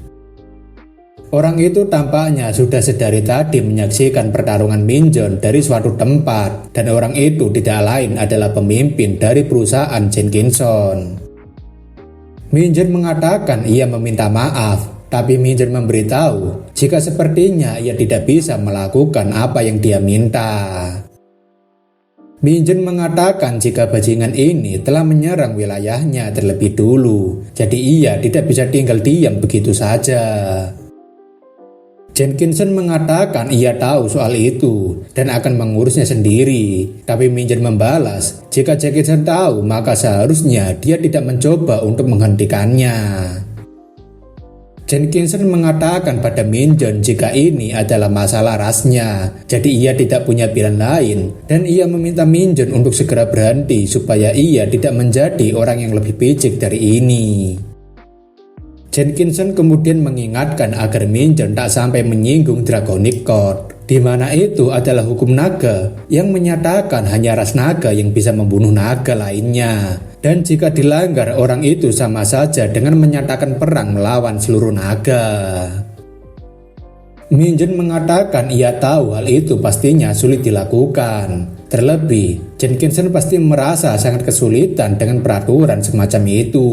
Orang itu tampaknya sudah sedari tadi menyaksikan pertarungan Minjun dari suatu tempat, dan orang itu tidak lain adalah pemimpin dari perusahaan Jenkinson. Minjun mengatakan ia meminta maaf, tapi Minjun memberitahu jika sepertinya ia tidak bisa melakukan apa yang dia minta. Minjun mengatakan jika bajingan ini telah menyerang wilayahnya terlebih dulu, jadi ia tidak bisa tinggal diam begitu saja. Jenkinson mengatakan ia tahu soal itu dan akan mengurusnya sendiri, tapi Minjun membalas jika Jenkinson tahu maka seharusnya dia tidak mencoba untuk menghentikannya. Jenkinson mengatakan pada Minjun jika ini adalah masalah rasnya, jadi ia tidak punya pilihan lain, dan ia meminta Minjun untuk segera berhenti supaya ia tidak menjadi orang yang lebih picik dari ini. Jenkinson kemudian mengingatkan agar Minjun tak sampai menyinggung Draconic Code, di mana itu adalah hukum naga yang menyatakan hanya ras naga yang bisa membunuh naga lainnya, dan jika dilanggar orang itu sama saja dengan menyatakan perang melawan seluruh naga. Minjun mengatakan ia tahu hal itu pastinya sulit dilakukan. Terlebih, Jenkinson pasti merasa sangat kesulitan dengan peraturan semacam itu.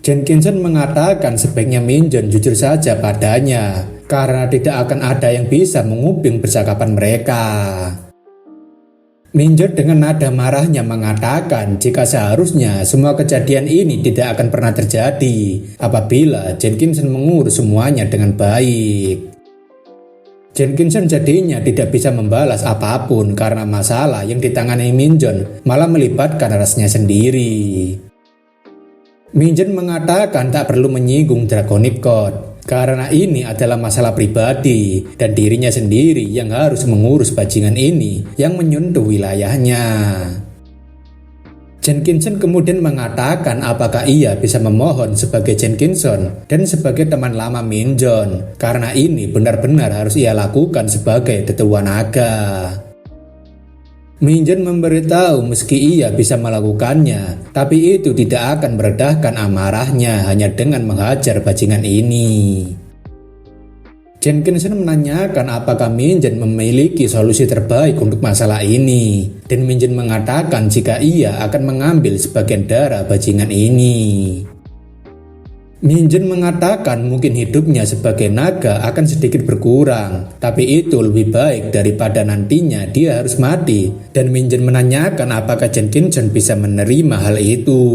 Jenkinson mengatakan sebaiknya Minjun jujur saja padanya, karena tidak akan ada yang bisa menguping percakapan mereka. Minjun dengan nada marahnya mengatakan jika seharusnya semua kejadian ini tidak akan pernah terjadi apabila Jenkinson mengurus semuanya dengan baik. Jenkinson jadinya tidak bisa membalas apapun karena masalah yang ditangani Minjun malah melibatkan rasnya sendiri. Minjen mengatakan tak perlu menyinggung Draconic Code karena ini adalah masalah pribadi dan dirinya sendiri yang harus mengurus bajingan ini yang menyentuh wilayahnya. Jenkinson kemudian mengatakan apakah ia bisa memohon sebagai Jenkinson dan sebagai teman lama Minjon karena ini benar-benar harus ia lakukan sebagai tetua naga. Minjon memberitahu meski ia bisa melakukannya, tapi itu tidak akan meredahkan amarahnya hanya dengan menghajar bajingan ini. Jenkinson menanyakan apakah Minjon memiliki solusi terbaik untuk masalah ini, dan Minjon mengatakan jika ia akan mengambil sebagian darah bajingan ini. Minjon mengatakan mungkin hidupnya sebagai naga akan sedikit berkurang, tapi itu lebih baik daripada nantinya dia harus mati, dan Minjon menanyakan apakah Jenkinson bisa menerima hal itu.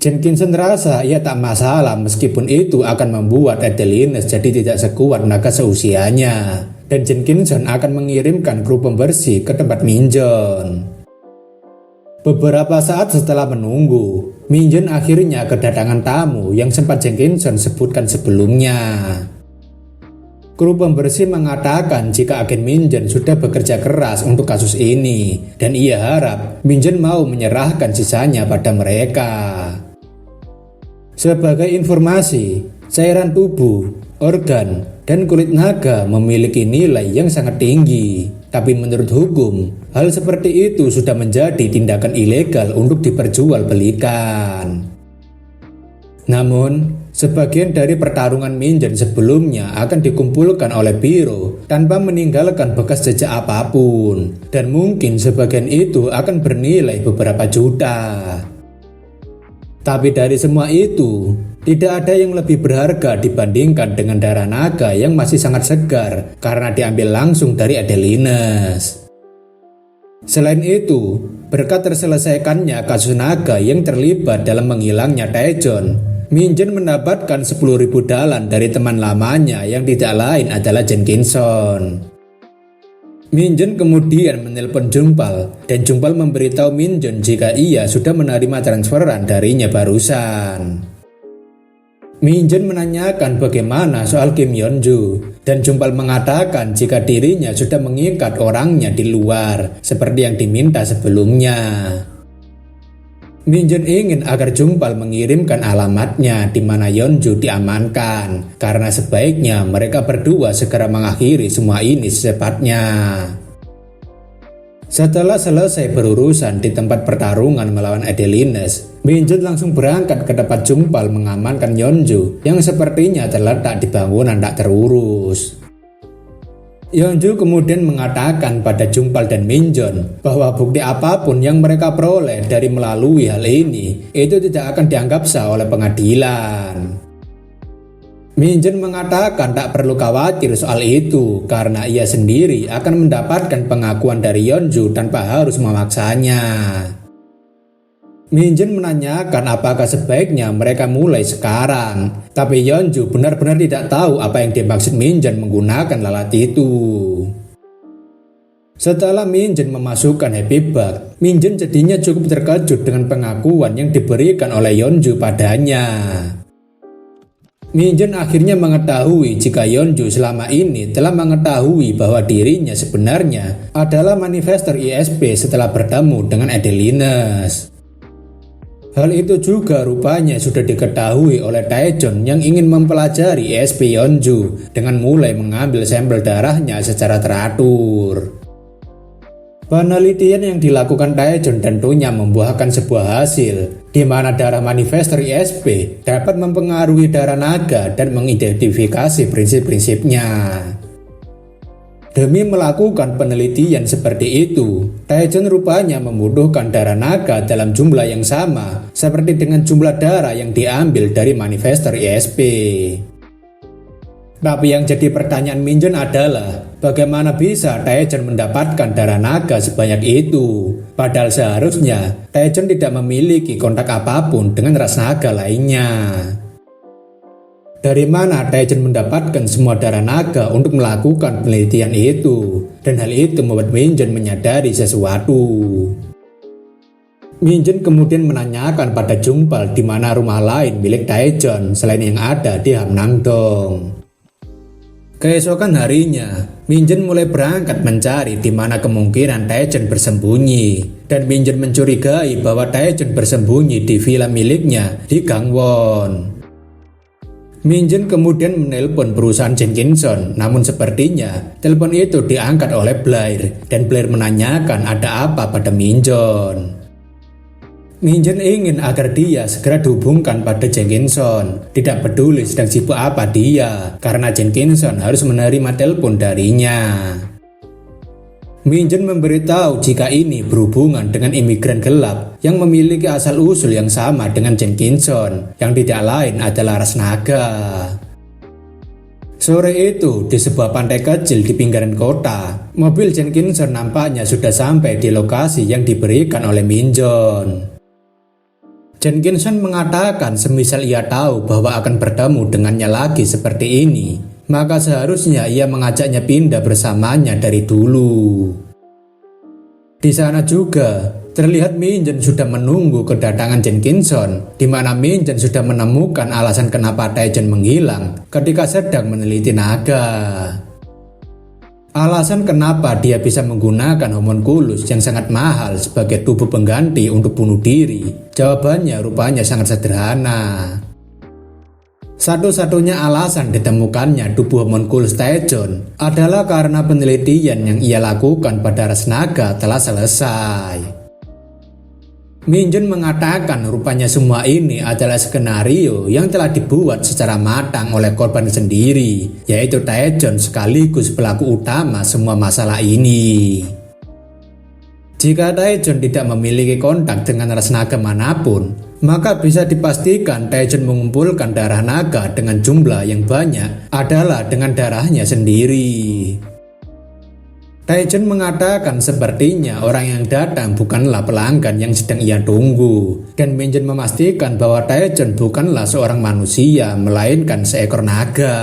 Jenkinson rasa ia tak masalah meskipun itu akan membuat Adelines jadi tidak sekuat naga seusianya, dan Jenkinson akan mengirimkan kru pembersih ke tempat Minjon. Beberapa saat setelah menunggu, Minjon akhirnya kedatangan tamu yang sempat Jenkinson sebutkan sebelumnya. Kru pembersih mengatakan jika agen Minjon sudah bekerja keras untuk kasus ini, dan ia harap Minjon mau menyerahkan sisanya pada mereka. Sebagai informasi, cairan tubuh, organ, dan kulit naga memiliki nilai yang sangat tinggi. Tapi menurut hukum, hal seperti itu sudah menjadi tindakan ilegal untuk diperjualbelikan. Namun, sebagian dari pertarungan Minjon sebelumnya akan dikumpulkan oleh Biro tanpa meninggalkan bekas jejak apapun, dan mungkin sebagian itu akan bernilai beberapa juta. Tapi dari semua itu, tidak ada yang lebih berharga dibandingkan dengan darah naga yang masih sangat segar karena diambil langsung dari Adelines. Selain itu, berkat terselesaikannya kasus naga yang terlibat dalam menghilangnya Taejon, Minjon mendapatkan 10.000 dalan dari teman lamanya yang tidak lain adalah Jenkinson. Minjon kemudian menelpon Jungpal, dan Jungpal memberitahu Minjon jika ia sudah menerima transferan darinya barusan. Minjon menanyakan bagaimana soal Kim Yeonju, dan Jungpal mengatakan jika dirinya sudah mengikat orangnya di luar, seperti yang diminta sebelumnya. Minjon ingin agar Jungpal mengirimkan alamatnya di mana Yeonju diamankan, karena sebaiknya mereka berdua segera mengakhiri semua ini secepatnya. Setelah selesai berurusan di tempat pertarungan melawan Adelines, Minjon langsung berangkat ke tempat Jungpal mengamankan Yeonju yang sepertinya terletak di bangunan tak terurus. Yeonju kemudian mengatakan pada Jungpal dan Minjon bahwa bukti apapun yang mereka peroleh dari melalui hal ini itu tidak akan dianggap sah oleh pengadilan. Minjon mengatakan tak perlu khawatir soal itu karena ia sendiri akan mendapatkan pengakuan dari Yeonju tanpa harus memaksanya. Minjon menanyakan apakah sebaiknya mereka mulai sekarang, tapi Yeonju benar-benar tidak tahu apa yang dimaksud Minjon menggunakan lalat itu. Setelah Minjon memasukkan Happy Bug, Minjon jadinya cukup terkejut dengan pengakuan yang diberikan oleh Yeonju padanya. Minjon akhirnya mengetahui jika Yeonju selama ini telah mengetahui bahwa dirinya sebenarnya adalah manifester ISP setelah bertemu dengan Adelines. Hal itu juga rupanya sudah diketahui oleh Taejon yang ingin mempelajari ISP Yeonju dengan mulai mengambil sampel darahnya secara teratur. Penelitian yang dilakukan Taejon tentunya membuahkan sebuah hasil di mana darah manifester ISP dapat mempengaruhi darah naga dan mengidentifikasi prinsip-prinsipnya. Demi melakukan penelitian seperti itu, Taejon rupanya membutuhkan darah naga dalam jumlah yang sama seperti dengan jumlah darah yang diambil dari manifester ISP. Tapi yang jadi pertanyaan Minjon adalah bagaimana bisa Taejon mendapatkan darah naga sebanyak itu? Padahal seharusnya Taejon tidak memiliki kontak apapun dengan ras naga lainnya. Dari mana Taejon mendapatkan semua darah naga untuk melakukan penelitian itu? Dan hal itu membuat Minjon menyadari sesuatu. Minjun kemudian menanyakan pada Jungpal di mana rumah lain milik Taejon selain yang ada di Hamnangdong. Keesokan harinya, Minjun mulai berangkat mencari di mana kemungkinan Taejon bersembunyi, dan Minjun mencurigai bahwa Taejon bersembunyi di villa miliknya di Gangwon. Minjun kemudian menelpon perusahaan Jenkinson, namun sepertinya telepon itu diangkat oleh Blair, dan Blair menanyakan ada apa pada Minjun. Minjun ingin agar dia segera dihubungkan pada Jenkinson, tidak peduli sedang sibuk apa dia, karena Jenkinson harus menerima telepon darinya. Minjun memberitahu jika ini berhubungan dengan imigran gelap yang memiliki asal-usul yang sama dengan Jenkinson, yang tidak lain adalah ras naga. Sore itu, di sebuah pantai kecil di pinggiran kota, mobil Jenkinson nampaknya sudah sampai di lokasi yang diberikan oleh Minjun. Jenkinson mengatakan semisal ia tahu bahwa akan bertemu dengannya lagi seperti ini, maka seharusnya ia mengajaknya pindah bersamanya dari dulu. Di sana juga, terlihat Minjun sudah menunggu kedatangan Jenkinson, di mana Minjun sudah menemukan alasan kenapa Taejon menghilang ketika sedang meneliti naga. Alasan kenapa dia bisa menggunakan homunculus yang sangat mahal sebagai tubuh pengganti untuk bunuh diri, jawabannya rupanya sangat sederhana. Satu-satunya alasan ditemukannya tubuh homunculus Taejon adalah karena penelitian yang ia lakukan pada ras naga telah selesai. Minjun mengatakan rupanya semua ini adalah skenario yang telah dibuat secara matang oleh korban sendiri, yaitu Taejon sekaligus pelaku utama semua masalah ini. Jika Taejon tidak memiliki kontak dengan ras naga manapun, maka bisa dipastikan Taejon mengumpulkan darah naga dengan jumlah yang banyak adalah dengan darahnya sendiri. Taejon mengatakan sepertinya orang yang datang bukanlah pelanggan yang sedang ia tunggu, dan Minjun memastikan bahwa Taejon bukanlah seorang manusia melainkan seekor naga.